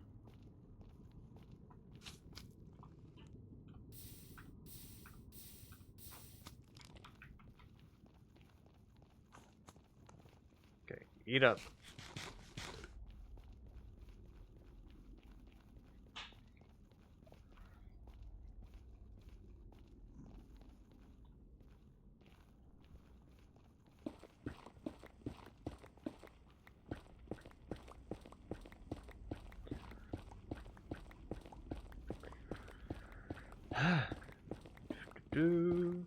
Okay, eat up. Do.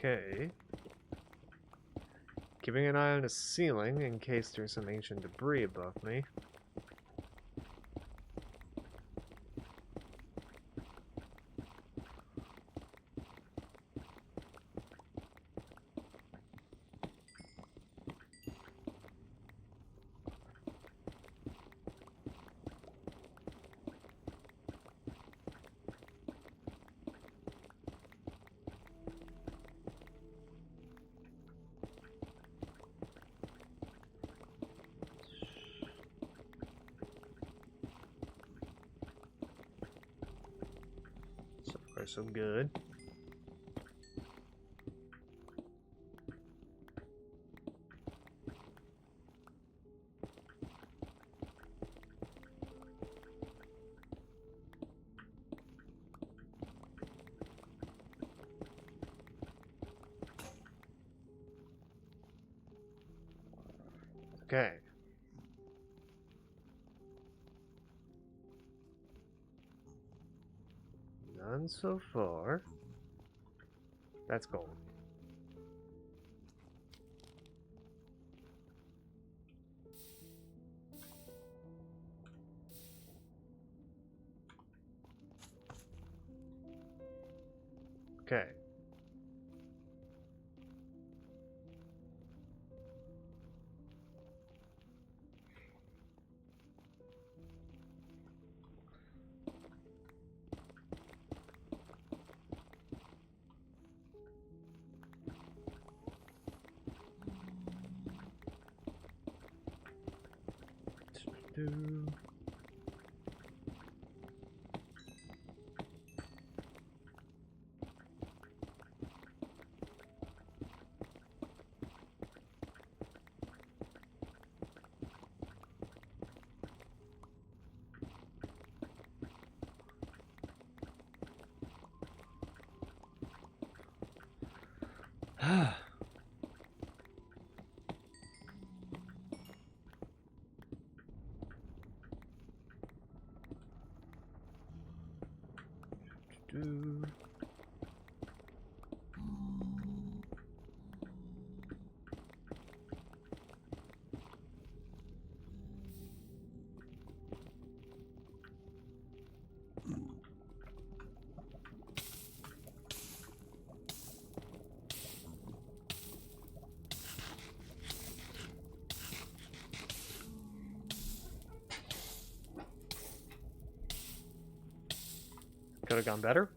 Okay. Keeping an eye on the ceiling in case there's some ancient debris above me. So far, so good. Okay. None so far. That's gold. Okay. Do. Do. Could have gone better.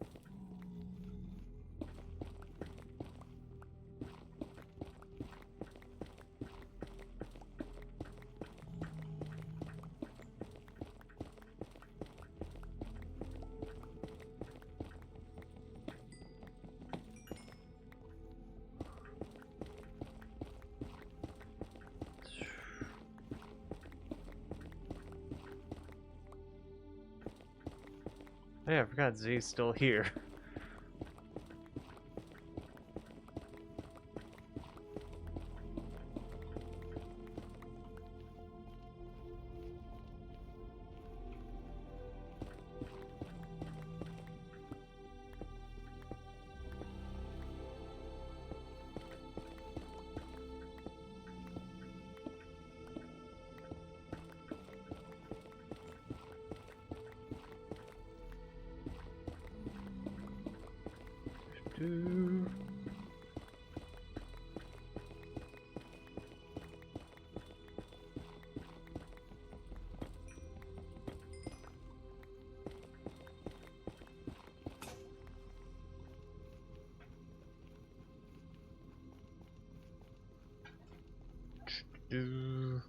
Hey, I forgot Z's still here. Do. Do.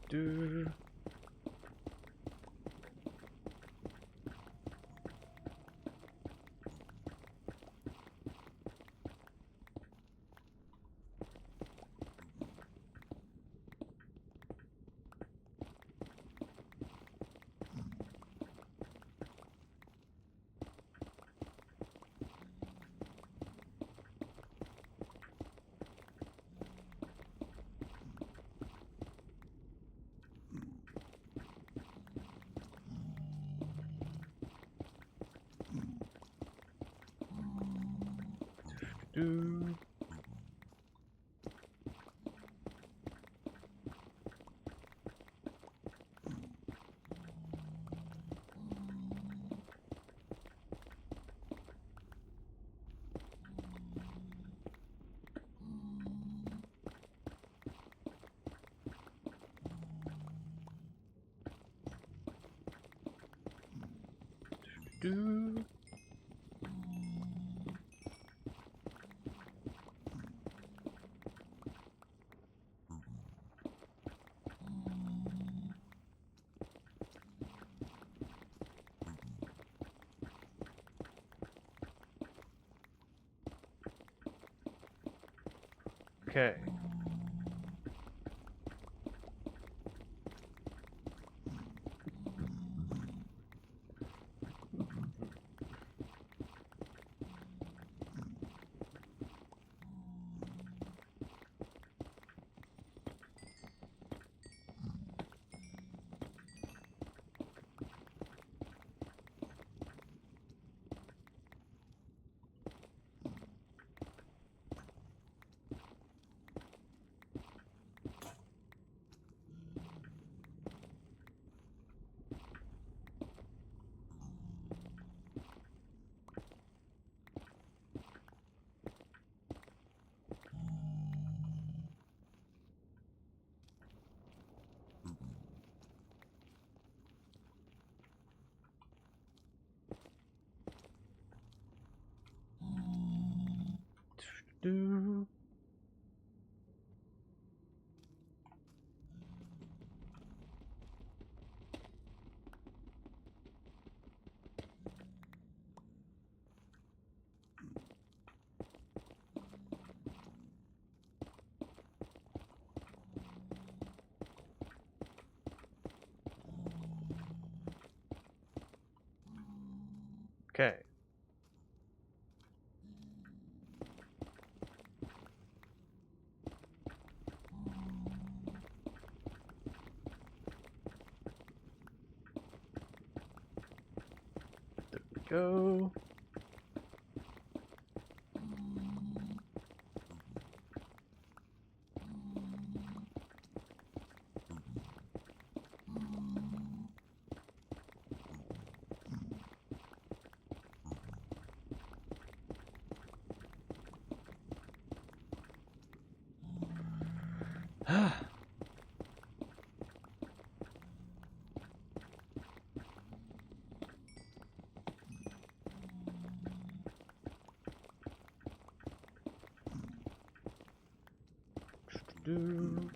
Do. Do. Do. Okay. Do. Okay. There we go. Do.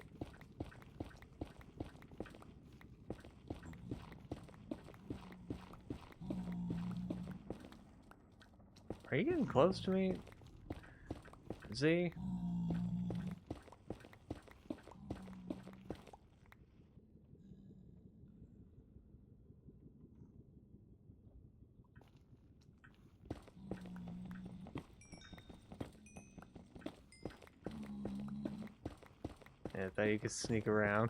Are you getting close to me? Z? Yeah, I thought you could sneak around.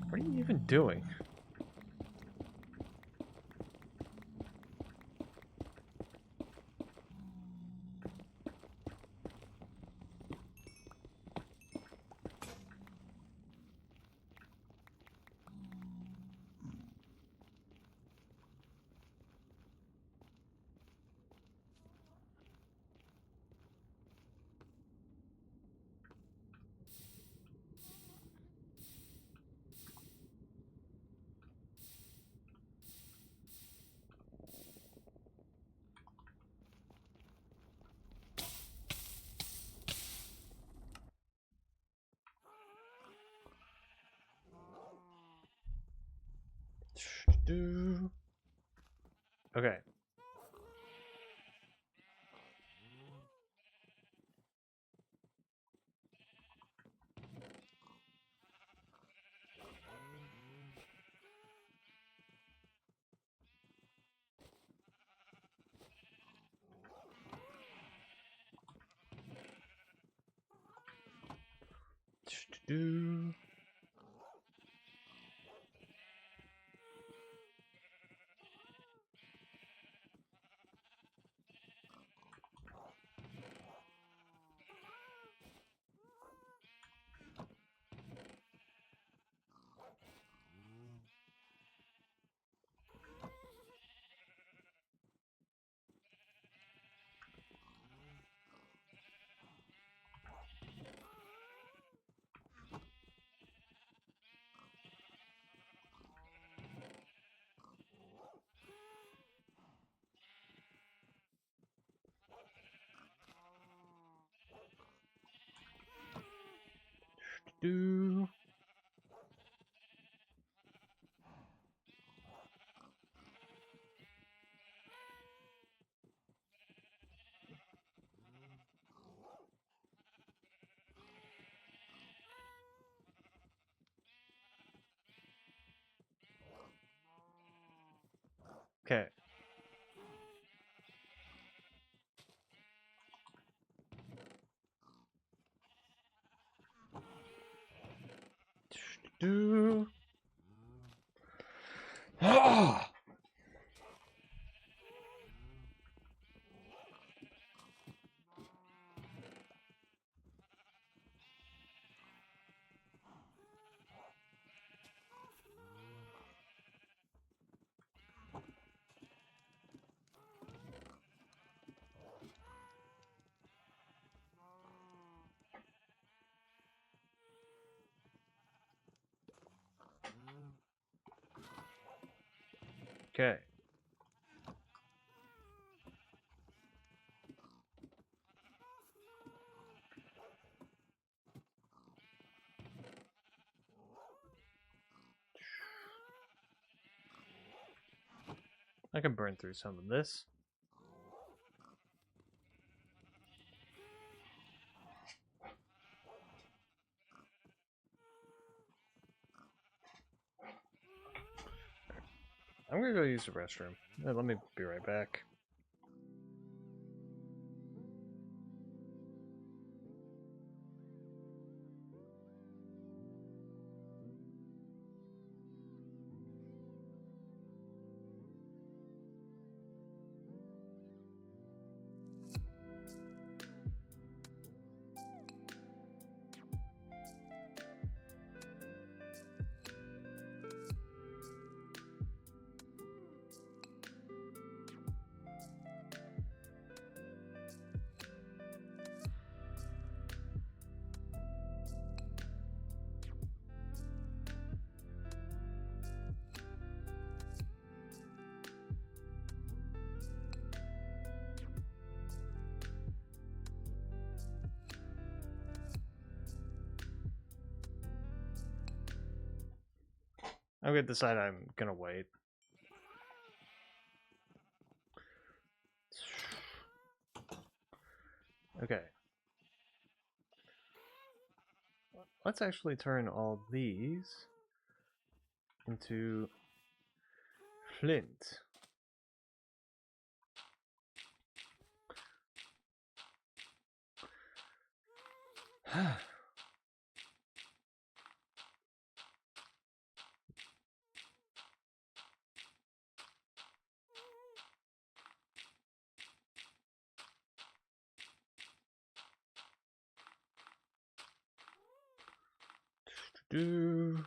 What are you even doing? Do. Okay. Do. Do. Okay. Do. Ah! Okay. I can burn through some of this. I'm gonna go use the restroom. Let me be right back. I'm gonna decide I'm gonna wait. Okay. Let's actually turn all these into flint. Do.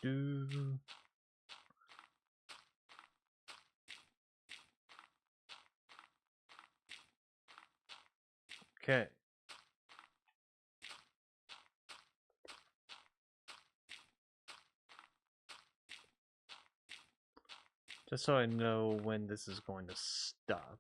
Do. Okay. Just so I know when this is going to stop.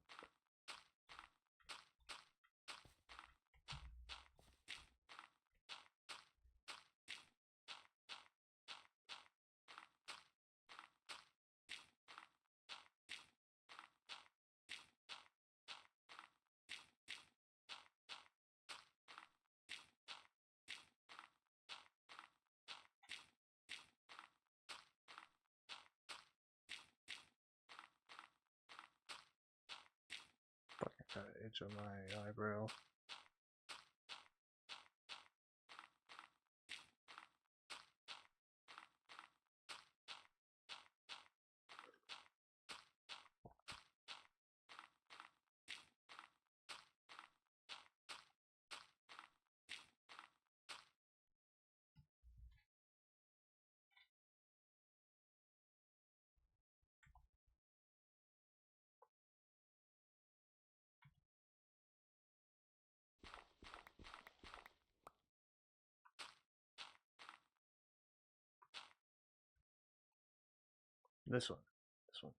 Fucking got an itch on my eyebrow. This one. This one.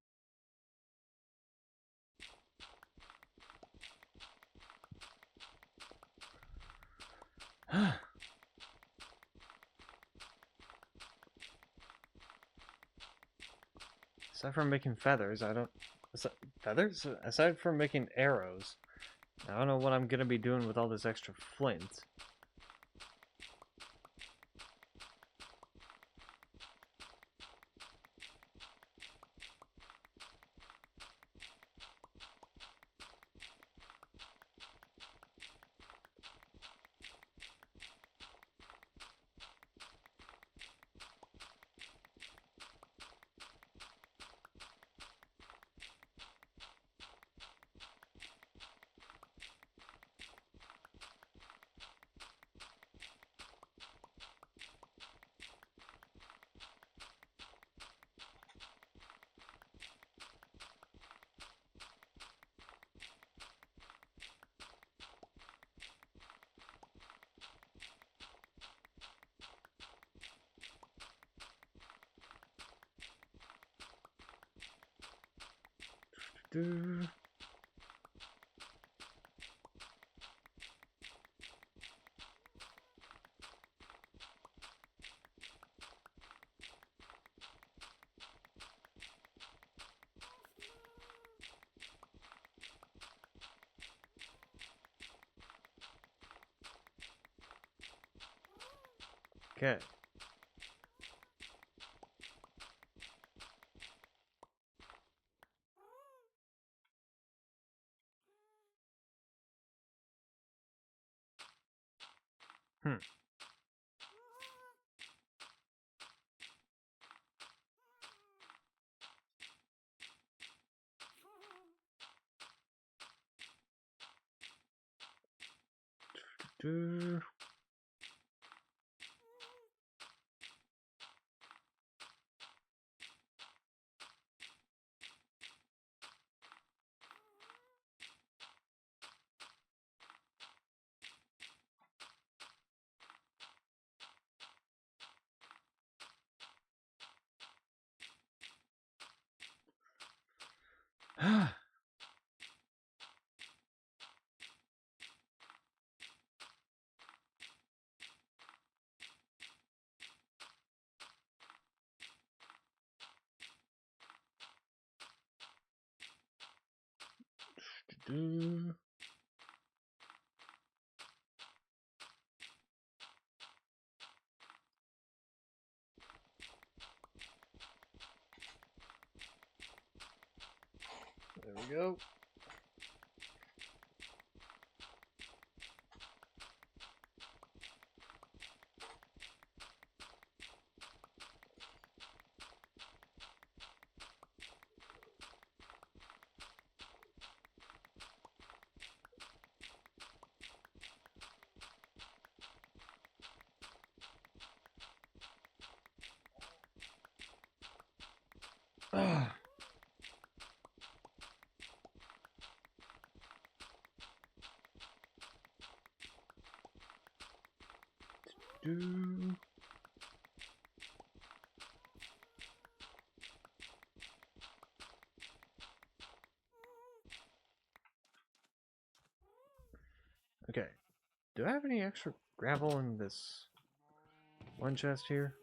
Aside from making feathers, I don't... Feathers? Aside from making arrows, I don't know what I'm gonna be doing with all this extra flint. Do. Okay. Hmm. Do. Do. There we go. Ah. Do. Okay. Do I have any extra gravel in this one chest here?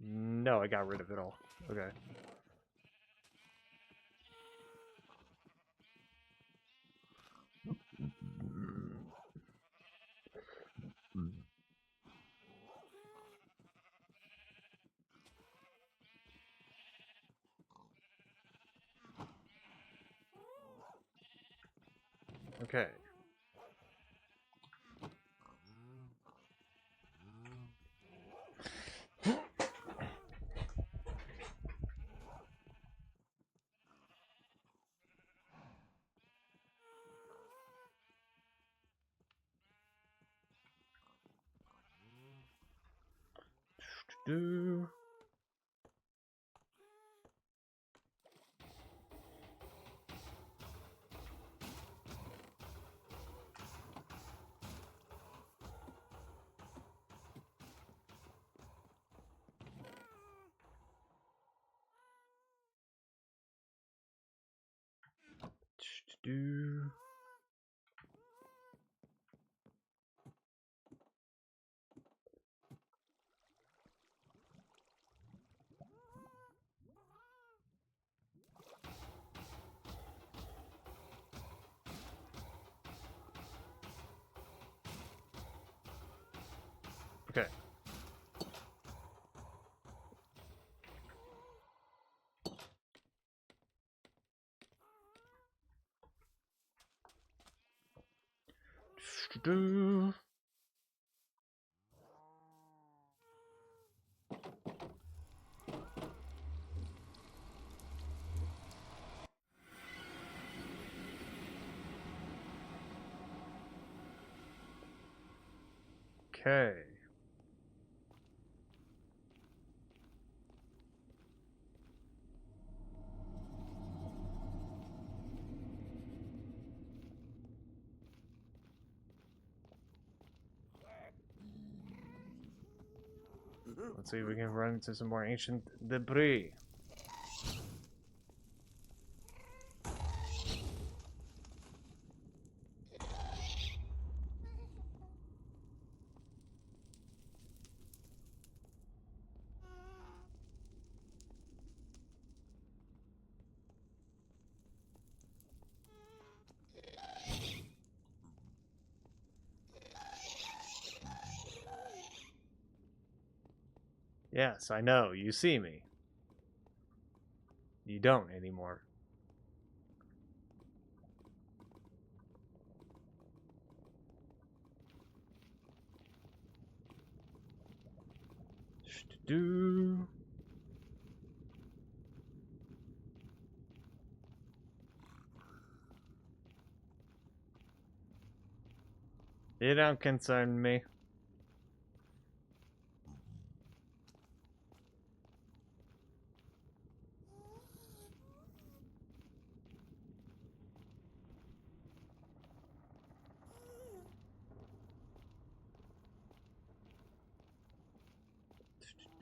No, I got rid of it all. Okay. Okay. Do. Do. Okay. Do. Okay. Let's see if we can run into some more ancient debris. Yes, I know. You see me. You don't anymore. Do. It don't concern me.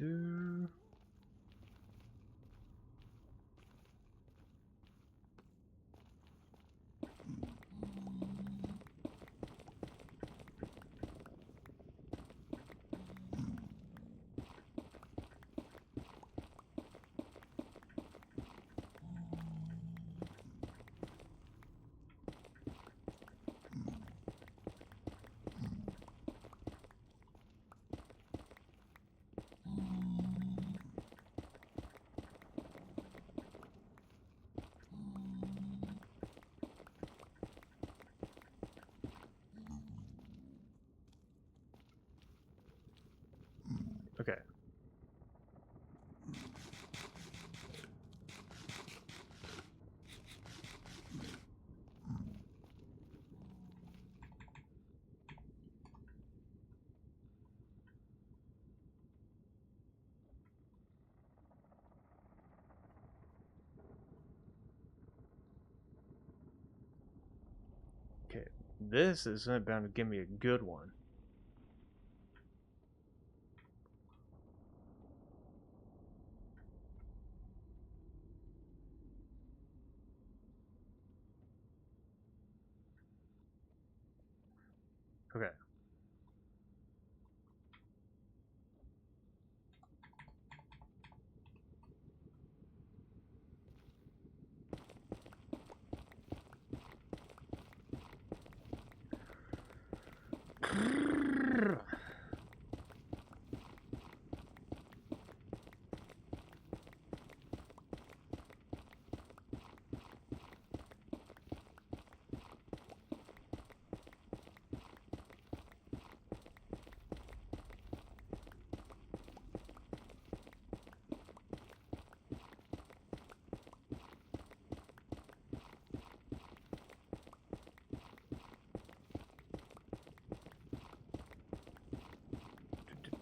Do. Okay. Okay. This is bound to give me a good one. Okay.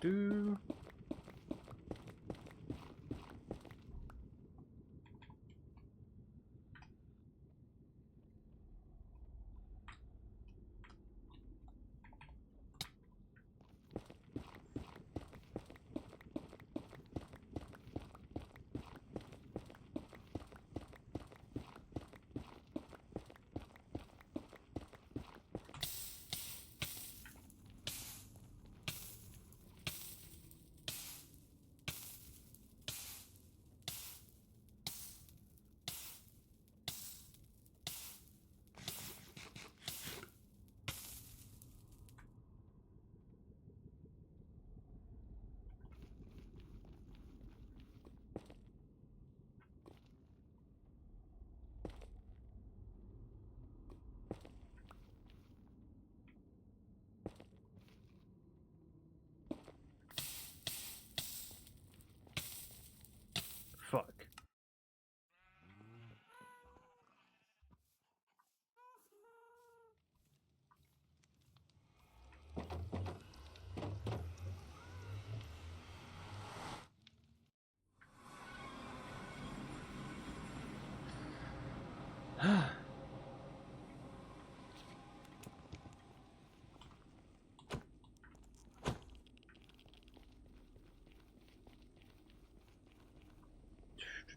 Do. Fuck.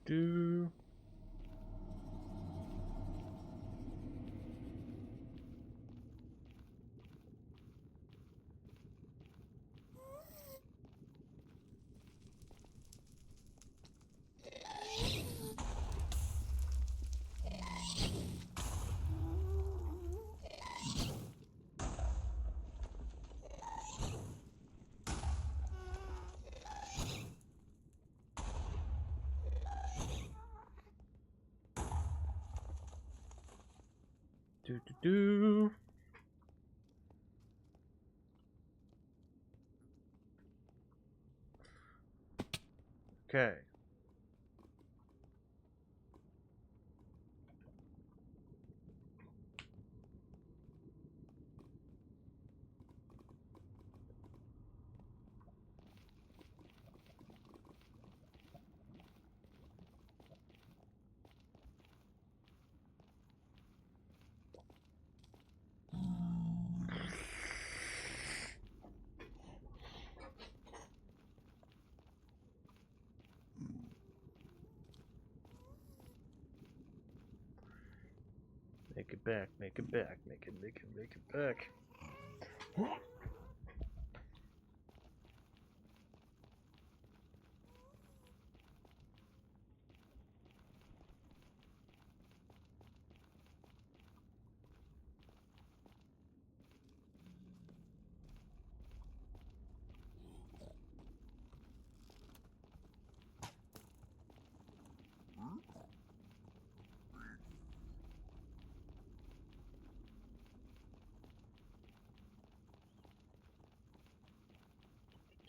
Do. Do. Okay. Make it back, make it back, make it back.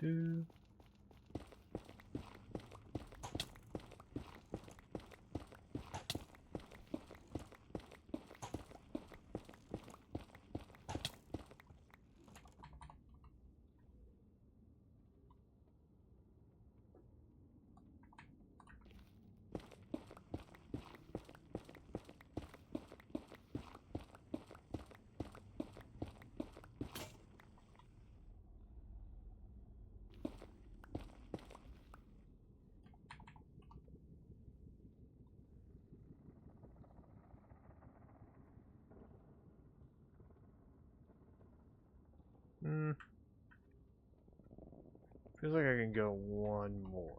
Do. Feels like I can go one more.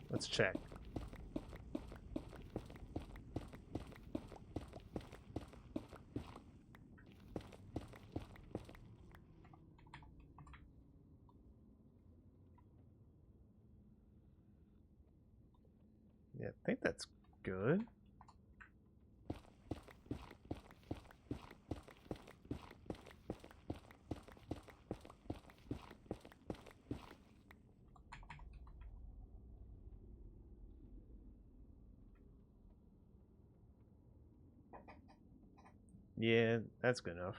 Let's check. Yeah, I think that's good. Yeah, that's good enough.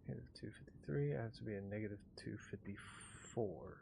Negative 253. I have to be a negative 254.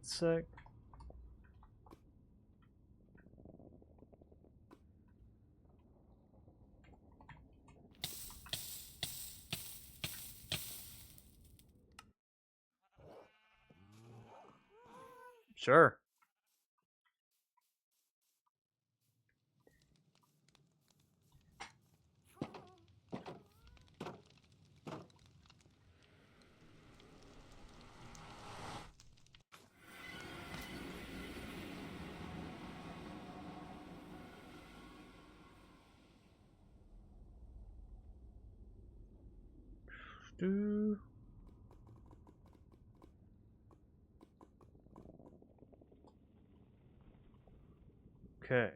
sec. Sure. Do. Okay.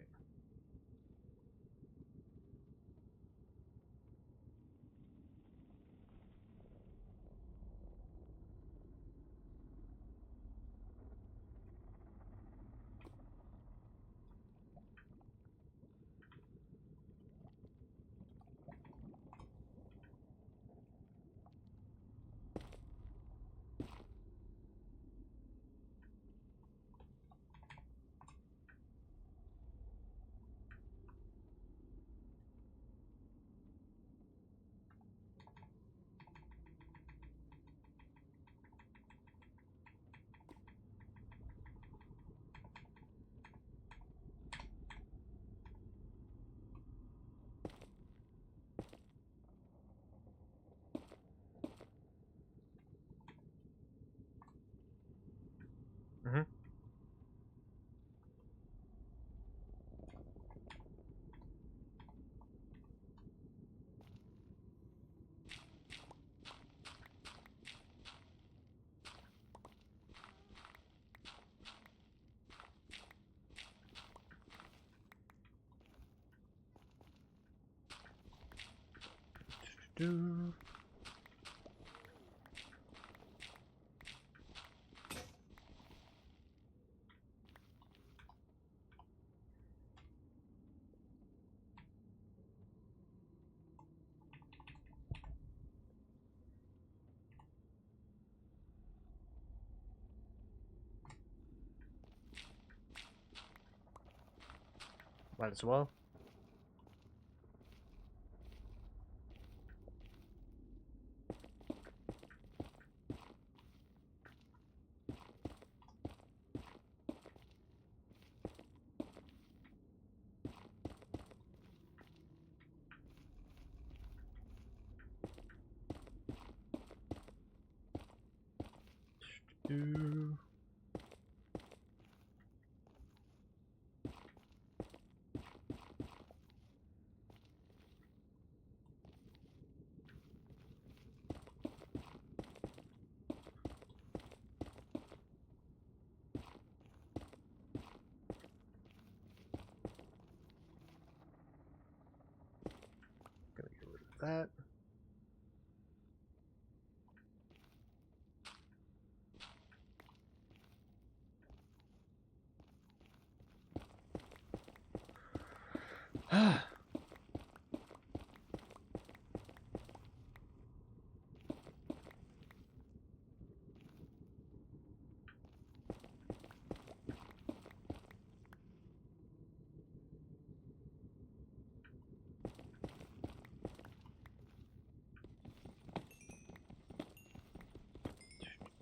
Mm-hmm. Do. Might as well. Do. Gonna get rid of that.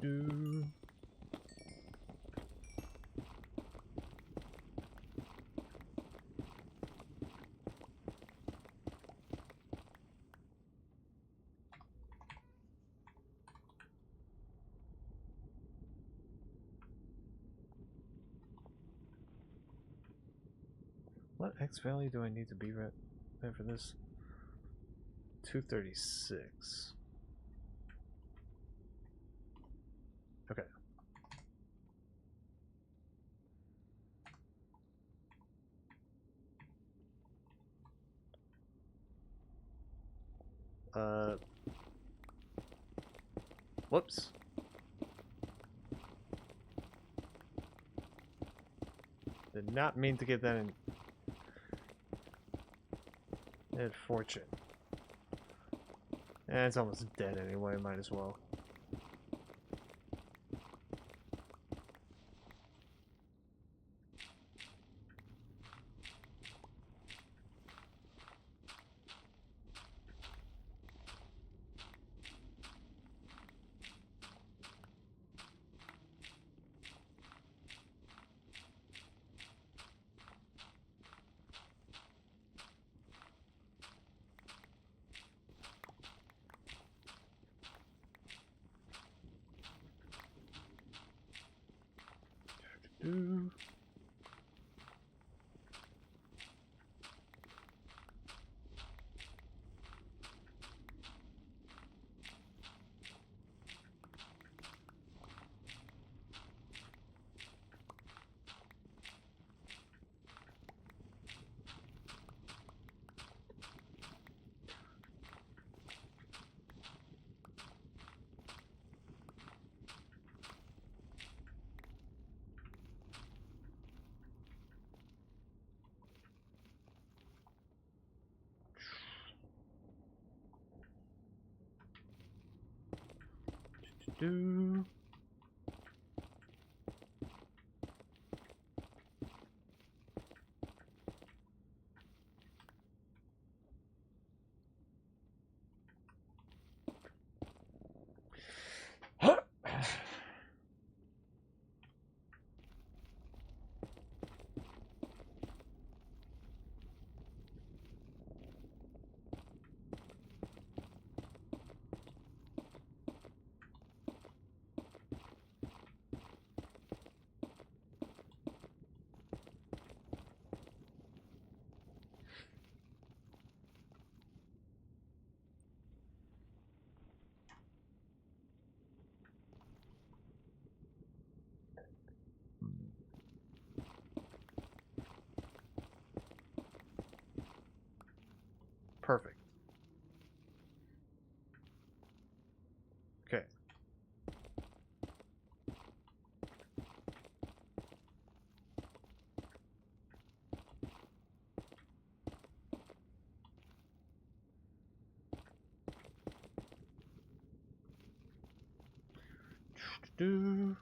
Do. What X value do I need to be right there for this? 236. Okay. Whoops. Did not mean to get that in. Had fortune. Eh, it's almost dead anyway, might as well. Do. Perfect. Okay. Do.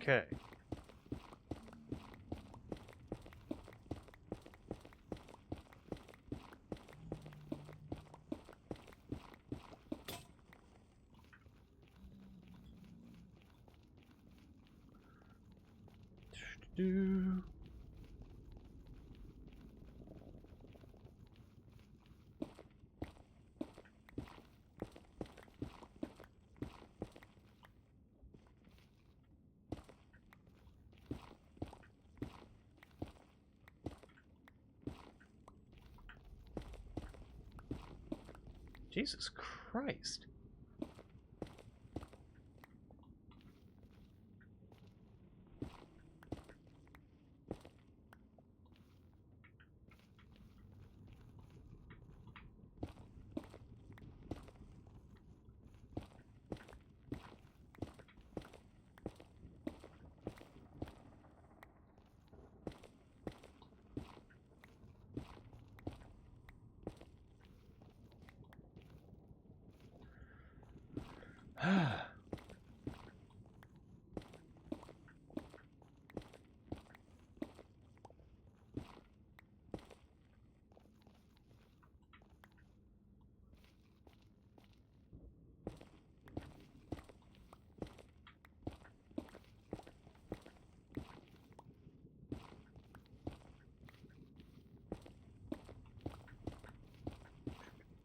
Okay. Do. Jesus Christ.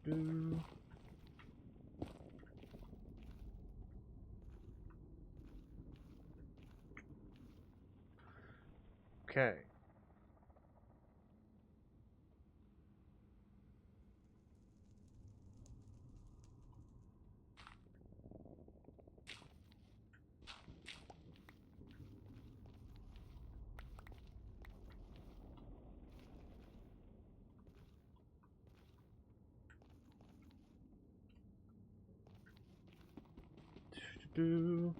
Do. Okay. Do.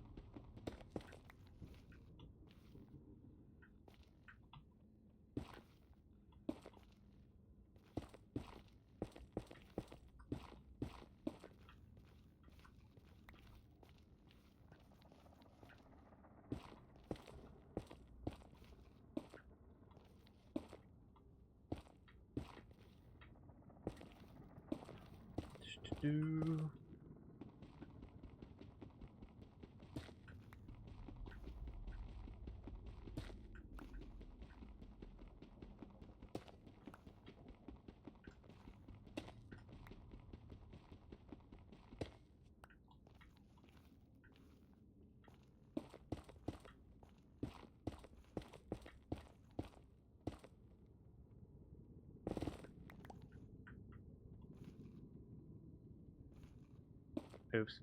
Do. Oops.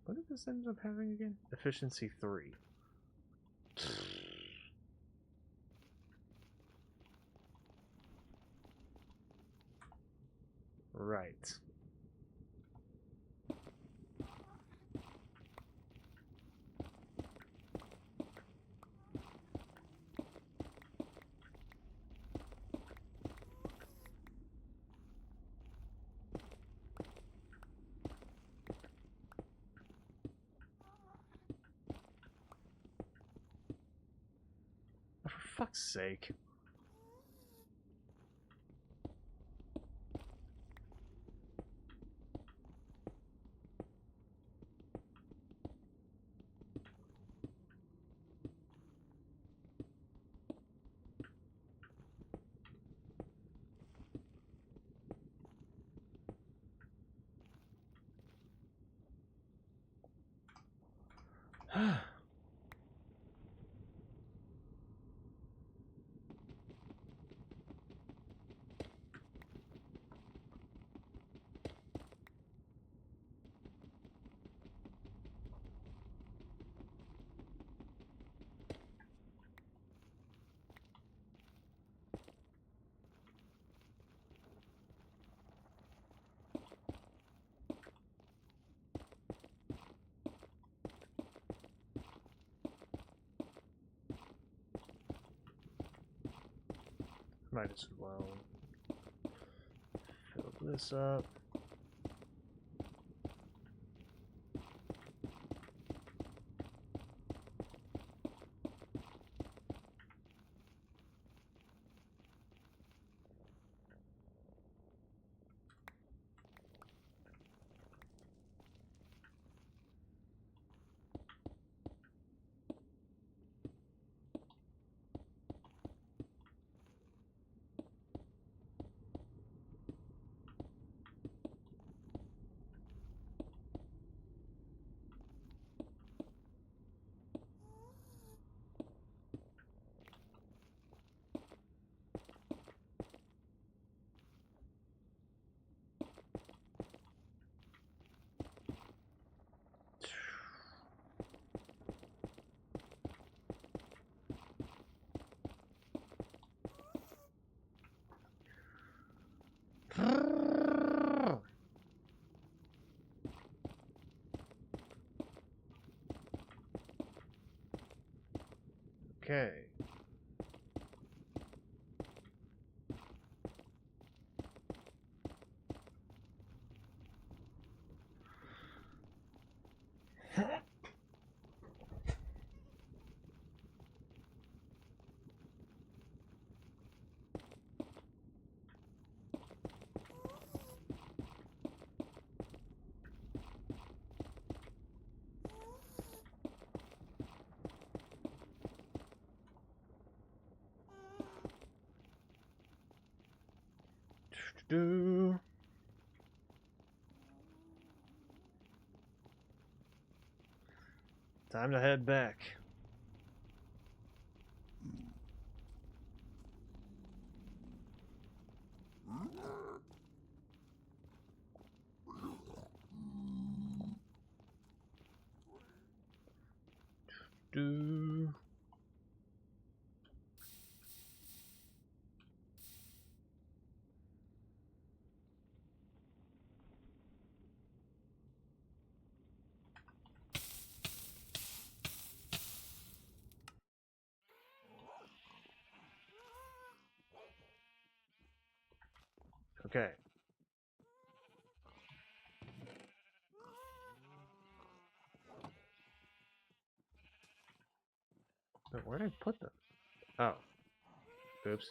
What did this end up having again? Efficiency 3. Right. For fuck's sake. Might as well fill this up. Okay. Do. Time to head back. Do. Okay. But where did I put them? Oh. Oops.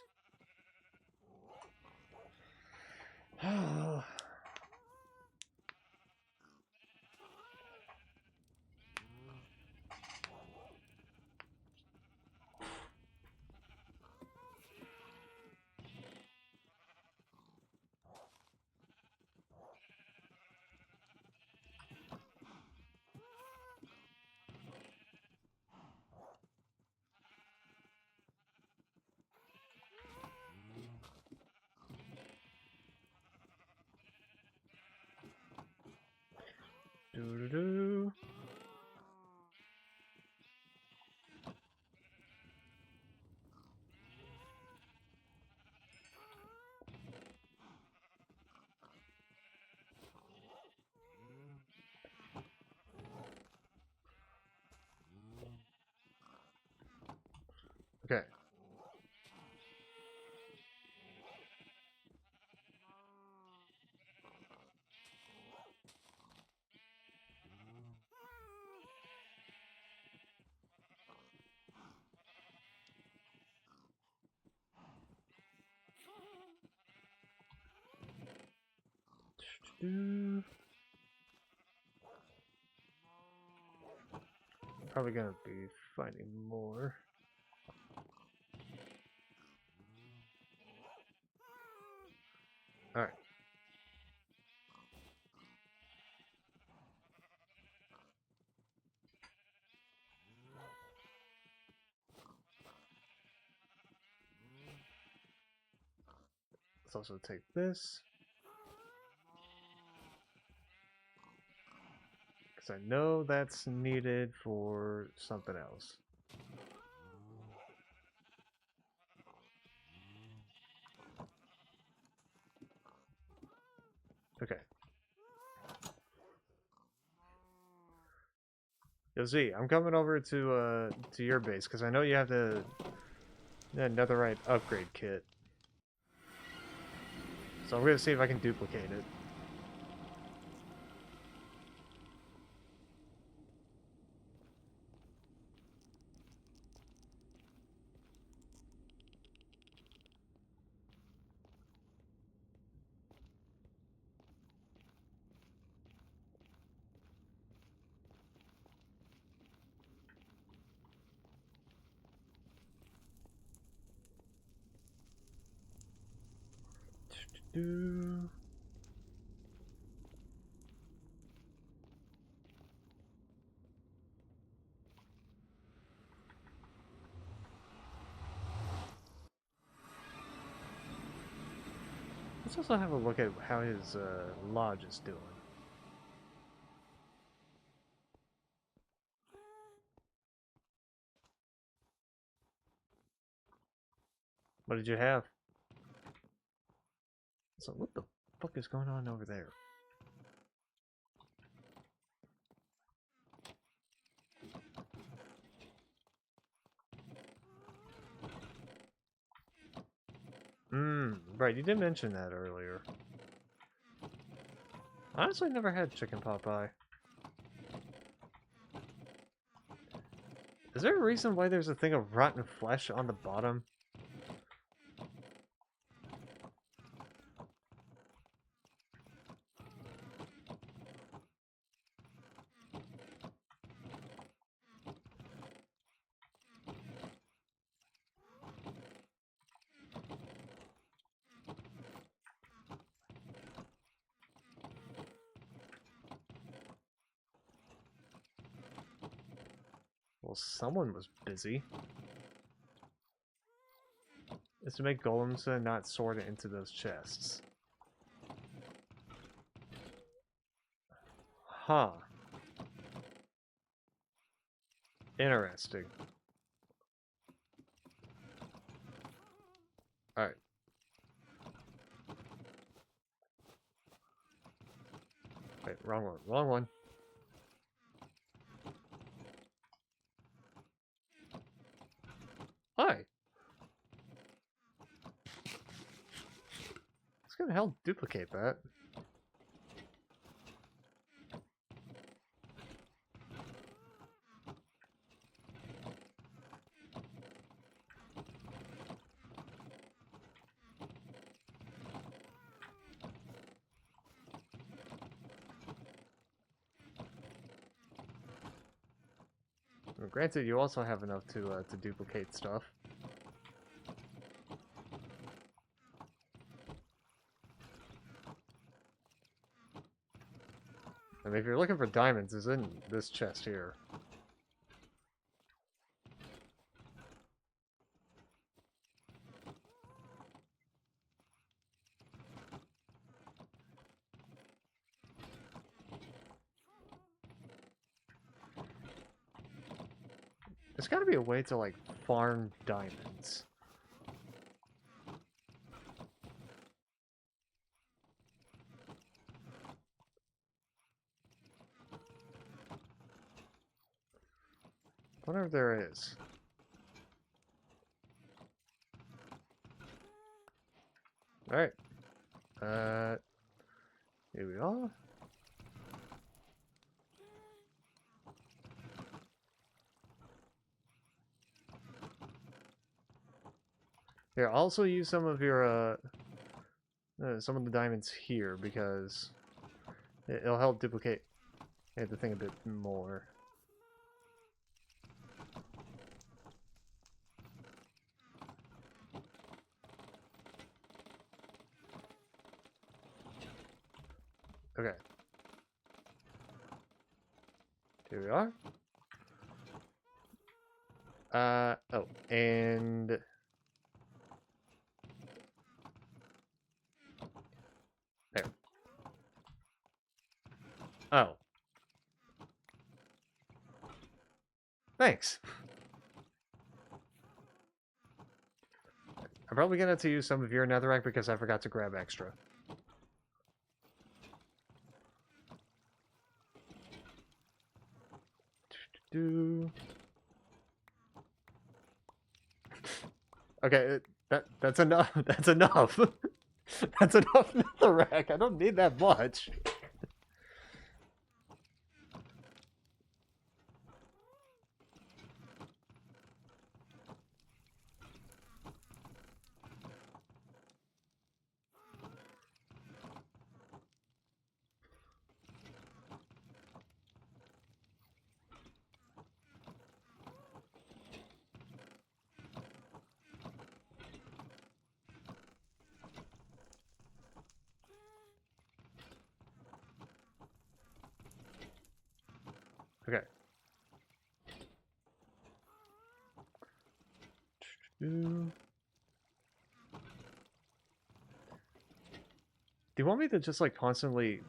Do. Okay. Probably gonna be finding more. Alright. Let's also take this. Because I know that's needed for something else. Okay. Yo, Z, I'm coming over to your base because I know you have the netherite upgrade kit. So I'm gonna see if I can duplicate it. Do. Let's also have a look at how his lodge is doing. What did you have? So what the fuck is going on over there? Right, you did mention that earlier. I honestly never had chicken pot pie. Is there a reason why there's a thing of rotten flesh on the bottom? Well, someone was busy. Is to make golems and not sort it into those chests. Huh. Interesting. Alright. Wait, wrong one. Wrong one. Hi! It's gonna help duplicate that. Well, granted, you also have enough to duplicate stuff. I mean, if you're looking for diamonds, it's in this chest here. There's gotta be a way to, like, farm diamonds. Whatever there is. Alright. Here we are. Here, I'll also use some of your, some of the diamonds here, because it'll help duplicate the thing a bit more. Okay. Here we are. Oh, and... There. Oh. Thanks. I'm probably gonna have to use some of your netherrack because I forgot to grab extra. Okay, that's enough. That's enough. That's enough netherrack. I don't need that much. Okay. Do you want me to just like constantly,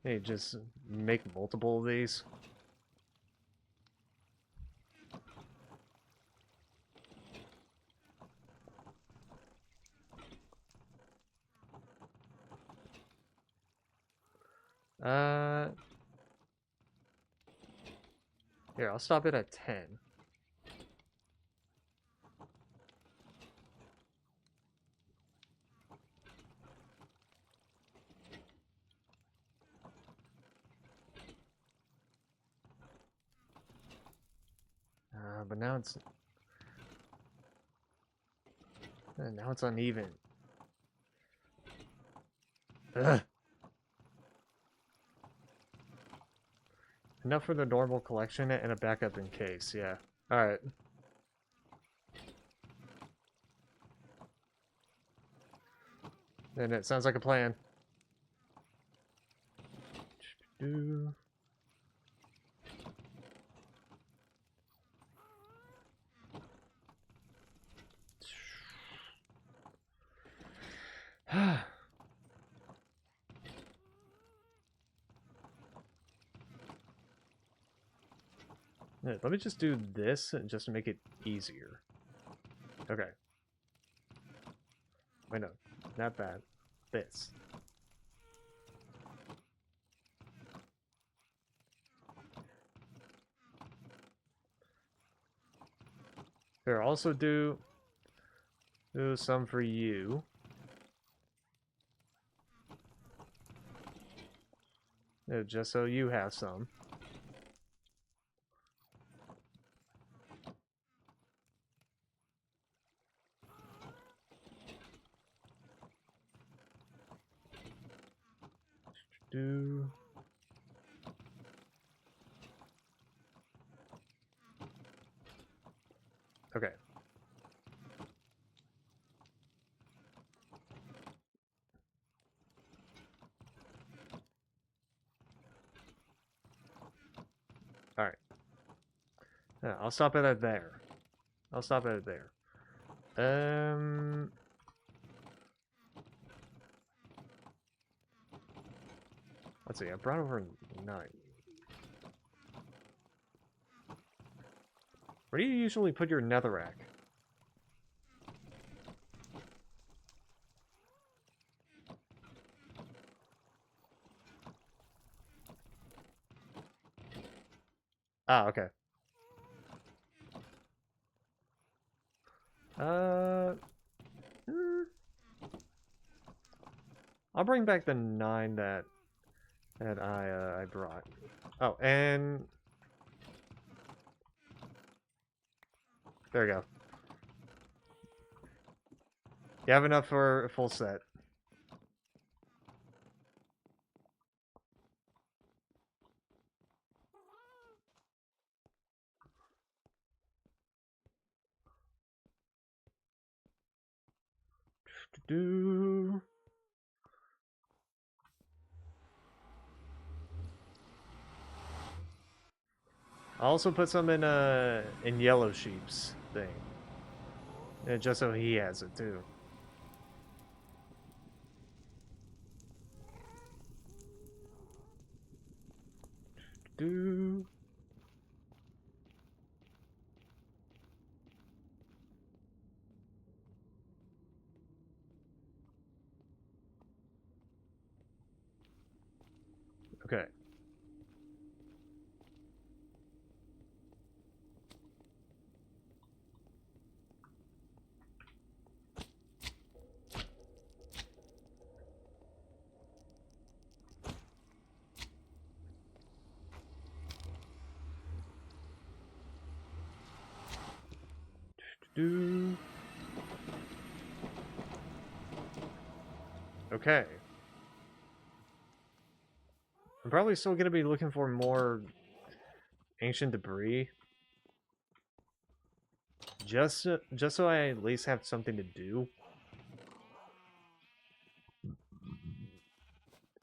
hey, just make multiple of these? Here, I'll stop it at 10. But now it's uneven. Ugh. Enough for the normal collection and a backup in case, yeah. Alright. Then it sounds like a plan. Yeah, let me just do this just to make it easier. Okay. Wait, no. Not that. This. Here, also do some for you. Yeah, just so you have some. Do. Okay. Alright. Yeah, I'll stop it at there. I'll stop it at there. Let's see, I brought over 9. Where do you usually put your netherrack? Ah, okay. Hmm. I'll bring back the 9 that I brought. Oh, and there we go. You have enough for a full set. Do. I also put some in Yellow Sheep's thing. Yeah, just so he has it too. Do. Okay. Do. Okay. I'm probably still gonna be looking for more ancient debris. Just so I at least have something to do.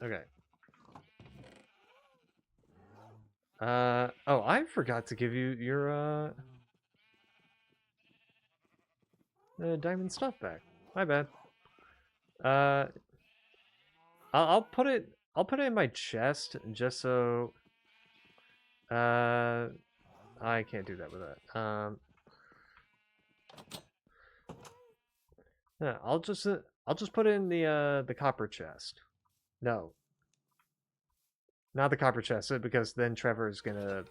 Okay. Oh, I forgot to give you your diamond stuff back. My bad. I'll put it in my chest just so I can't do that with that. Yeah, I'll just put it in the copper chest. No. Not the copper chest, because then Trevor is gonna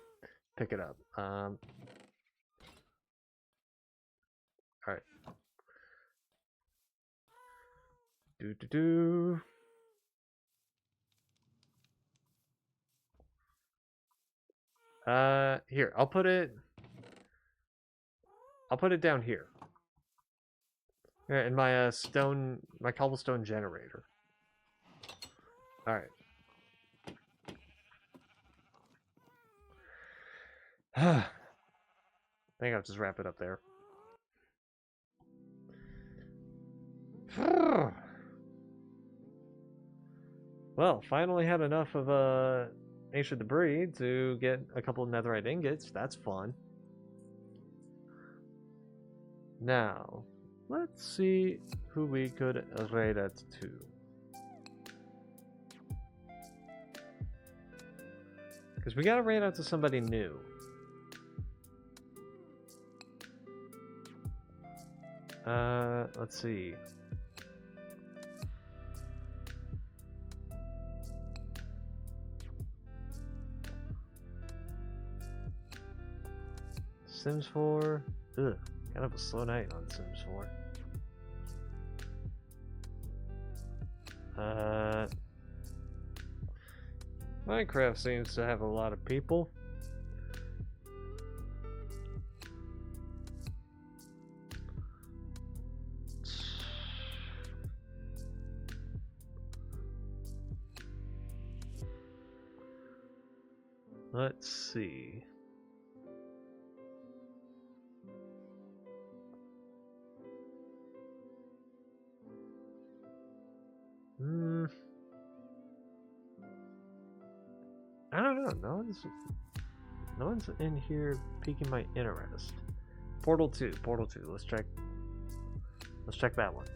pick it up. Alright. Do. Here, I'll put it down here. Yeah, in my my cobblestone generator. Alright. I think I'll just wrap it up there. Well, finally had enough of ancient debris to get a couple of netherite ingots. That's fun. Now, let's see who we could raid it to. Because we gotta raid out to somebody new. Let's see. Sims 4. Ugh, kind of a slow night on Sims 4. Minecraft seems to have a lot of people. Let's see. I don't know. No one's in here piquing my interest. Portal 2. Let's check that one.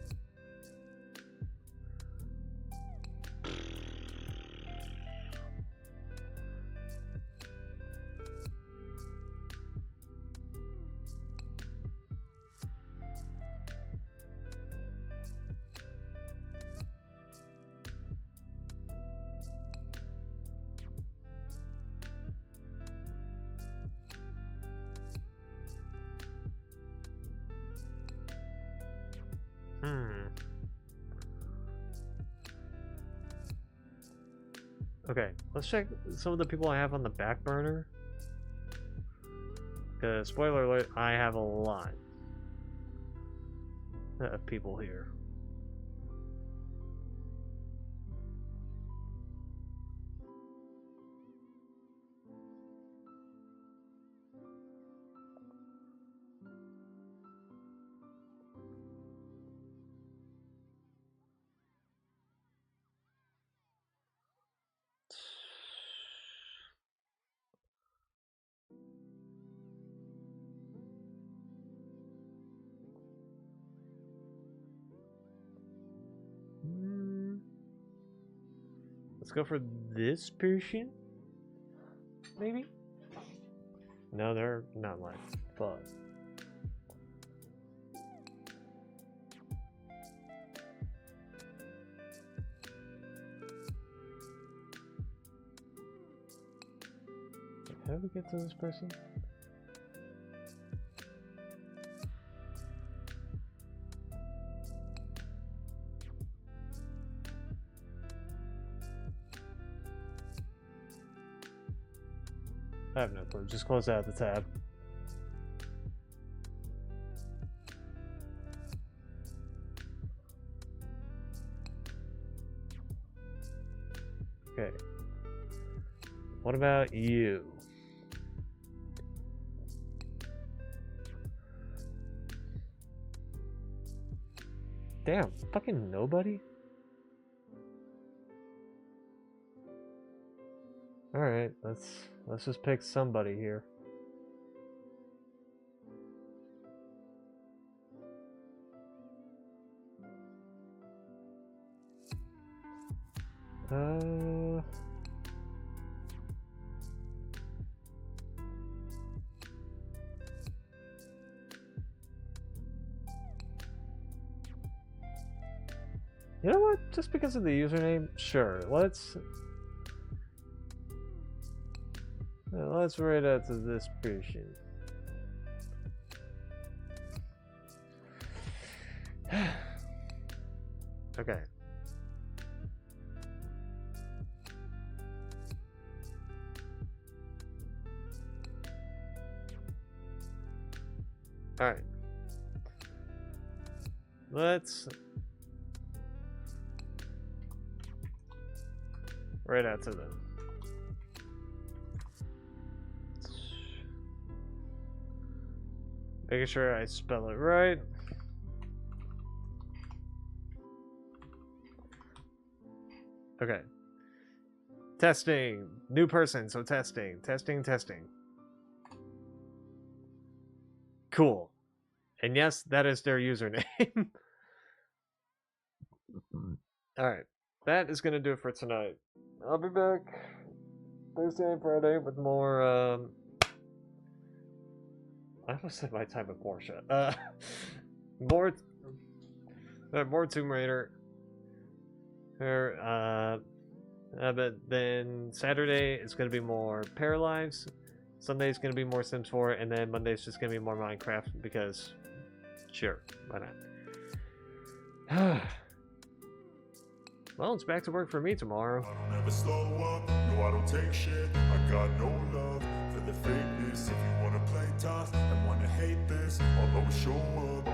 Okay, let's check some of the people I have on the back burner. Because, spoiler alert, I have a lot of people here. Let's go for this person. Maybe? No, they're not mine. Fuck. How do we get to this person? I have no clue. Just close out the tab. Okay. What about you? Damn, fucking nobody? Alright, let's just pick somebody here. You know what? Just because of the username, sure. Let's write out to this person. Okay. All right. Let's write out to them. Making sure I spell it right. Okay. Testing. New person, so testing. Testing. Cool. And yes, that is their username. Alright. That is going to do it for tonight. I'll be back Thursday and Friday with more, I almost said my time with Porsche. More Tomb Raider. But then Saturday is going to be more Paralives. Sunday is going to be more Sims 4, and then Monday is just going to be more Minecraft because, sure, why not? Well, it's back to work for me tomorrow. I don't ever slow up, no I don't take shit. I got no love for the fakeness. If you wanna play tough and wanna hate this, I'll always show up.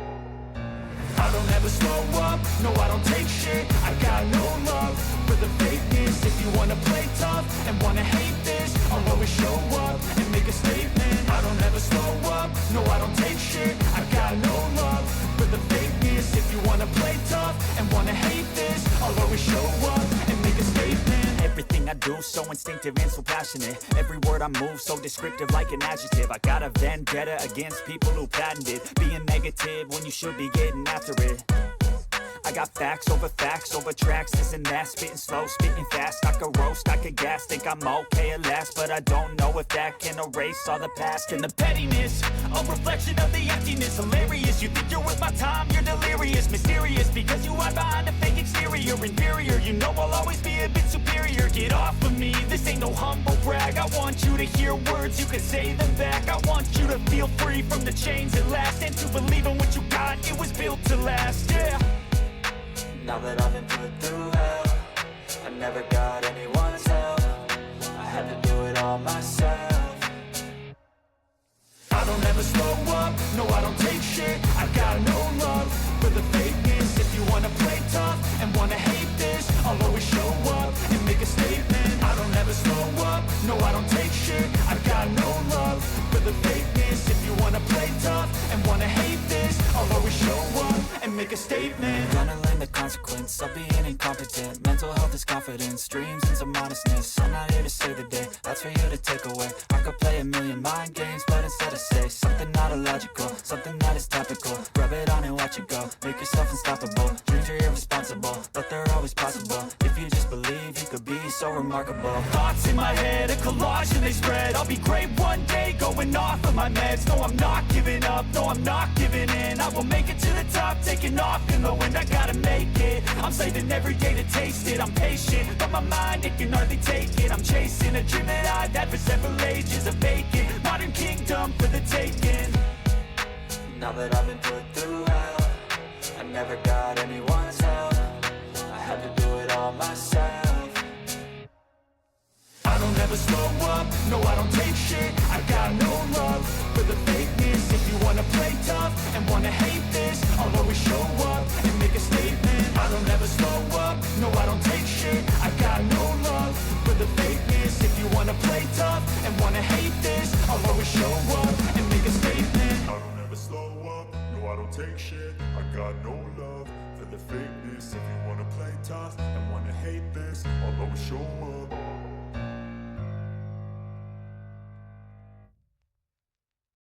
I don't ever slow up, no I don't take shit. I got no love for the fakeness. If you wanna play tough and wanna hate this, I'll always show up and make a statement. I don't ever slow up, no I don't take shit. I got no love for the fakeness. If you wanna play tough and wanna hate this, I'll always show up and make a statement. Everything I do so instinctive and so passionate. Every word I move so descriptive like an adjective. I got a vendetta against people who patented being negative when you should be getting after it. I got facts over tracks, this and that. Spitting slow, spitting fast. I could roast, I could gas. Think I'm okay at last, but I don't know if that can erase all the past. And the pettiness, a reflection of the emptiness. Hilarious, you think you're worth my time, you're delirious. Mysterious, because you hide behind a fake exterior. Inferior, you know I'll always be a bit superior. Get off of me, this ain't no humble brag. I want you to hear words, you can say them back. I want you to feel free from the chains at last, and to believe in what you got, it was built to last, yeah. Now that I've been put through hell, I never got anyone's help. all myself. I don't ever slow up, no I don't take shit. I got no love for the fakeness. If you wanna play tough and wanna hate this, I'll always show up and make a statement. I don't ever slow up, no I don't take shit. I got no love for the fakeness. If you wanna play tough and wanna hate this, I'll always show up and make a statement. Gonna learn the consequence of being incompetent. Mental health is confidence, dreams and some honestness. I'm not here to save the day, that's for you to take away. I could play a million mind games, but instead I say something not illogical, something that is topical. Rub it on and watch it go, make yourself unstoppable. Dreams are irresponsible, but they're always possible. If you just believe, you could be so remarkable. Thoughts in my head, a collage and they spread. I'll be great one day, going off of my meds. No, I'm not giving up, no, I'm not giving in. I will make it to the top, taking off in the wind. I gotta make it, I'm saving every day to taste it. I'm patient, but my mind, it can hardly take it. I'm chasing a dream that I've had for several ages. A vacant modern kingdom for the taking. Now that I've been put through hell, I never got anyone's help. I had to do it all myself. I don't ever slow up, no I don't take shit. I got no love for the fakeness. If you wanna play tough and wanna hate this, I'll always show up and make a statement. I don't ever slow up, no I don't take shit. I got no love for the fakeness. If you wanna play tough and wanna hate this, I'll always show up and make a statement. I don't ever slow up, no I don't take shit. I got no love for the fakeness. If you wanna play tough and wanna hate this, I'll always show up